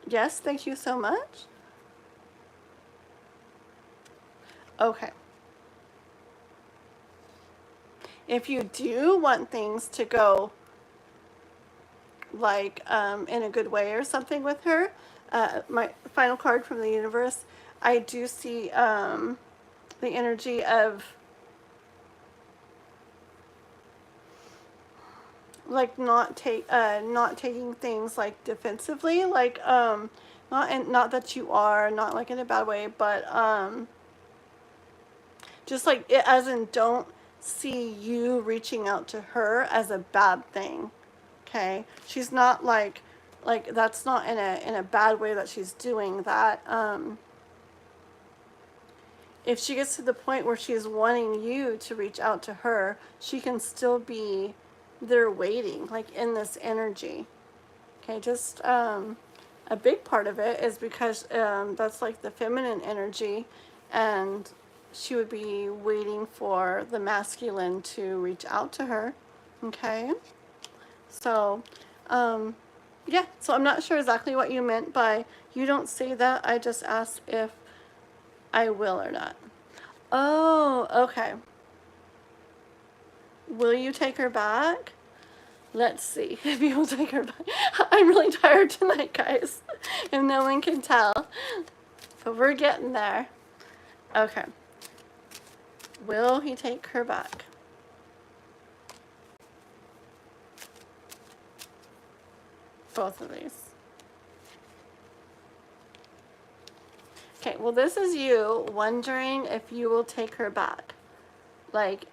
Yes, thank you so much. Okay. If you do want things to go like in a good way or something with her, my final card from the universe, I do see the energy of like not taking things like defensively, like not that you are, not like in a bad way, but just like it, as in don't see you reaching out to her as a bad thing. Okay, she's not like that's not in a bad way that she's doing that. If she gets to the point where she's wanting you to reach out to her, she can still be there waiting, like in this energy. Okay, just a big part of it is because that's like the feminine energy, and she would be waiting for the masculine to reach out to her. Okay, so yeah, so I'm not sure exactly what you meant by you don't say that. I just asked if I will or not. Oh, okay. Will you take her back? Let's see if you will take her back. I'm really tired tonight, guys. If no one can tell. But we're getting there. Okay. Will he take her back? Both of these. Okay, well this is you wondering if you will take her back. Like,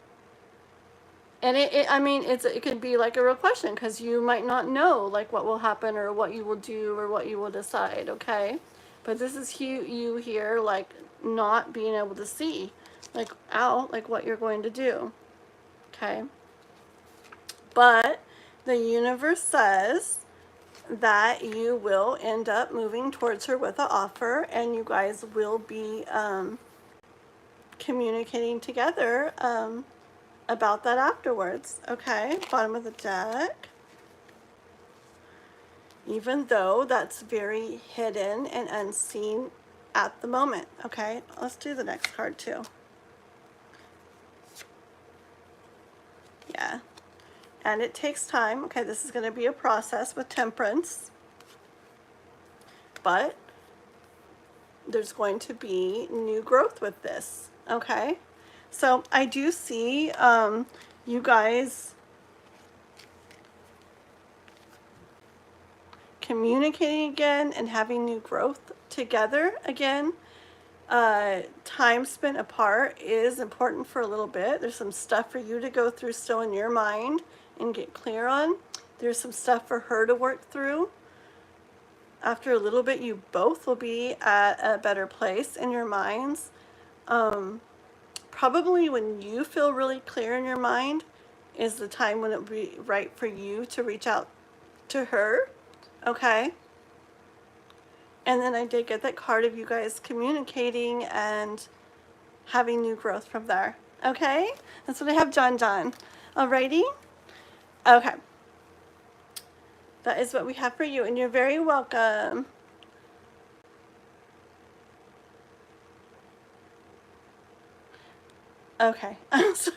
and I mean, it could be like a real question because you might not know like what will happen or what you will do or what you will decide, okay? But this is you here like not being able to see like out like what you're going to do, okay? But the universe says that you will end up moving towards her with an offer, and you guys will be communicating together about that afterwards. Okay, bottom of the deck. Even though that's very hidden and unseen at the moment. Okay, let's do the next card too. Yeah, and it takes time. Okay, this is going to be a process with Temperance, but there's going to be new growth with this. Okay, so I do see you guys communicating again and having new growth together again. Time spent apart is important for a little bit. There's some stuff for you to go through still in your mind and get clear on. There's some stuff for her to work through. After a little bit, you both will be at a better place in your minds. Probably when you feel really clear in your mind is the time when it would be right for you to reach out to her. Okay? And then I did get that card of you guys communicating and having new growth from there. Okay? That's what I have, John. Alrighty? Okay. That is what we have for you, and you're very welcome. Okay. I'm sorry.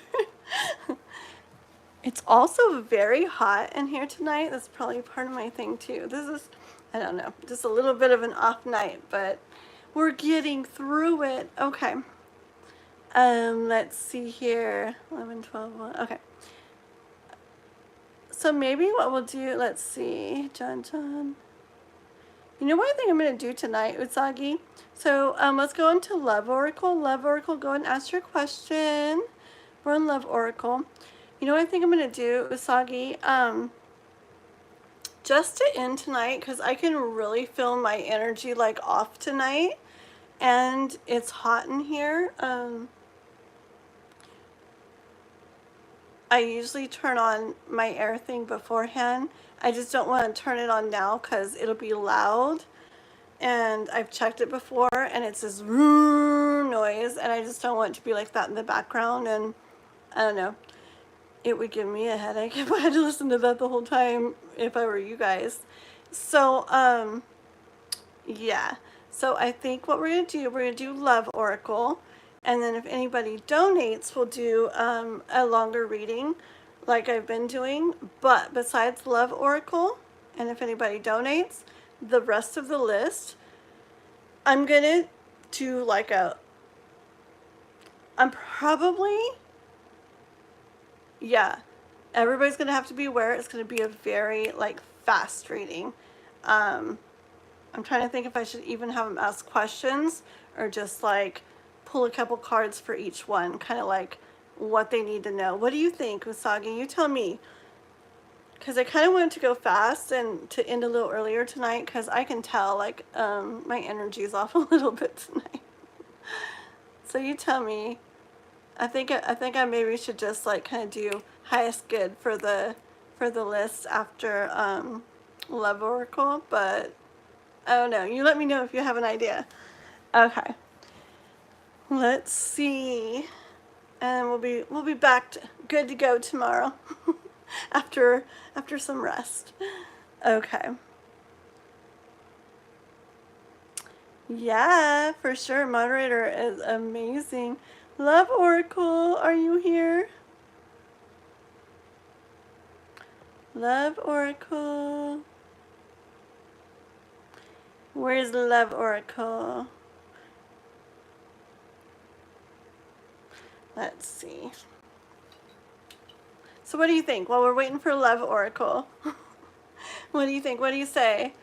It's also very hot in here tonight. That's probably part of my thing too. This is, I don't know, just a little bit of an off night, but we're getting through it. Okay. Let's see here. 11, 12, 1. Okay. So maybe what we'll do, let's see. John. You know what I think I'm going to do tonight, Usagi? So let's go into Love Oracle. Love Oracle, go and ask your question. We're in Love Oracle. You know what I think I'm going to do, Usagi? Just to end tonight, because I can really feel my energy like off tonight. And it's hot in here. I usually turn on my air thing beforehand. I just don't want to turn it on now because it'll be loud. And I've checked it before and it's this noise and I just don't want it to be like that in the background. And I don't know, it would give me a headache if I had to listen to that the whole time if I were you guys. So yeah, so I think what we're gonna do Love Oracle, and then if anybody donates, we'll do a longer reading like I've been doing. But besides Love Oracle, and if anybody donates, the rest of the list, I'm gonna do like yeah, everybody's gonna have to be aware it's gonna be a very like fast reading. I'm trying to think if I should even have them ask questions or just like pull a couple cards for each one, kind of like what they need to know. What do you think, Usagi? You tell me. Because I kind of wanted to go fast and to end a little earlier tonight because I can tell like my energy's off a little bit tonight. So you tell me. I think I maybe should just like kind of do highest good for the list after Love Oracle, but I don't know. You let me know if you have an idea. Okay. Let's see. And we'll be back good to go tomorrow after some rest. Okay. Yeah, for sure. Moderator is amazing. Love Oracle, are you here? Love Oracle. Where's Love Oracle? Let's see. So what do you think? While we're waiting for Love Oracle, what do you think? What do you say?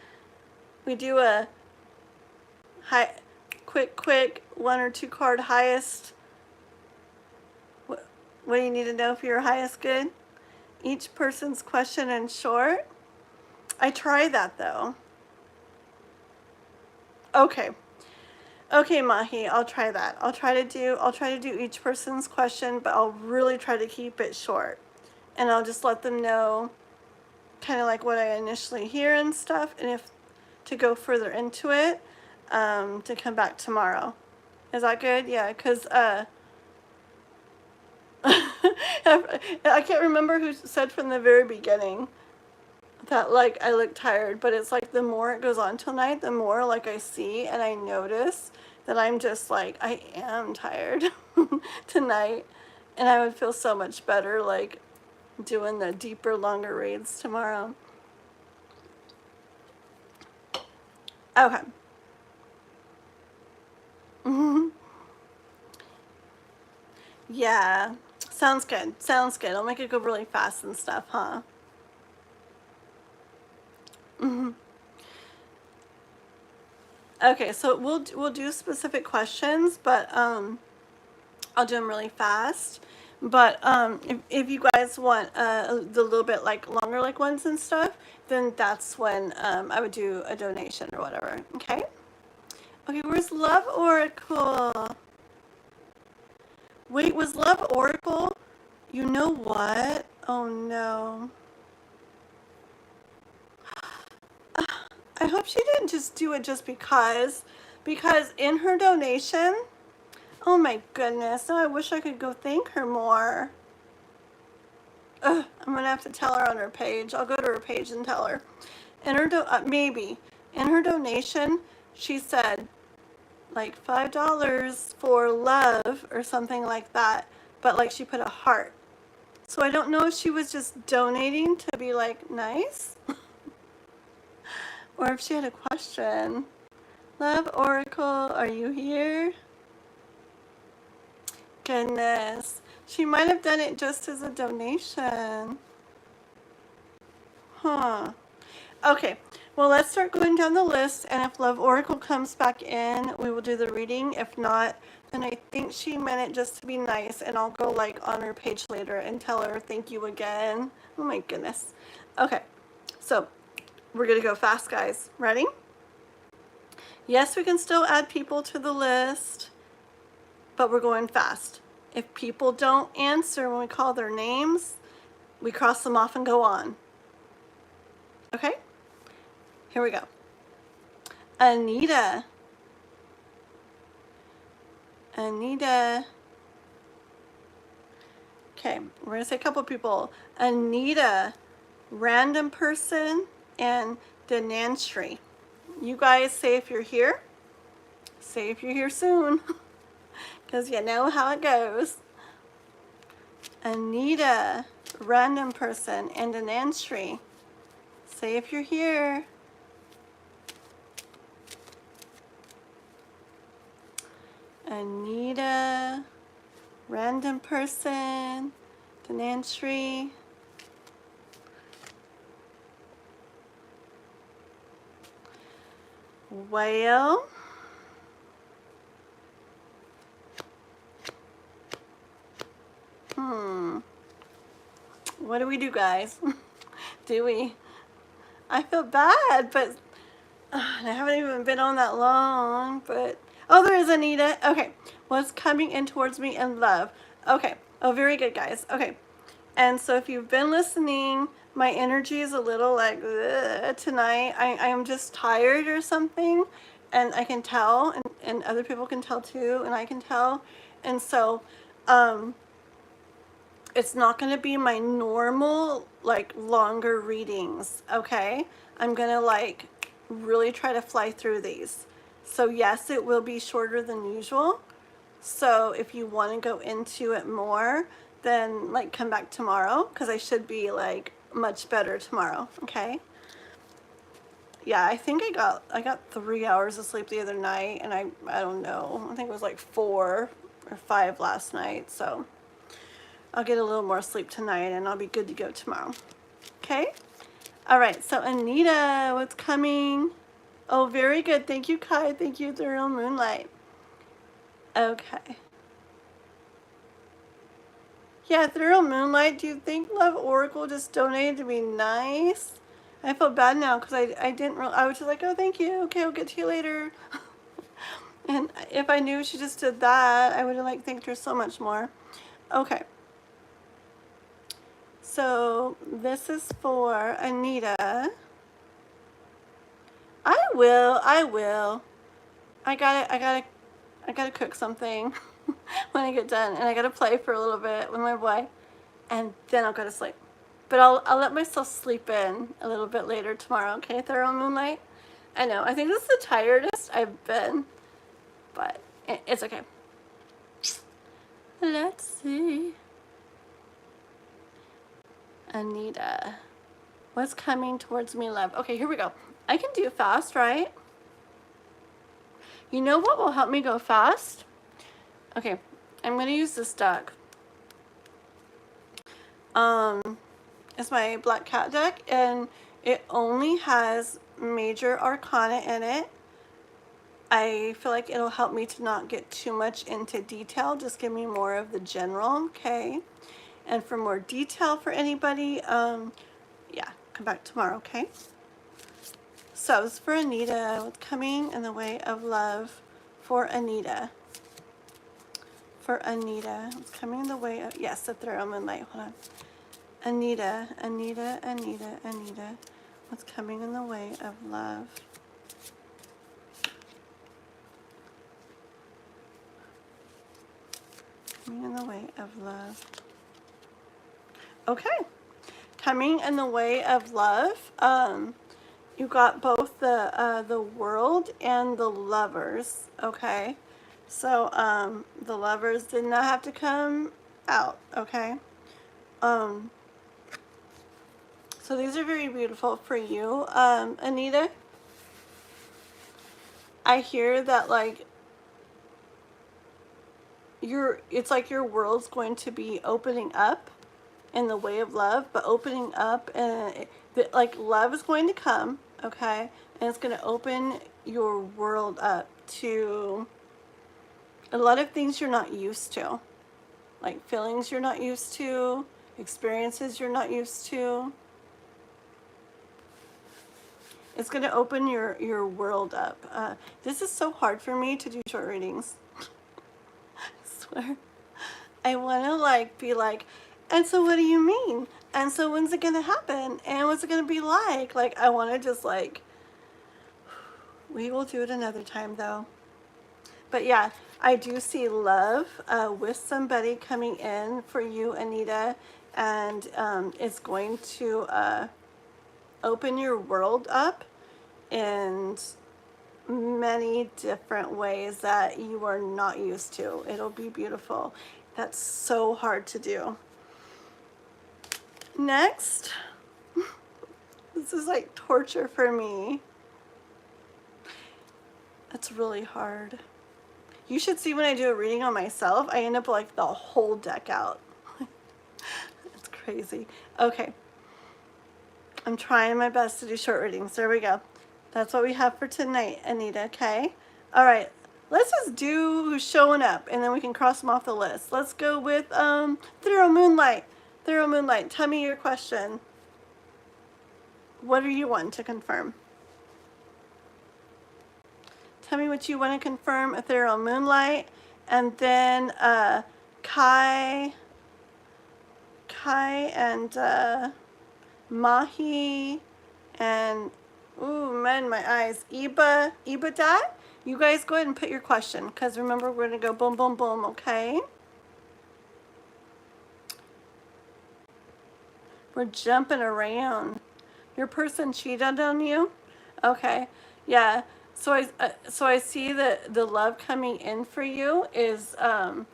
We do a quick 1 or 2 card highest. What do you need to know for your highest good? Each person's question in short. I try that though. Okay. Okay, Mahi, I'll try that. I'll try to do each person's question, but I'll really try to keep it short. And I'll just let them know kind of like what I initially hear and stuff, and if to go further into it, to come back tomorrow. Is that good? Yeah, because I can't remember who said from the very beginning that like I look tired, but it's like the more it goes on till night, the more like I see and I notice that I'm just like I am tired tonight, and I would feel so much better like doing the deeper, longer reads tomorrow. Okay. Yeah. Sounds good. Sounds good. I'll make it go really fast and stuff, huh? Okay, so we'll do specific questions, but I'll do them really fast. But if you guys want the little bit like longer like ones and stuff, then that's when I would do a donation or whatever. Okay. Okay, where's Love Oracle? Wait, was Love Oracle? You know what? Oh no. I hope she didn't just do it just because in her donation, oh my goodness, now I wish I could go thank her more. Ugh, I'm gonna have to tell her on her page. I'll go to her page and tell her. In her maybe in her donation, she said like $5 for love or something like that, but like she put a heart. So I don't know if she was just donating to be like nice or if she had a question. Love Oracle, are you here? Goodness. She might have done it just as a donation. Huh. Okay. Well, let's start going down the list, and if Love Oracle comes back in, we will do the reading. If not, then I think she meant it just to be nice, and I'll go like on her page later and tell her thank you again. Oh my goodness. Okay. So, we're going to go fast, guys. Ready? Yes, we can still add people to the list, but we're going fast. If people don't answer when we call their names, we cross them off and go on. Okay? Here we go. Anita. Anita. Okay, we're going to say a couple people. Anita, random person, and Denanshri. You guys say if you're here. Say if you're here soon. Because you know how it goes. Anita, random person, and Denanshri. Say if you're here. Anita, random person, Denanshri. Whale. What do we do, guys? Do we? I feel bad, but I haven't even been on that long, but oh, there is Anita. Okay, what's coming in towards me in love? Okay, oh, very good, guys. Okay, and so if you've been listening, my energy is a little like tonight. I am just tired or something, and I can tell, and other people can tell too, and I can tell, and so it's not going to be my normal like longer readings. Okay, I'm gonna like really try to fly through these. So yes, it will be shorter than usual. So if you want to go into it more, then like come back tomorrow, because I should be like much better tomorrow. Okay. Yeah, I think I got 3 hours of sleep the other night, and I don't know. I think it was like 4 or 5 last night. So I'll get a little more sleep tonight, and I'll be good to go tomorrow. Okay. All right, so Anita, what's coming? Oh, very good. Thank you, Kai. Thank you, The Real Moonlight. Okay. Yeah, The Real Moonlight, do you think Love Oracle just donated to be nice? I feel bad now because I didn't really, I was just like, oh, thank you. Okay, I'll get to you later. And if I knew she just did that, I would have like thanked her so much more. Okay. So this is for Anita. I will. I gotta cook something when I get done, and I gotta play for a little bit with my boy, and then I'll go to sleep. But I'll let myself sleep in a little bit later tomorrow. Okay, Thorough Moonlight. I know. I think this is the tiredest I've been, but it's okay. Let's see. Anita, what's coming towards me, love? Okay, here we go. I can do fast, right? You know what will help me go fast? Okay, I'm gonna use this deck. It's my Black Cat deck, and it only has major arcana in it. I feel like it'll help me to not get too much into detail. Just give me more of the general, okay? And for more detail for anybody, yeah, come back tomorrow, okay? So it's for Anita. What's coming in the way of love for Anita? For Anita. What's coming in the way of, yes, the Thorough Moonlight. Hold on. Anita, Anita, Anita, Anita. What's coming in the way of love? Coming in the way of love. Okay. Coming in the way of love. You got both the World and the Lovers. Okay. So the Lovers did not have to come out. Okay. So these are very beautiful for you. Anita, I hear that like it's like your world's going to be opening up in the way of love, but opening up, and like love is going to come, okay? And it's going to open your world up to a lot of things you're not used to, like feelings you're not used to, experiences you're not used to. It's going to open your world up. This is so hard for me to do short readings. I swear. I want to like be like, and so what do you mean? And so when's it going to happen? And what's it going to be like? Like, I want to just like, we will do it another time though. But yeah, I do see love with somebody coming in for you, Anita. And it's going to open your world up in many different ways that you are not used to. It'll be beautiful. That's so hard to do. Next, this is like torture for me. It's really hard. You should see when I do a reading on myself, I end up like the whole deck out. It's crazy. Okay. I'm trying my best to do short readings. There we go. That's what we have for tonight, Anita, okay? All right. Let's just do who's showing up, and then we can cross them off the list. Let's go with Thorough Moonlight. Thorough Moonlight, tell me your question. What do you want to confirm? Tell me what you want to confirm, Ethereal Moonlight. And then Kai and Mahi and, ooh, man, my eyes. Iba Dot. You guys go ahead and put your question, because remember, we're going to go boom, boom, boom, okay? We're jumping around. Your person cheated on you? Okay. Yeah. So I see that the love coming in for you is going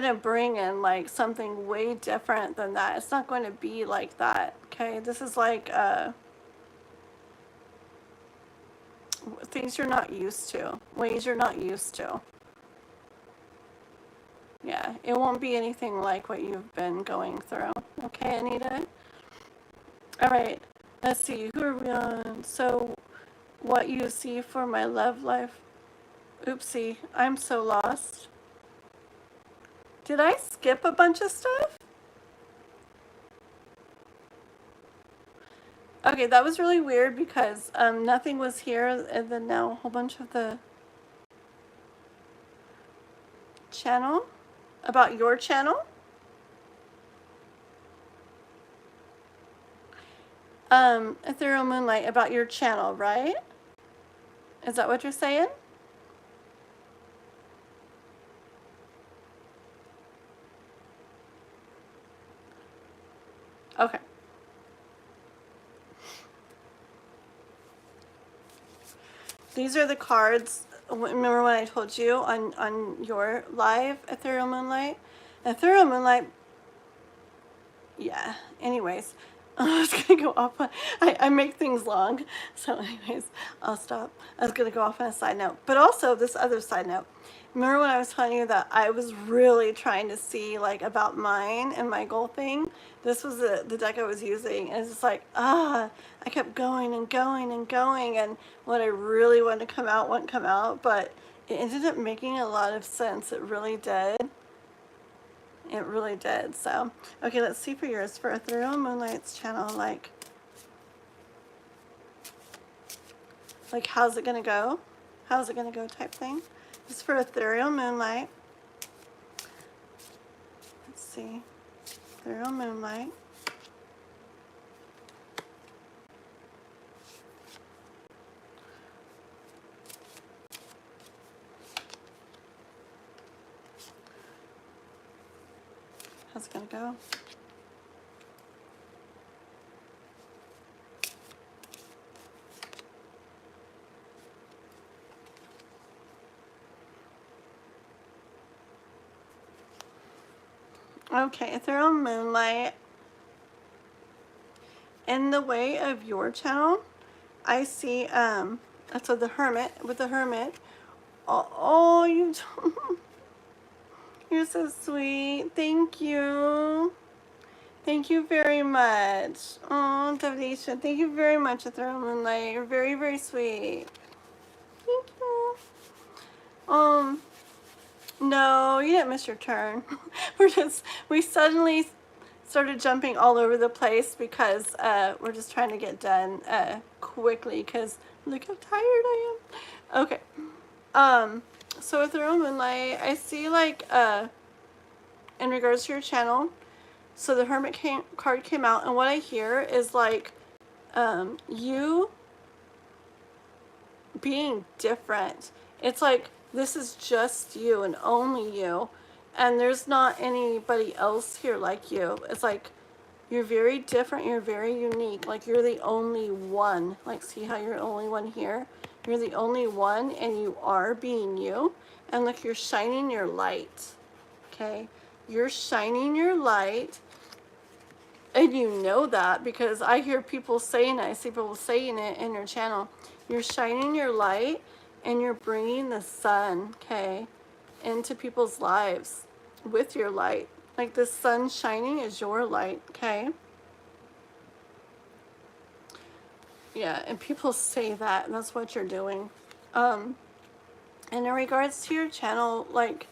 to bring in like something way different than that. It's not going to be like that. Okay? This is like things you're not used to, ways you're not used to. Yeah, it won't be anything like what you've been going through. Okay, Anita? All right, let's see, who are we on? So, what you see for my love life? Oopsie, I'm so lost. Did I skip a bunch of stuff? Okay, that was really weird because nothing was here, and then now a whole bunch of the channel, about your channel. Ethereal Moonlight, about your channel, right? Is that what you're saying? Okay. These are the cards. Remember when I told you on your live, Ethereal Moonlight? Ethereal Moonlight, yeah, anyways. I was going to go off on, I make things long. So anyways, I'll stop. I was going to go off on a side note. But also this other side note. Remember when I was telling you that I was really trying to see like about mine and my goal thing? This was the deck I was using. And it's just like, I kept going and going and going. And what I really wanted to come out wouldn't come out. But it ended up making a lot of sense. It really did. It really did. So, okay, let's see for yours. For Ethereal Moonlight's channel, like how's it going to go? How's it going to go type thing? This is for Ethereal Moonlight. Let's see. Ethereal Moonlight. How's it going to go? Okay, ethereal moonlight. In the way of your channel, I see, so the hermit, with the hermit. Oh, you, you're so sweet. Thank you. Thank you very much. Oh, Devisha, thank you very much, ethereal moonlight. You're very, very sweet. Thank you. No, you didn't miss your turn. We suddenly started jumping all over the place because we're just trying to get done quickly because look how tired I am. Okay. So with the Ethereal Moonlight, I see like in regards to your channel, so the Hermit card came out, and what I hear is like you being different. It's like this is just you and only you, and there's not anybody else here like you. It's like you're very different, you're very unique, like you're the only one. Like, see how you're the only one here? You're the only one, and you are being you, and look, you're shining your light. Okay, you're shining your light, and you know that because I hear people saying it. I see people saying it in your channel. You're shining your light, and you're bringing the sun, okay, into people's lives with your light. Like the sun shining is your light, okay? Yeah, and people say that, and that's what you're doing. And in regards to your channel, like,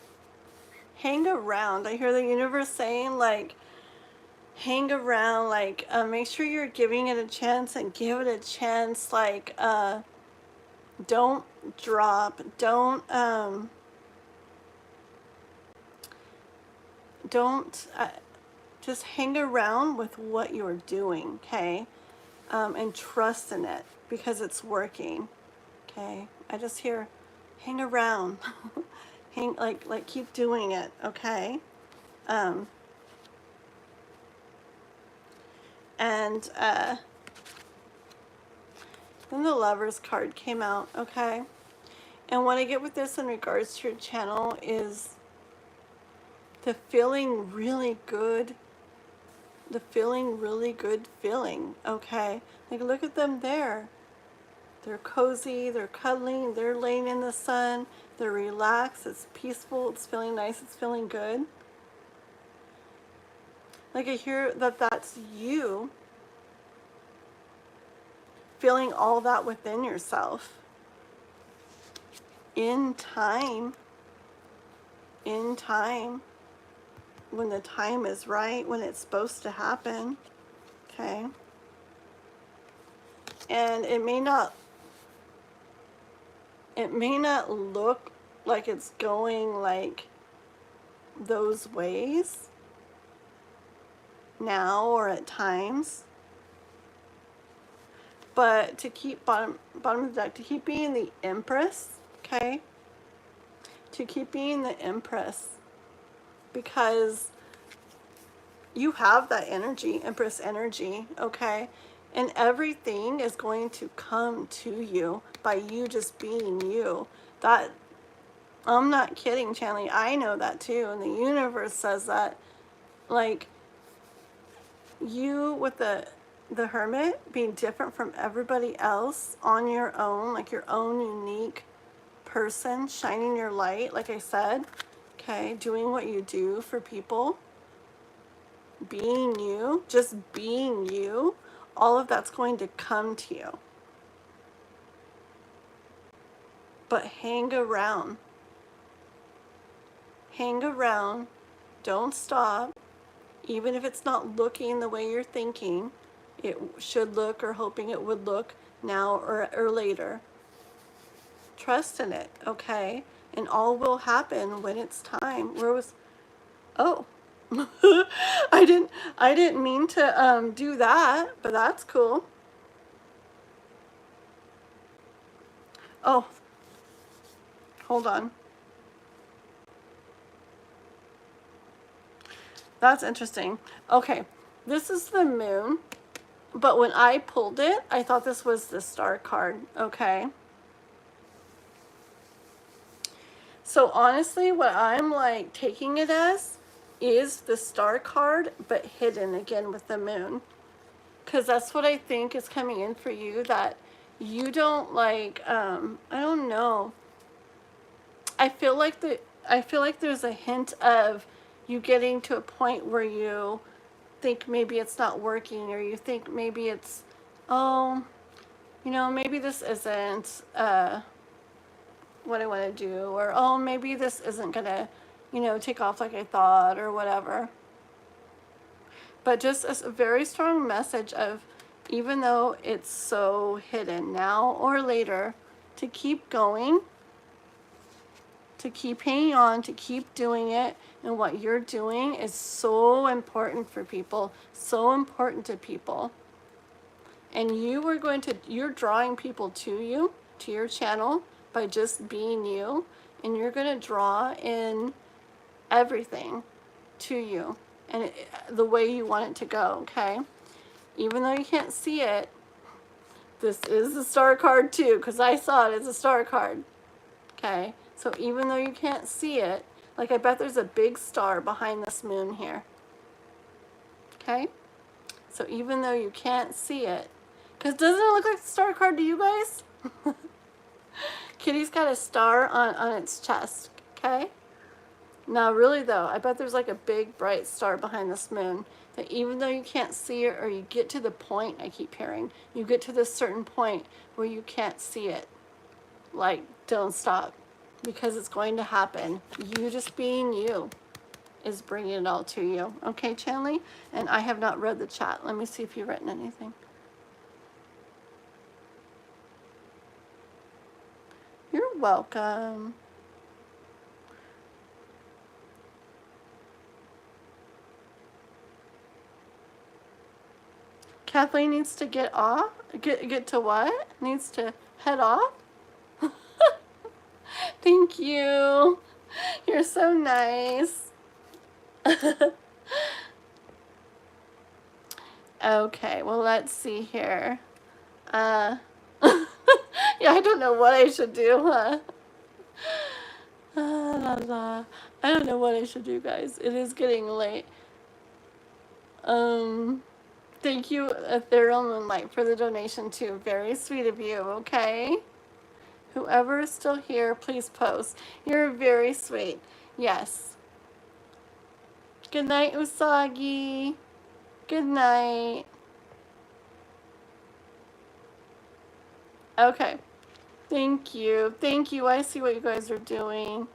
hang around. I hear the universe saying, like, hang around, like, make sure you're giving it a chance and give it a chance, like, don't drop, don't just hang around with what you're doing, okay? And trust in it because it's working, okay? I just hear, hang around, like keep doing it, okay? And then the Lovers card came out, okay? And what I get with this in regards to your channel is the feeling really good, feeling, okay? Like, look at them there. They're cozy, they're cuddling, they're laying in the sun, they're relaxed, it's peaceful, it's feeling nice, it's feeling good. Like, I hear that that's you feeling all that within yourself. In time, when the time is right, when it's supposed to happen, okay? And it may not look like it's going like those ways now or at times, but to keep bottom of the deck, to keep being the Empress, okay? To keep being the Empress, because you have that energy, Empress energy, okay? And everything is going to come to you by you just being you. That, I'm not kidding, Chanley. I know that too, and the universe says that. Like, you with the Hermit being different from everybody else on your own, like your own unique person, shining your light, like I said, okay, doing what you do for people, being you, just being you, all of that's going to come to you. But hang around. Hang around. Don't stop. Even if it's not looking the way you're thinking it should look or hoping it would look now or later. Trust in it, okay? And all will happen when it's time. Where was... Oh. I didn't mean to do that, but that's cool. Oh, hold on. That's interesting. Okay, this is the Moon, but when I pulled it, I thought this was the Star card, okay? So honestly, what I'm like taking it as is the star card, but hidden again with the moon. Because that's what I think is coming in for you, that you don't like, I don't know. I feel like there's a hint of you getting to a point where you think maybe it's not working, or you think maybe it's, oh, you know, maybe this isn't what I want to do, or oh, maybe this isn't gonna, you know, take off like I thought, or whatever. But just a very strong message of, even though it's so hidden, now or later, to keep going, to keep hanging on, to keep doing it. And what you're doing is so important for people, so important to people. And you're drawing people to you, to your channel, by just being you. And you're going to draw in everything to you, and the way you want it to go, okay? Even though you can't see it, this is the star card too, because I saw it as a star card, okay? So even though you can't see it, like, I bet there's a big star behind this moon here, okay? So even though you can't see it, because doesn't it look like a star card to you guys? Kitty's got a star on its chest, okay? Now really though, I bet there's like a big bright star behind this moon, that even though you can't see it, or you get to the point, I keep hearing, you get to this certain point where you can't see it, like, don't stop, because it's going to happen. You just being you is bringing it all to you. Okay, Chanley? And I have not read the chat. Let me see if you've written anything. You're welcome. Kathleen needs to get off? Get to what? Needs to head off? Thank you. You're so nice. Okay, well, let's see here. Yeah, I don't know what I should do, huh? La, la. I don't know what I should do, guys. It is getting late. Thank you, Ethereal Moonlight, for the donation too. Very sweet of you, okay? Whoever is still here, please post. You're very sweet. Yes. Good night, Usagi. Good night. Okay. Thank you. Thank you. I see what you guys are doing.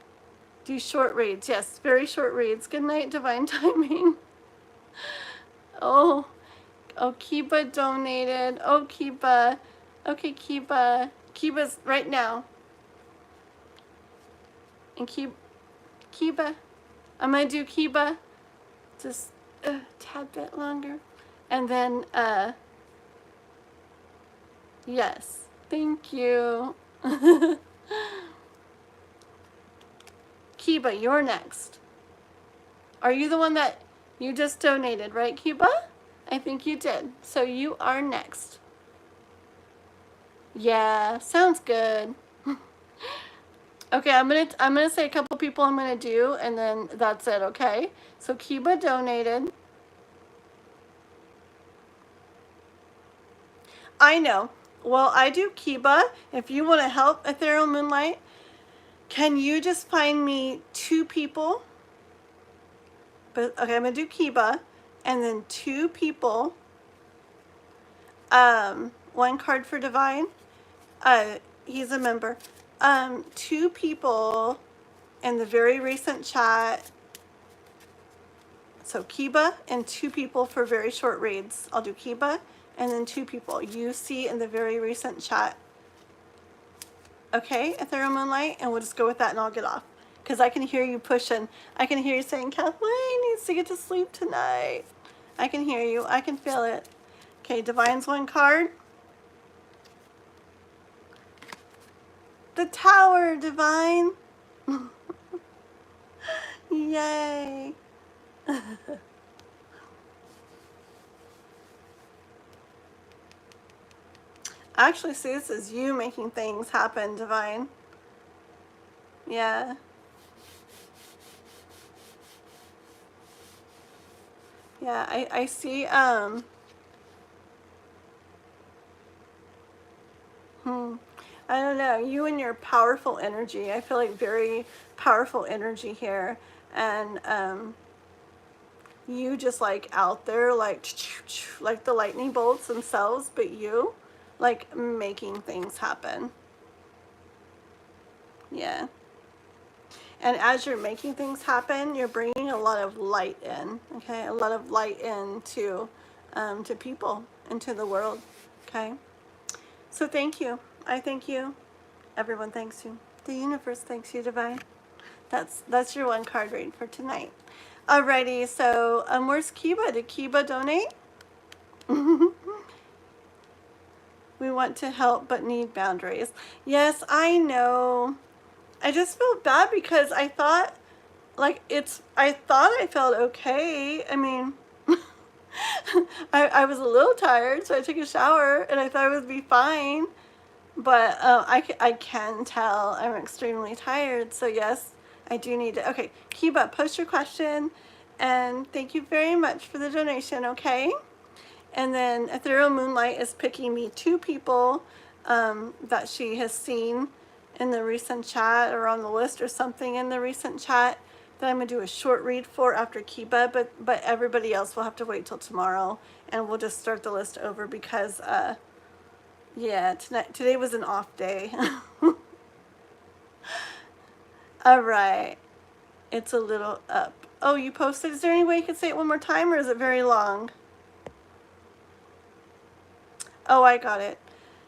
Do short reads. Yes, very short reads. Good night, Divine Timing. Oh, Kiba donated. Oh, Kiba. Okay, Kiba. Kiba's right now. And Kiba. I'm going to do Kiba just a tad bit longer. And then, yes. Thank you. Kiba, you're next. Are you the one that you just donated, right, Kiba? I think you did. So you are next. Yeah, sounds good. Okay, I'm gonna say a couple people I'm gonna do, and then that's it, okay? So Kiba donated. I know. Well, I do Kiba. If you want to help Ethereal Moonlight, can you just find me 2 people? But okay, I'm gonna do Kiba, and then 2 people. 1 card for Divine. He's a member. 2 people in the very recent chat. So Kiba and 2 people for very short reads. I'll do Kiba and then 2 people you see in the very recent chat. Okay, Ethereal Moonlight, and we'll just go with that and I'll get off. Because I can hear you pushing. I can hear you saying, Kathleen needs to get to sleep tonight. I can hear you. I can feel it. Okay, Divine's 1 card. The Tower, Divine. Yay. Actually, see, this is you making things happen, Divine. Yeah. Yeah, I see, I don't know, you and your powerful energy. I feel like very powerful energy here. And, you just like out there, like the lightning bolts themselves, but you like making things happen. Yeah. And as you're making things happen, you're bringing a lot of light in, okay? A lot of light into to people, into the world, okay? So thank you. I thank you. Everyone thanks you. The universe thanks you, Divine. That's your one card read for tonight. Alrighty, so where's Kiba? Did Kiba donate? We want to help but need boundaries. Yes, I know. I just feel bad because I thought I felt okay. I mean, I was a little tired, so I took a shower and I thought I would be fine. But I can tell I'm extremely tired. So yes, I do need to. Okay, Kiba, post your question. And thank you very much for the donation, okay? And then Ethereal Moonlight is picking me 2 people that she has seen in the recent chat or on the list or something in the recent chat that I'm going to do a short read for after Kiba, but everybody else will have to wait till tomorrow, and we'll just start the list over because, yeah, today was an off day. All right. It's a little up. Oh, you posted? Is there any way you could say it one more time, or is it very long? Oh, I got it.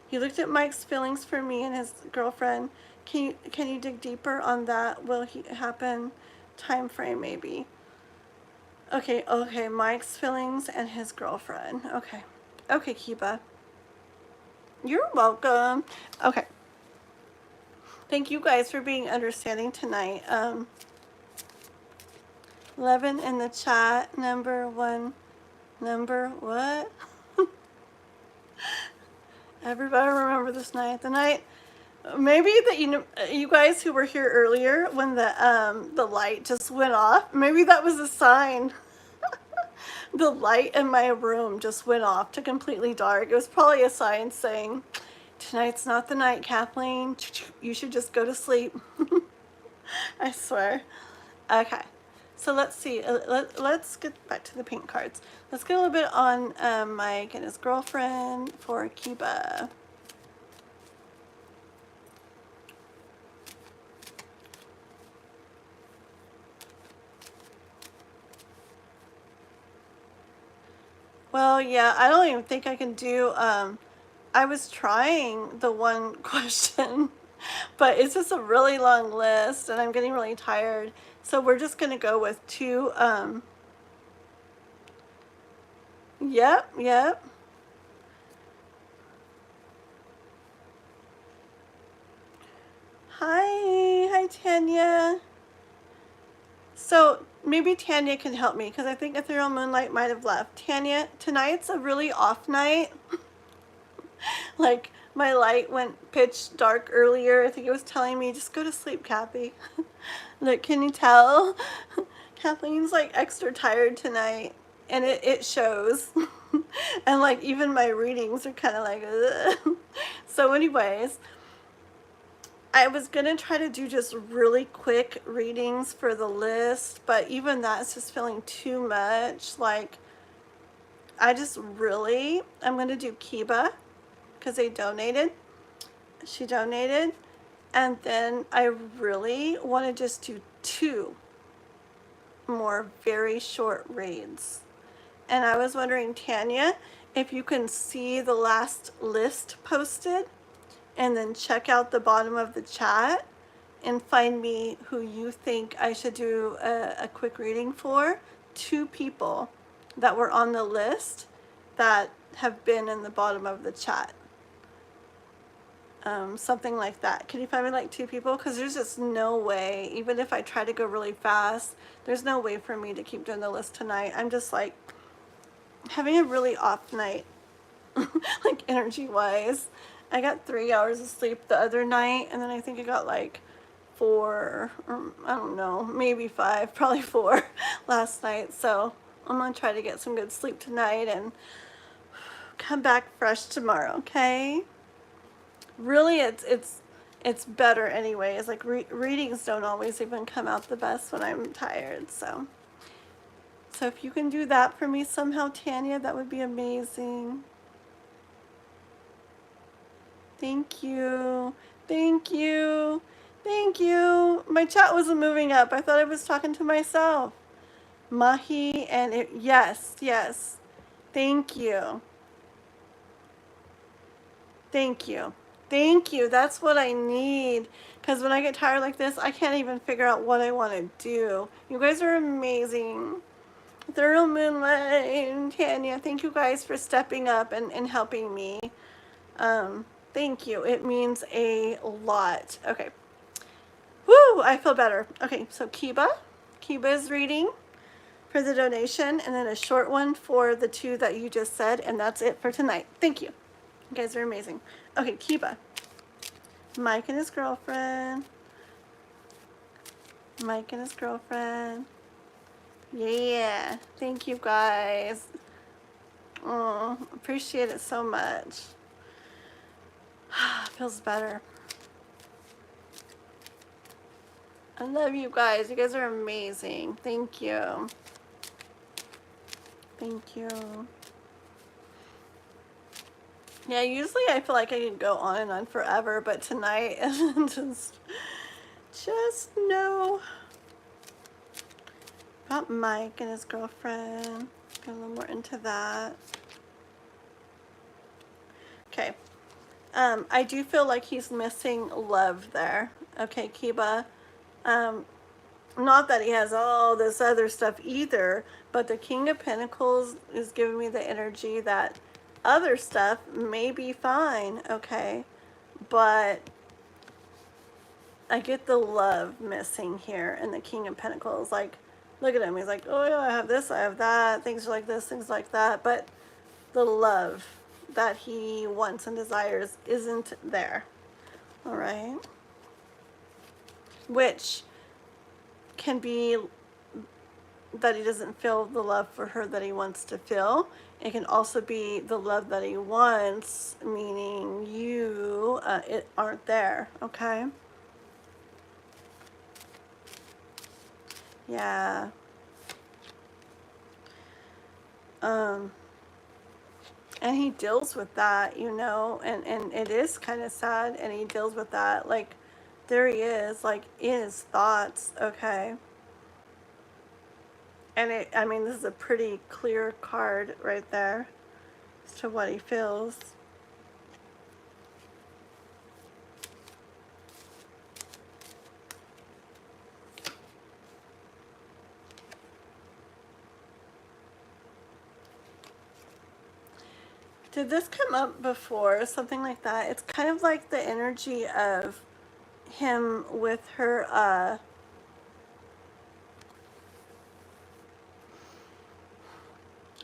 He looked at Mike's feelings for me and his girlfriend. Can you dig deeper on that? Will he happen? Time frame maybe. Okay, Mike's feelings and his girlfriend. Okay, Kiba. You're welcome. Okay. Thank you guys for being understanding tonight. 11 in the chat. Number what? Everybody remember this night. The night, maybe that you guys who were here earlier when the light just went off. Maybe that was a sign. The light in my room just went off to completely dark. It was probably a sign saying, tonight's not the night, Kathleen. You should just go to sleep. I swear. Okay. So let's see. Let's get back to the pink cards. Let's get a little bit on Mike and his girlfriend for Kiba. Well, yeah, I don't even think I can do, I was trying the one question, but it's just a really long list and I'm getting really tired. So we're just going to go with 2, yep. Hi Tanya. So maybe Tanya can help me because I think Ethereal Moonlight might have left. Tanya, tonight's a really off night. Like my light went pitch dark earlier. I think it was telling me just go to sleep, Kathy. Look, can you tell? Kathleen's like extra tired tonight, and it shows. And like even my readings are kind of like ugh. So anyways, I was gonna try to do just really quick readings for the list, but even that's just feeling too much. Like I'm gonna do Kiba because they donated. She donated. And then I really want to just do 2 more very short reads. And I was wondering, Tanya, if you can see the last list posted and then check out the bottom of the chat and find me who you think I should do a quick reading for. 2 people that were on the list that have been in the bottom of the chat. Something like that. Can you find me like 2 people? Because there's just no way, even if I try to go really fast, there's no way for me to keep doing the list tonight. I'm just like having a really off night, like energy wise. I got 3 hours of sleep the other night, and then I think I got like 4, or I don't know, maybe 5, probably 4 last night. So I'm gonna try to get some good sleep tonight and come back fresh tomorrow, okay? Really, it's better anyways. Like readings don't always even come out the best when I'm tired, so if you can do that for me somehow, Tanya, that would be amazing. Thank you. Thank you. Thank you. My chat wasn't moving up. I thought I was talking to myself. Mahi and it, yes, yes. Thank you. Thank you. Thank you. That's what I need. Because when I get tired like this, I can't even figure out what I want to do. You guys are amazing. Thorough Moonlight and Tanya, thank you guys for stepping up and helping me. Thank you. It means a lot. Okay. Woo! I feel better. Okay, so Kiba. Kiba is reading for the donation, and then a short one for the two that you just said, and that's it for tonight. Thank you. You guys are amazing. Okay, Kiba. Mike and his girlfriend. Mike and his girlfriend. Yeah. Thank you guys. Oh, appreciate it so much. Feels better. I love you guys. You guys are amazing. Thank you. Thank you. Yeah, usually I feel like I could go on and on forever, but tonight just no. About Mike and his girlfriend. Get a little more into that. Okay. I do feel like he's missing love there. Okay, Kiba. Not that he has all this other stuff either, but the King of Pentacles is giving me the energy that other stuff may be fine, okay? But I get the love missing here in the King of Pentacles. Like, look at him. He's like, oh yeah, I have this, I have that, things like this, things like that. But the love that he wants and desires isn't there, all right? Which can be that he doesn't feel the love for her that he wants to feel. It can also be the love that he wants, meaning you it aren't there, okay? Yeah. And he deals with that, you know, and it is kind of sad, and he deals with that. Like, there he is, like, in his thoughts, okay? And I mean, this is a pretty clear card right there as to what he feels. Did this come up before? Something like that? It's kind of like the energy of him with her,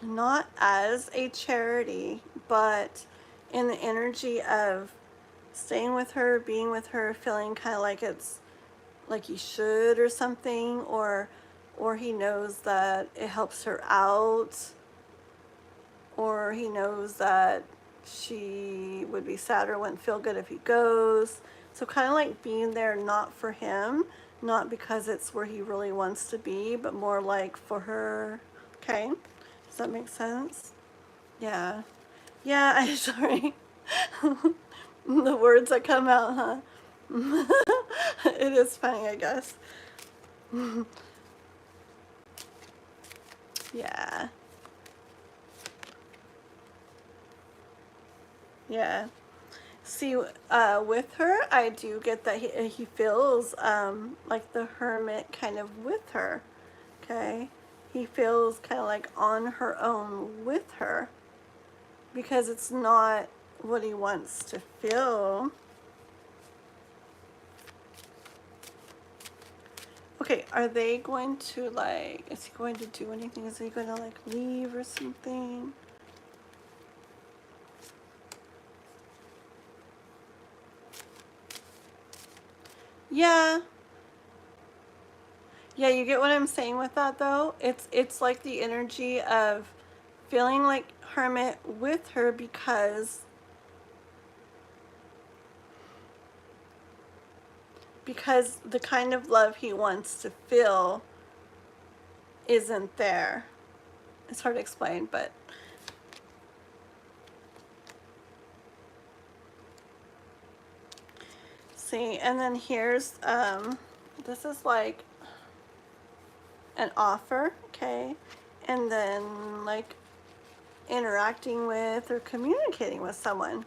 not as a charity, but in the energy of staying with her, being with her, feeling kind of like it's like he should or something, or he knows that it helps her out, or he knows that she would be sad or wouldn't feel good if he goes. So kind of like being there, not for him, not because it's where he really wants to be, but more like for her. Okay, does that make sense? Yeah. Yeah, I'm sorry. The words that come out, huh? It is funny, I guess. Yeah. Yeah. See, with her, I do get that he feels like the hermit kind of with her, okay? He feels kind of like on her own with her because it's not what he wants to feel. Okay, are they going to, like, is he going to do anything? Is he going to, like, leave or something? Yeah. Yeah, you get what I'm saying with that though? It's like the energy of feeling like hermit with her because the kind of love he wants to feel isn't there. It's hard to explain, but see, and then here's this is like an offer, okay? And then like interacting with or communicating with someone,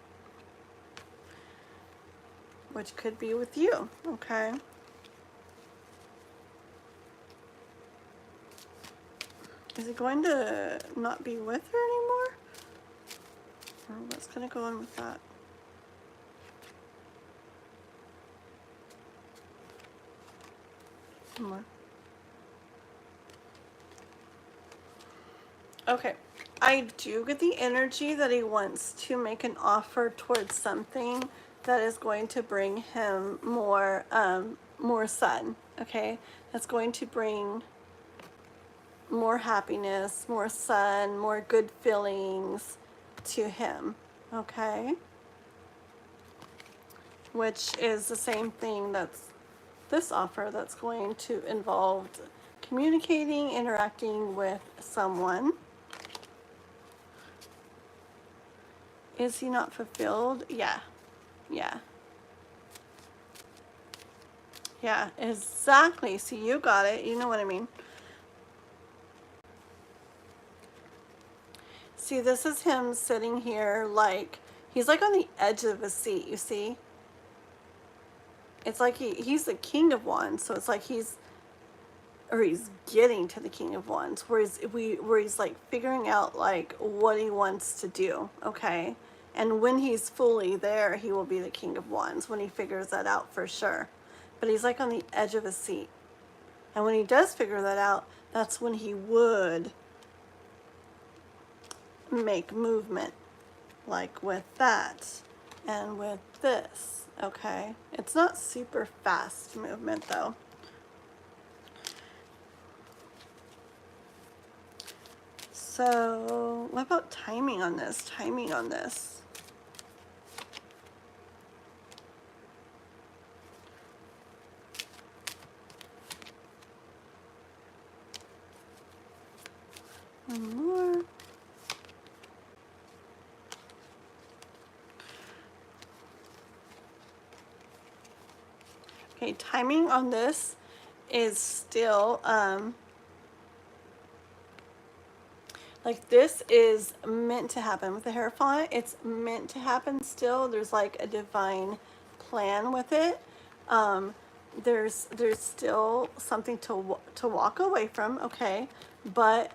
which could be with you, okay? Is he going to not be with her anymore? Or what's going to go on with that? More. Okay, I do get the energy that he wants to make an offer towards something that is going to bring him more sun, okay? That's going to bring more happiness, more sun, more good feelings to him, okay? Which is the same thing that's this offer that's going to involve communicating, interacting with someone. Is he not fulfilled? Yeah. Yeah. Yeah, exactly. See, you got it. You know what I mean. See, this is him sitting here like, he's like on the edge of a seat, you see? It's like he's the king of wands, so it's like he's getting to the king of wands, where he's like figuring out like what he wants to do, okay? And when he's fully there, he will be the king of wands when he figures that out for sure. But he's like on the edge of a seat. And when he does figure that out, that's when he would make movement, like with that and with this, okay? It's not super fast movement though. So what about timing on this? Timing on this. One more. Okay, timing on this is still like this is meant to happen with the Hierophant. It's meant to happen still. There's like a divine plan with it. There's still something to walk away from, okay? But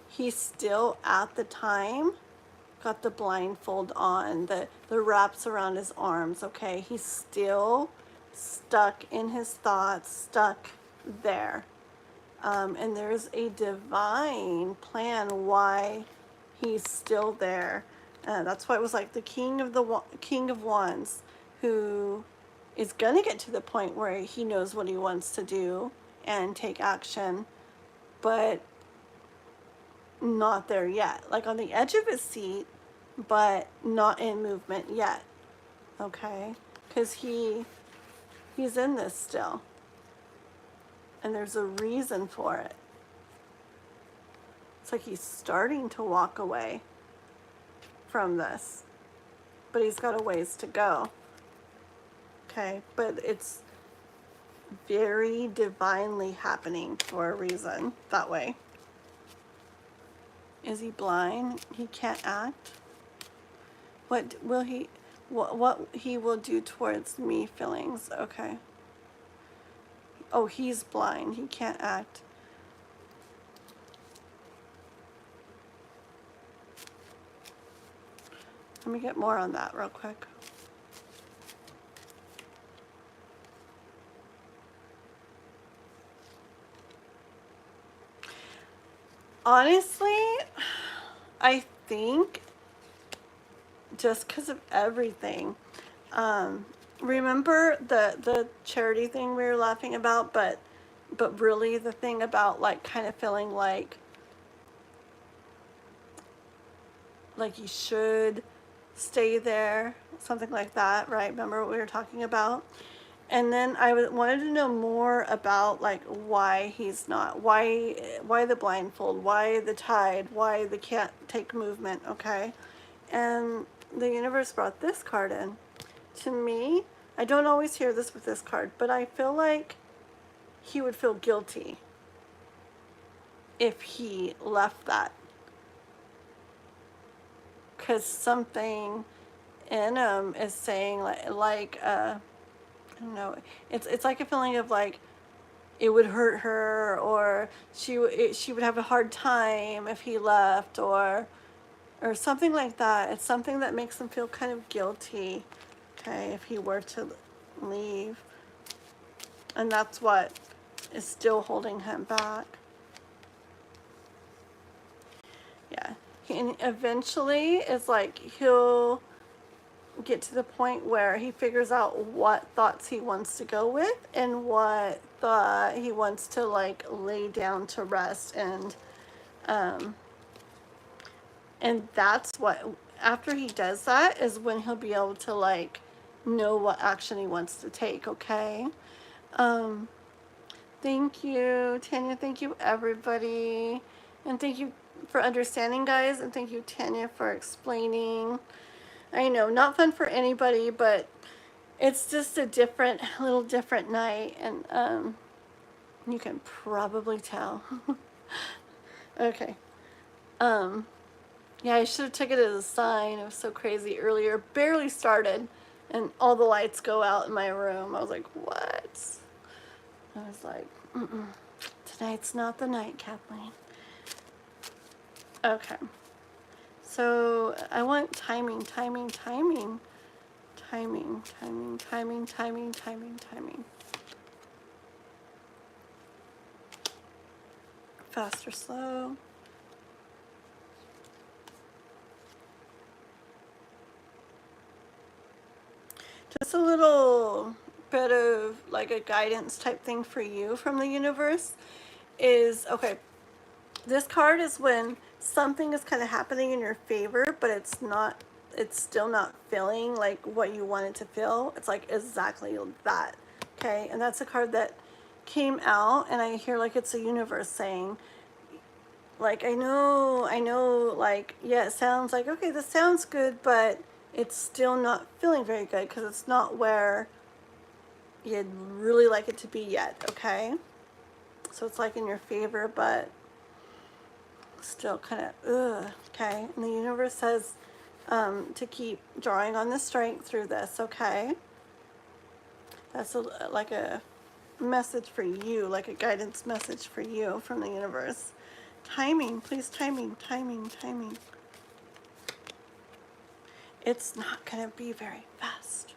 he's still at the time got the blindfold on, the wraps around his arms, okay? He's still stuck in his thoughts, stuck there. And there's a divine plan why he's still there. That's why it was like the king of wands, who is gonna get to the point where he knows what he wants to do and take action, but not there yet. Like on the edge of his seat, but not in movement yet. Okay, because he's in this still. And there's a reason for it. It's like he's starting to walk away from this, but he's got a ways to go. Okay, but it's very divinely happening for a reason that way. Is he blind? He can't act? What he will do towards me feelings? Okay. Oh, he's blind. He can't act. Let me get more on that real quick. Honestly, I think just because of everything. Remember the charity thing we were laughing about, but but really the thing about like kind of feeling like you should stay there, something like that, right? Remember what we were talking about? And then I wanted to know more about like why he's not, why the blindfold, why the tide, why the can't take movement, okay? And the universe brought this card in. To me, I don't always hear this with this card, but I feel like he would feel guilty if he left that. Because something in him is saying I don't know, it's like a feeling of like it would hurt her, or she would have a hard time if he left, or something like that. It's something that makes him feel kind of guilty, okay, if he were to leave. And that's what is still holding him back. Yeah. And eventually it's like he'll get to the point where he figures out what thoughts he wants to go with and what thought he wants to like lay down to rest. And that's what, after he does that is when he'll be able to like know what action he wants to take, okay? Thank you, Tanya. Thank you, everybody. And thank you for understanding, guys. And thank you, Tanya, for explaining. I know, not fun for anybody, but it's just a little different night. And you can probably tell. Okay. Yeah, I should have taken it as a sign. It was so crazy earlier. Barely started, and all the lights go out in my room. I was like, what? I was like, tonight's not the night, Kathleen. Okay. So I want timing. Fast or slow? Just a little bit of like a guidance type thing for you from the universe is, okay, this card is when something is kind of happening in your favor, but it's still not feeling like what you want it to feel. It's like exactly that, okay? And that's a card that came out, and I hear like it's the universe saying, like, I know, like, yeah, it sounds like, okay, this sounds good, but it's still not feeling very good because it's not where you'd really like it to be yet, okay? So it's like in your favor, but still kind of, okay? And the universe says to keep drawing on the strength through this, okay? That's like a message for you, like a guidance message for you from the universe. Timing, please, timing. It's not going to be very fast.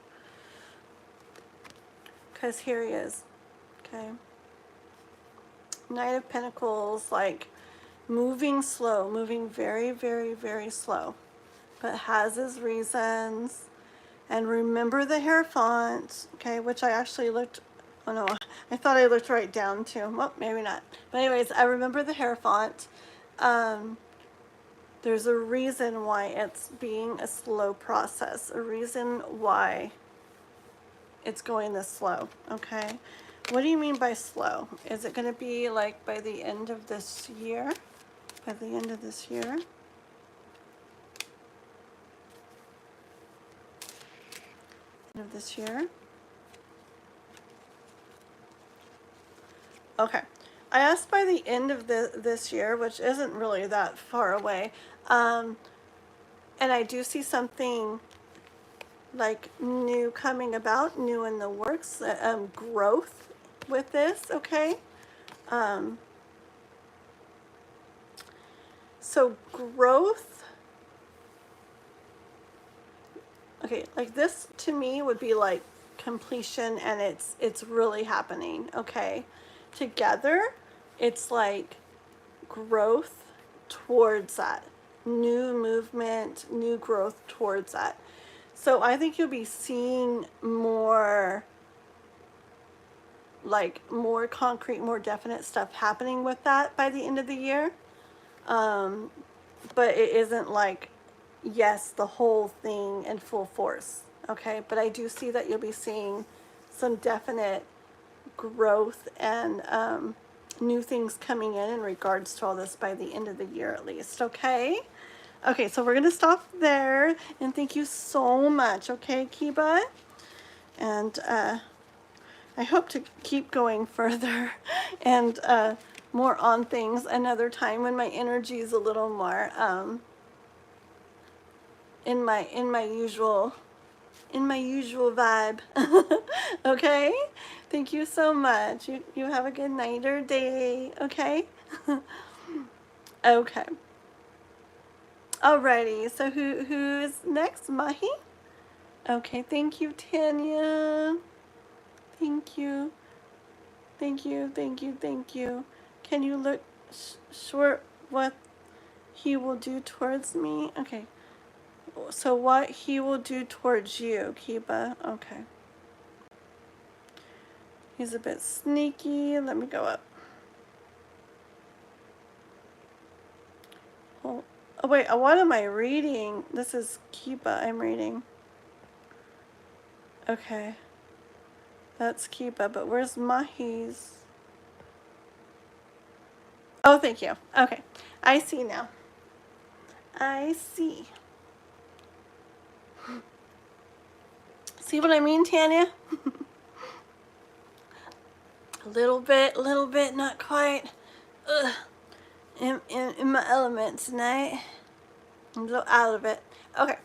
Because here he is, okay? Knight of Pentacles, like moving slow, moving very, very, very slow. But has his reasons. And remember the hair font, okay, which I actually looked, oh no, I thought I looked right down to. Well, maybe not. But anyways, I remember the hair font. There's a reason why it's being a slow process, a reason why it's going this slow, okay? What do you mean by slow? Is it going to be like by the end of this year? By the end of this year? Of this year? Okay. I asked by the end of this year, which isn't really that far away. And I do see something like new coming about, new in the works, growth with this, okay? So growth, okay, like this to me would be like completion, and it's really happening, okay? Together, it's like growth towards that. New movement, new growth towards that. So I think you'll be seeing more like more concrete, more definite stuff happening with that by the end of the year. But it isn't like, yes, the whole thing in full force. Okay, but I do see that you'll be seeing some definite growth and new things coming in regards to all this by the end of the year at least. Okay. Okay, so we're gonna stop there, and thank you so much. Okay, Kiba, and I hope to keep going further and more on things another time when my energy is a little more in my usual vibe. Okay, thank you so much. You have a good night or day. Okay. Okay. Alrighty, so who is next? Mahi? Okay, thank you, Tanya. Thank you. Thank you, thank you, thank you. Can you look short what he will do towards me? Okay. So what he will do towards you, Kiba. Okay. He's a bit sneaky. Let me go up. Oh wait, what am I reading? This is Kiba I'm reading. Okay. That's Kiba, but where's Mahi's? Oh, thank you. Okay. I see now. I see. See what I mean, Tanya? A little bit, not quite. Ugh. In my element tonight. I'm a little out of it. Okay,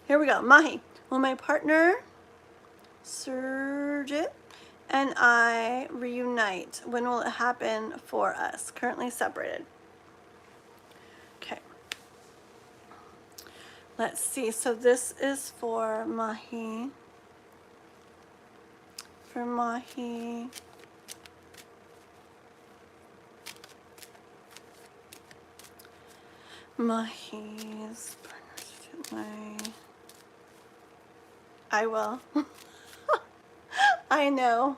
here we go. Mahi. Will my partner, Surjit, and I reunite? When will it happen for us? Currently separated. Okay. Let's see. So this is for Mahi. For Mahi. Mahi's partners. I will. I know.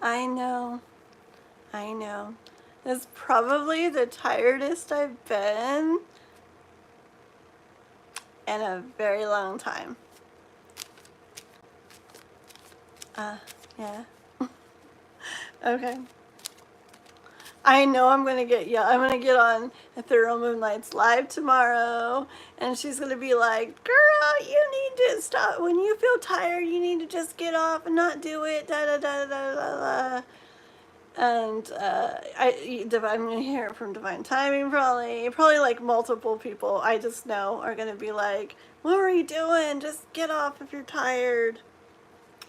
I know. I know. It's probably the tiredest I've been in a very long time. Yeah. Okay. I know I'm gonna get on Ethereal Moonlights live tomorrow, and she's gonna be like, "Girl, you need to stop. When you feel tired, you need to just get off and not do it." Da da da da da da. And I'm gonna hear it from Divine Timing probably like multiple people I just know are gonna be like, "What were you doing? Just get off if you're tired."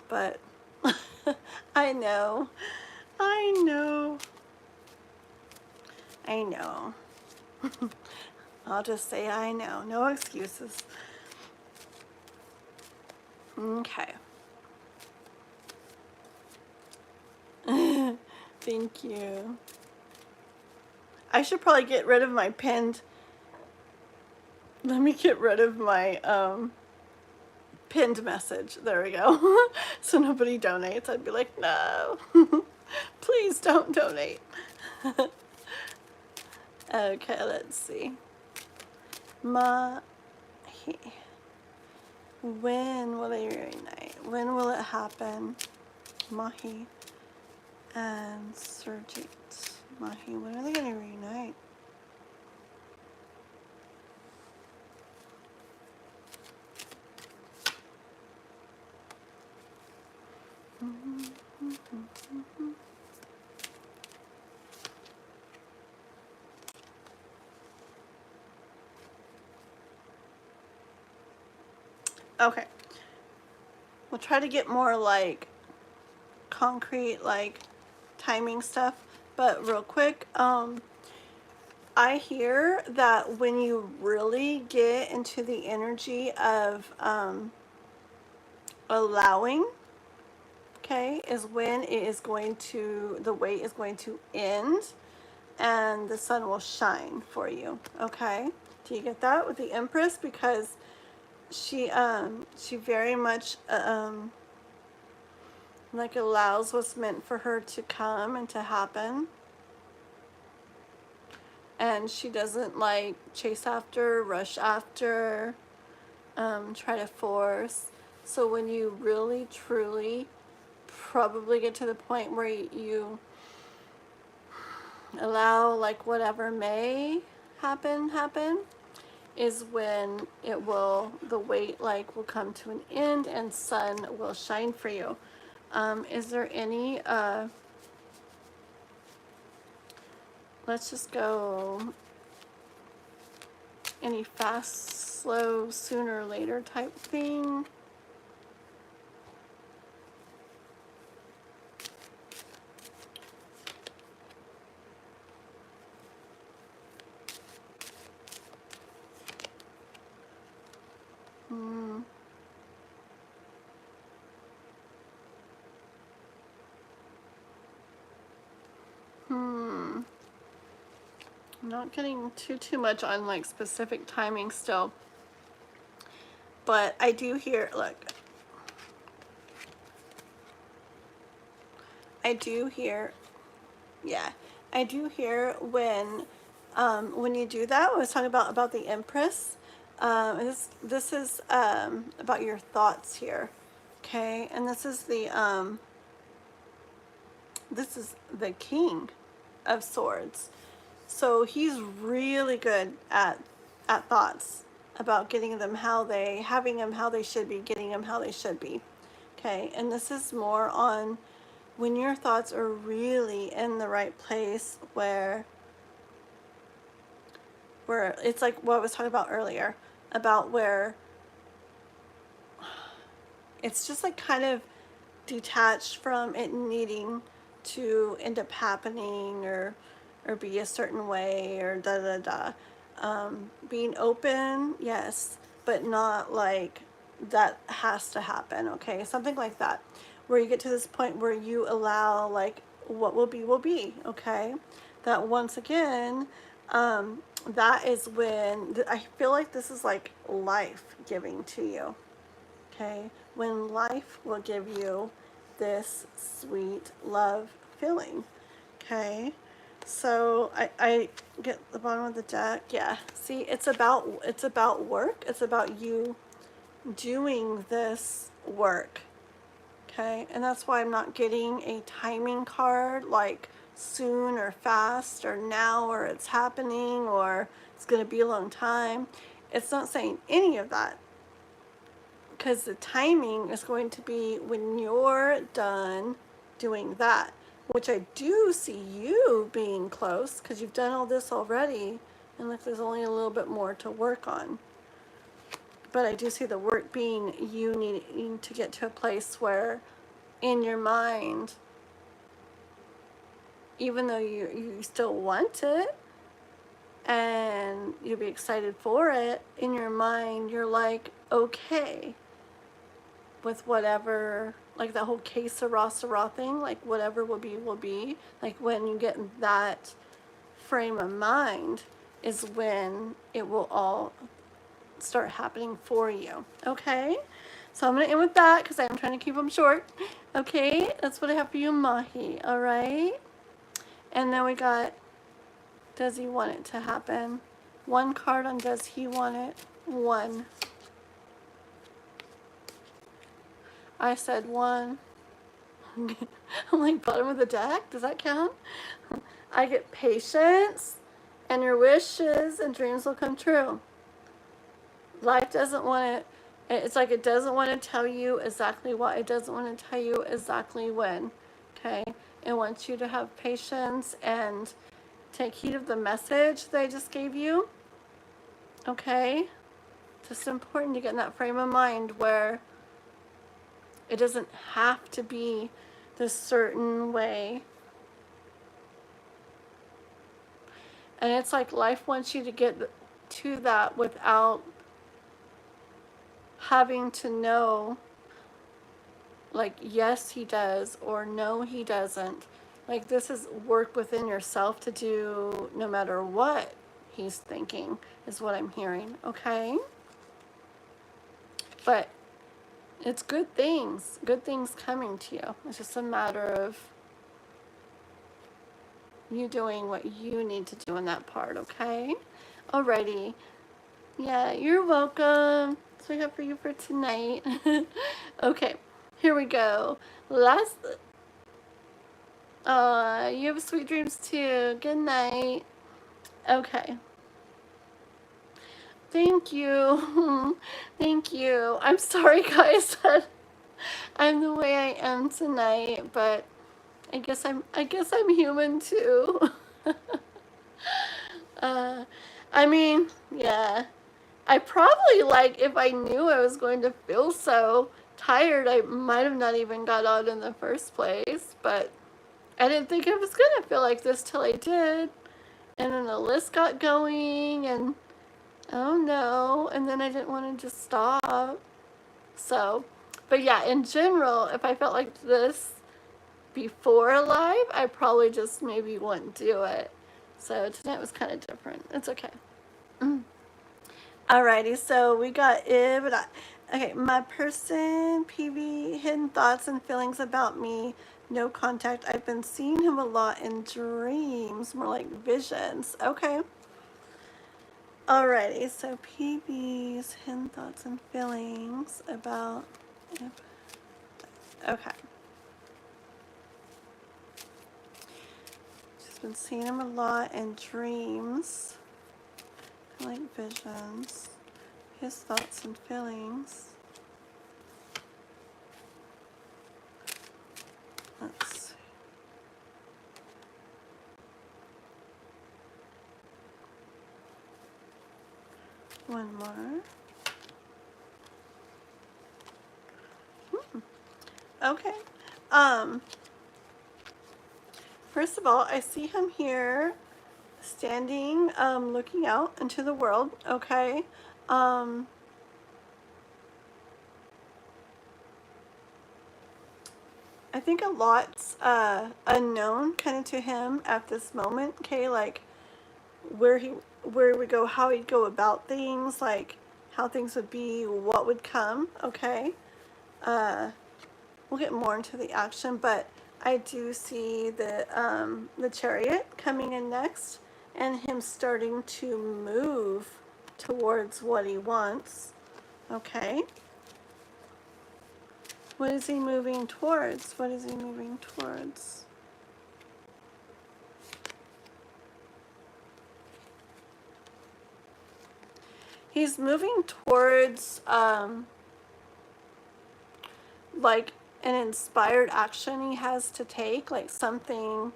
But I know. I'll just say I know. No excuses. Okay. Thank you. I should probably get rid of my pinned. Let me get rid of my pinned message. There we go. So nobody donates. I'd be like, no. Please don't donate. Okay, let's see. Mahi. When will they reunite? When will it happen? Mahi and Surjit. Mahi, when are they going to reunite? Okay. We'll try to get more like concrete, like timing stuff. But real quick, I hear that when you really get into the energy of allowing, okay, is when it is going to, the wait is going to end and the sun will shine for you. Okay, do you get that with the Empress? Because she very much like allows what's meant for her to come and to happen. And she doesn't like chase after, rush after, try to force. So when you really, truly probably get to the point where you allow like whatever may happen, is when the wait like will come to an end and sun will shine for you. Is there any, let's just go, any fast, slow, sooner or later type thing? I'm not getting too much on like specific timing still, but I do hear, look, I do hear, yeah, I do hear when you do that. I was talking about the Empress. This is about your thoughts here, okay? And this is the King of Swords. So he's really good at thoughts, about getting them having them how they should be, getting them how they should be. Okay, and this is more on when your thoughts are really in the right place, where it's like what I was talking about earlier, about where it's just like kind of detached from it needing to end up happening or be a certain way or da da da. Being open, yes, but not like that has to happen, okay? Something like that, where you get to this point where you allow like what will be, okay? That once again, that is when I feel like this is like life giving to you, okay? When life will give you this sweet love feeling, okay? So I get the bottom of the deck. Yeah, see, it's about work. It's about you doing this work, okay? And that's why I'm not getting a timing card like soon or fast or now or it's happening or it's going to be a long time. It's not saying any of that, because the timing is going to be when you're done doing that, which I do see you being close, because you've done all this already, and like there's only a little bit more to work on. But I do see the work being you needing to get to a place where in your mind, even though you still want it and you'll be excited for it, in your mind you're like okay with whatever, like that whole que sera thing, like whatever will be. Like when you get in that frame of mind is when it will all start happening for you, okay? So I'm going to end with that because I'm trying to keep them short, okay? That's what I have for you, Mahi, all right? And then we got, does he want it to happen? One card on does he want it? One. I said one. I'm like bottom of the deck. Does that count? I get patience, and your wishes and dreams will come true. Life doesn't want to, it's like it doesn't want to tell you exactly what, it doesn't want to tell you exactly when, okay? It wants you to have patience and take heed of the message that I just gave you, okay? Just important to get in that frame of mind where it doesn't have to be this certain way. And it's like life wants you to get to that without having to know, like, yes, he does, or no, he doesn't. Like, this is work within yourself to do no matter what he's thinking, is what I'm hearing, okay? But It's good things coming to you. It's just a matter of you doing what you need to do in that part, okay? Alrighty. Yeah, you're welcome. That's what I have for you for tonight. Okay, here we go. Last. You have sweet dreams too. Good night. Okay. Thank you. Thank you. I'm sorry, guys, that I'm the way I am tonight, but I guess I'm human too. I mean, yeah. I probably, like, if I knew I was going to feel so tired, I might have not even got out in the first place, but I didn't think I was gonna feel like this till I did. And then the list got going, and oh no, and then I didn't want to just stop. So, but yeah, in general, if I felt like this before live, I probably just maybe wouldn't do it. So tonight was kind of different. It's okay. Alrighty, so we got okay, my person, PV, hidden thoughts and feelings about me, no contact. I've been seeing him a lot in dreams, more like visions. Okay. Alrighty, so PV's hidden thoughts and feelings about. Okay. She's been seeing him a lot in dreams, like visions. His thoughts and feelings. Let's see. One more. Okay. First of all, I see him here standing, looking out into the world, okay? I think a lot's unknown kind of to him at this moment, okay? Like where we go, how he'd go about things, like how things would be, what would come, okay? We'll get more into the action, but I do see the Chariot coming in next, and him starting to move towards what he wants. Okay. What is he moving towards? What is he moving towards? He's moving towards like an inspired action he has to take, like something,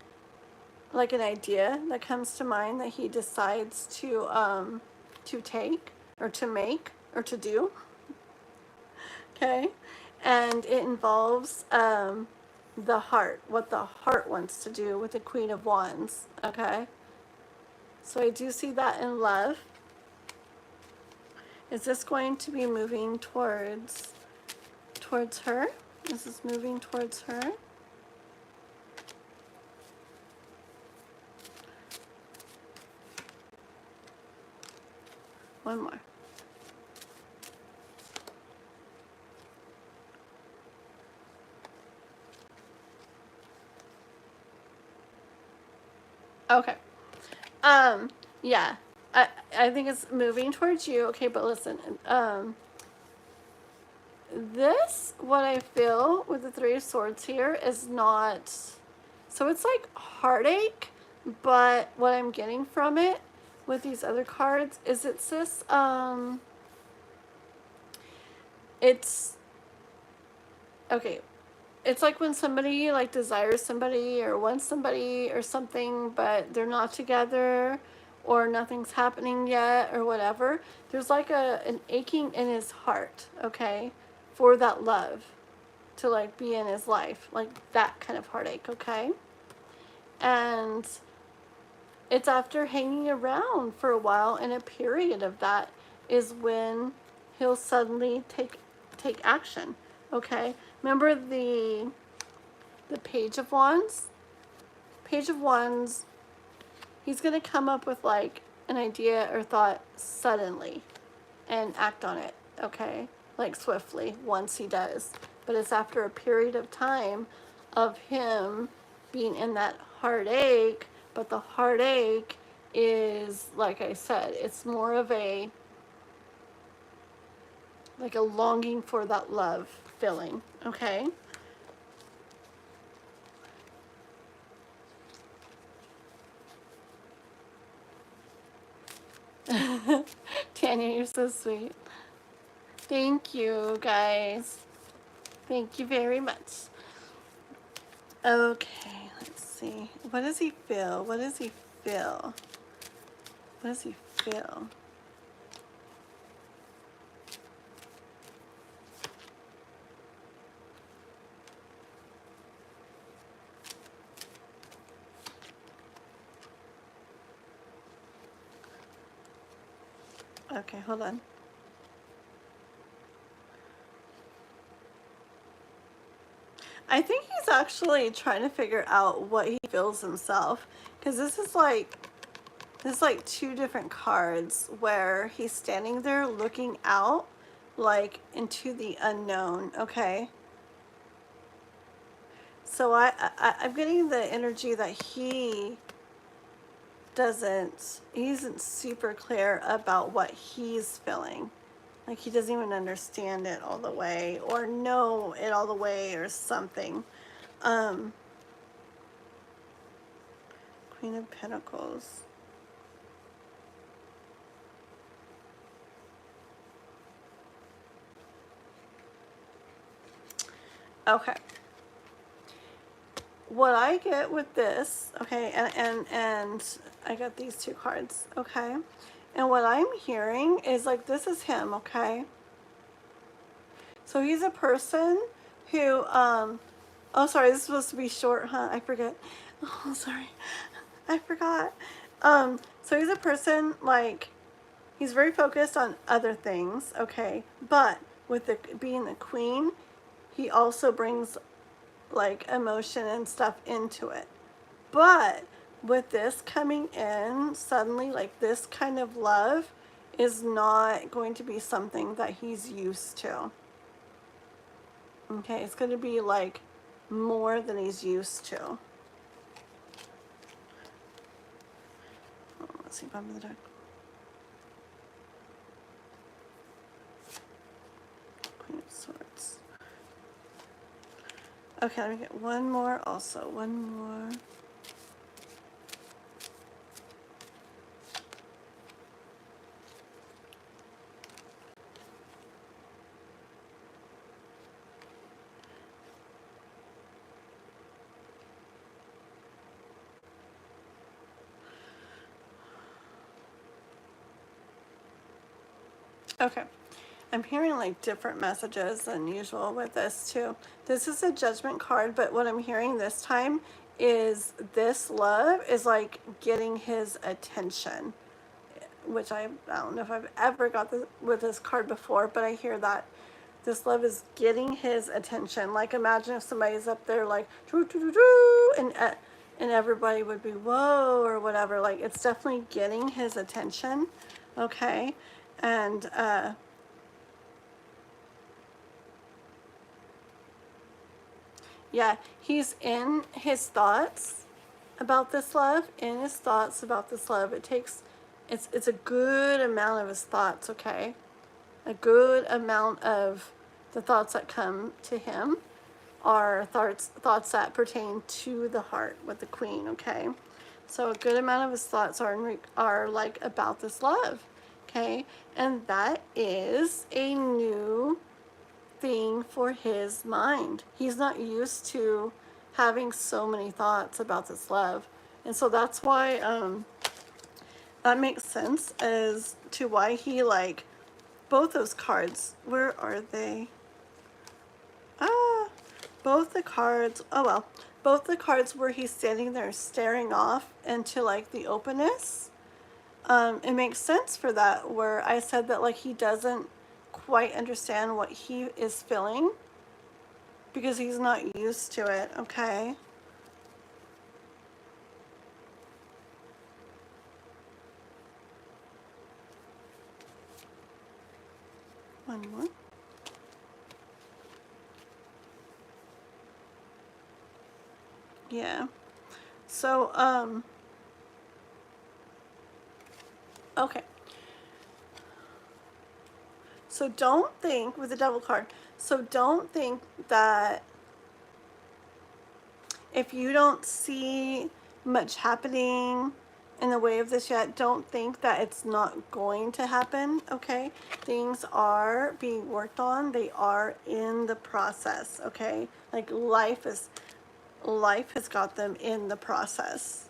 like an idea that comes to mind that he decides to take or to make or to do. Okay, and it involves the heart, what the heart wants to do with the Queen of Wands. Okay, so I do see that in love. Is this going to be moving towards her? Is this moving towards her? One more. Okay. Yeah. I think it's moving towards you. Okay, but listen. This, what I feel with the Three of Swords here is not, so it's like heartache, but what I'm getting from it with these other cards is it's this, it's, okay, it's like when somebody like desires somebody or wants somebody or something, but they're not together or nothing's happening yet or whatever. There's like an aching in his heart, okay, for that love to like be in his life, like that kind of heartache, okay? And it's after hanging around for a while, and a period of that is when he'll suddenly take action, okay? Remember the Page of Wands? Page of Wands, he's going to come up with like an idea or thought suddenly and act on it, okay? like swiftly once he does. But it's after a period of time of him being in that heartache. But the heartache is, like I said, it's more of a, like a longing for that love feeling, okay? Tanya, you're so sweet. Thank you, guys. Thank you very much. Okay, let's see. What does he feel? What does he feel? What does he feel? Okay, hold on. I think he's actually trying to figure out what he feels himself, because this is like two different cards where he's standing there looking out like into the unknown, okay? So I'm getting the energy that he isn't super clear about what he's feeling. Like he doesn't even understand it all the way or know it all the way or something. Queen of Pentacles. Okay. What I get with this, okay, and I got these two cards, okay? And what I'm hearing is like, this is him, okay? So he's a person who, oh, sorry, this is supposed to be short, huh? I forget. Oh, sorry. I forgot. So he's a person, like, he's very focused on other things, okay? But with being the queen, he also brings, like, emotion and stuff into it. But with this coming in, suddenly, like, this kind of love is not going to be something that he's used to. Okay, it's going to be, like, more than he's used to. Oh, let's see, bottom of the deck. Queen of Swords. Okay, let me get one more also. One more. Okay, I'm hearing like different messages than usual with this too. This is a Judgment card, but what I'm hearing this time is this love is like getting his attention, which I don't know if I've ever got this with this card before, but I hear that this love is getting his attention. Like imagine if somebody's up there like doo, doo, doo, doo, and everybody would be whoa or whatever. Like it's definitely getting his attention, okay? And yeah, he's in his thoughts about this love. In his thoughts about this love, it's a good amount of his thoughts, okay? A good amount of the thoughts that come to him are thoughts that pertain to the heart with the Queen, okay? So a good amount of his thoughts are like about this love, okay? And that is a new thing for his mind. He's not used to having so many thoughts about this love. And so that's why that makes sense as to why he like both those cards. Where are they? Both the cards, oh well, both the cards where he's standing there staring off into like the openness. It makes sense for that, where I said that like he doesn't quite understand what he is feeling because he's not used to it, okay? One more. Yeah. So, okay. So don't think, with the Devil card, so don't think that if you don't see much happening in the way of this yet, don't think that it's not going to happen, okay? Things are being worked on. They are in the process, okay? Like life has got them in the process.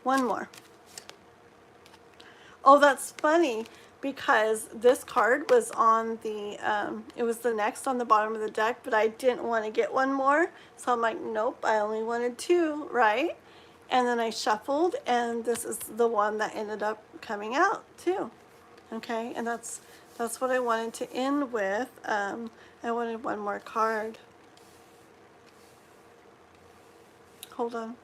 One more. Oh, that's funny because this card was on the, it was the next on the bottom of the deck, but I didn't want to get one more. So I'm like, nope, I only wanted two, right? And then I shuffled, and this is the one that ended up coming out too. Okay, and that's what I wanted to end with. I wanted one more card. Hold on.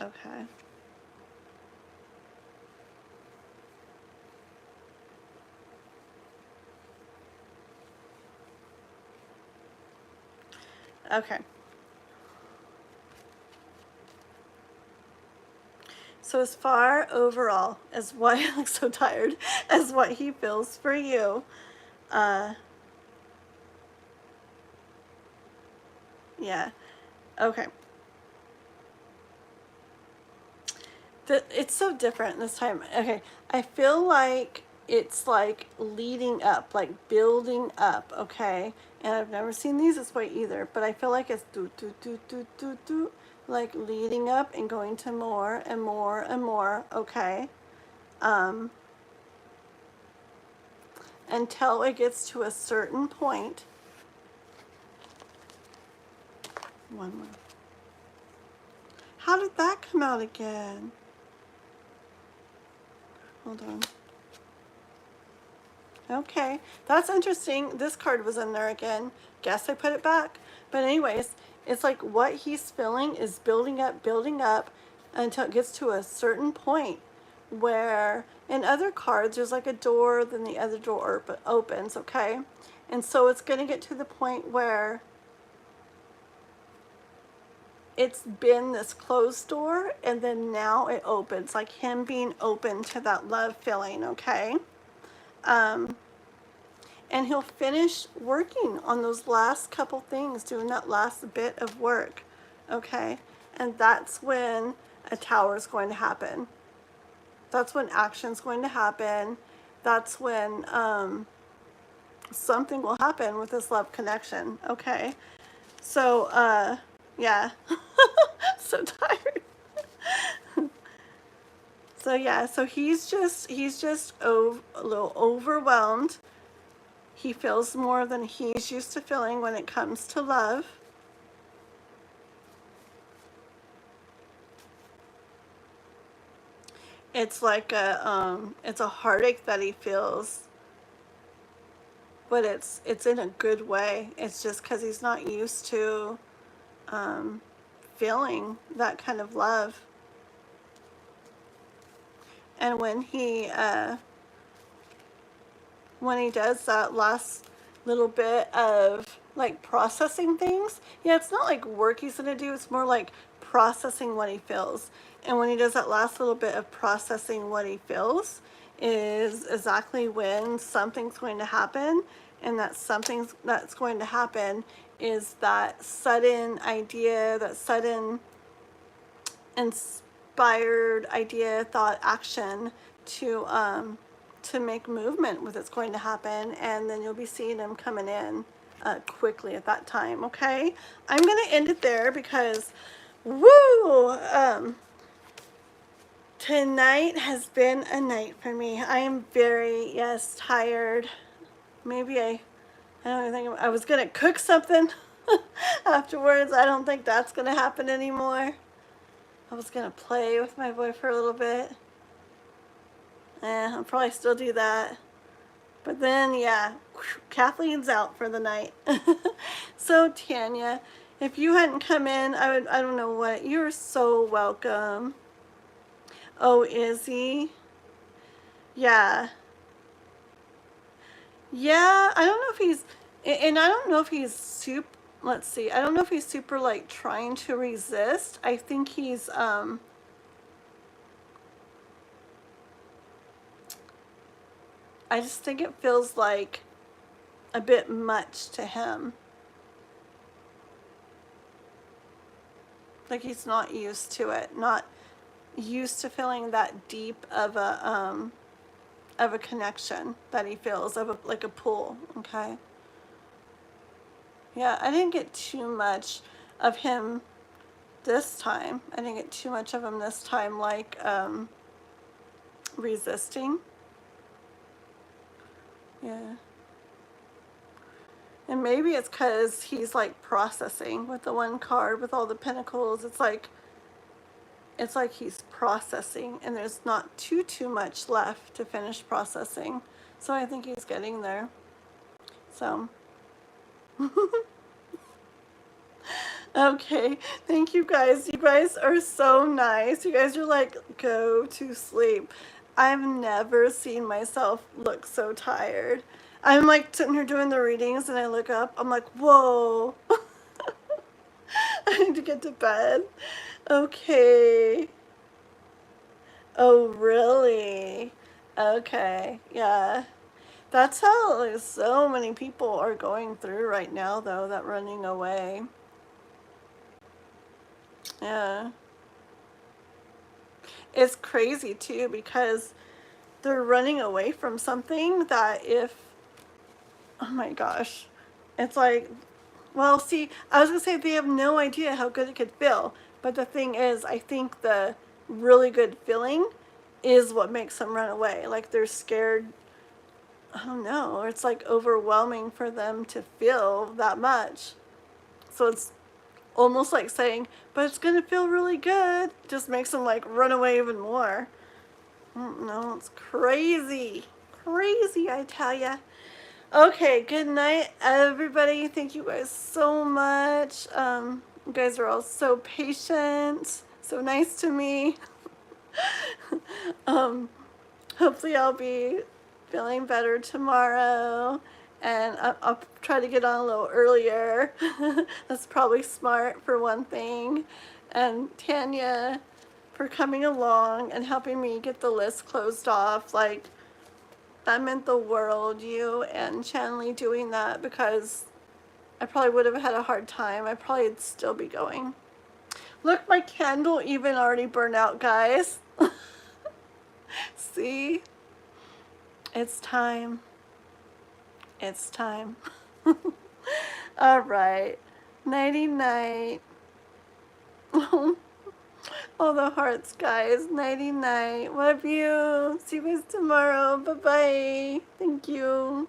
Okay. Okay. So as far overall as what I look so tired as what he feels for you, yeah, okay. It's so different this time. Okay, I feel like it's like leading up, like building up. Okay, and I've never seen these this way either, but I feel like it's do do do do do do, like leading up and going to more and more and more. Okay, um, until it gets to a certain point. One more. How did that come out again? Hold on. Okay, that's interesting. This card was in there again. Guess I put it back. But anyways, it's like what he's feeling is building up until it gets to a certain point where in other cards there's like a door, then the other door opens, okay? And so it's going to get to the point where it's been this closed door and then now it opens, like him being open to that love feeling, okay? And he'll finish working on those last couple things, doing that last bit of work, okay? And that's when a tower is going to happen. That's when action's going to happen. That's when something will happen with this love connection, okay? So, yeah, so tired. So yeah, so he's just a little overwhelmed. He feels more than he's used to feeling when it comes to love. It's like it's a heartache that he feels, but it's in a good way. It's just because he's not used to feeling that kind of love. And when he does that last little bit of like processing things, yeah, it's not like work he's gonna do, it's more like processing what he feels. And when he does that last little bit of processing what he feels is exactly when something's going to happen. And that something that's going to happen is that sudden idea, that sudden inspired idea, thought, action to make movement with what's going to happen, and then you'll be seeing him coming in quickly at that time. Okay, I'm gonna end it there because woo, tonight has been a night for me. I am very, yes, tired. Maybe I don't even think I was gonna cook something afterwards. I don't think that's gonna happen anymore. I was gonna play with my boy for a little bit. I'll probably still do that. But then, yeah, Kathleen's out for the night. So, Tanya, If you hadn't come in, I don't know what. You're so welcome. Oh, Izzy. Yeah. Yeah, I don't know if he's, and I don't know if he's super, let's see, I don't know if he's super like trying to resist. I think he's, I just think it feels like a bit much to him. Like he's not used to it, not used to feeling that deep of a connection that he feels, of like a pull, okay? Yeah, I didn't get too much of him this time. I didn't get too much of him this time, like resisting. Yeah. And maybe it's because he's like processing with the one card with all the pentacles. It's like he's processing, and there's not too much left to finish processing. So I think he's getting there. So okay, thank you guys. You guys are so nice. You guys are like, go to sleep. I've never seen myself look so tired. I'm like sitting here doing the readings, and I look up, I'm like, whoa. I need to get to bed. Okay. Oh, really? Okay, yeah. That's how like, so many people are going through right now, though, that running away. Yeah. It's crazy, too, because they're running away from something that oh my gosh, it's like, well, see, I was going to say they have no idea how good it could feel. But the thing is, I think the really good feeling is what makes them run away. Like they're scared. I don't know. Or it's like overwhelming for them to feel that much. So it's almost like saying, but it's going to feel really good. Just makes them like run away even more. I don't know. It's crazy. Crazy, I tell ya. Okay, good night, everybody. Thank you guys so much. You guys are all so patient, so nice to me. Hopefully I'll be feeling better tomorrow, and I'll try to get on a little earlier. That's probably smart for one thing. And Tanya, for coming along and helping me get the list closed off. Like, that meant the world, you and Chanley doing that, because I probably would have had a hard time. I probably would still be going. Look, my candle even already burned out, guys. See? It's time. It's time. All right. Nighty-night. All the hearts, guys. Nighty-night. Love you. See you guys tomorrow. Bye-bye. Thank you.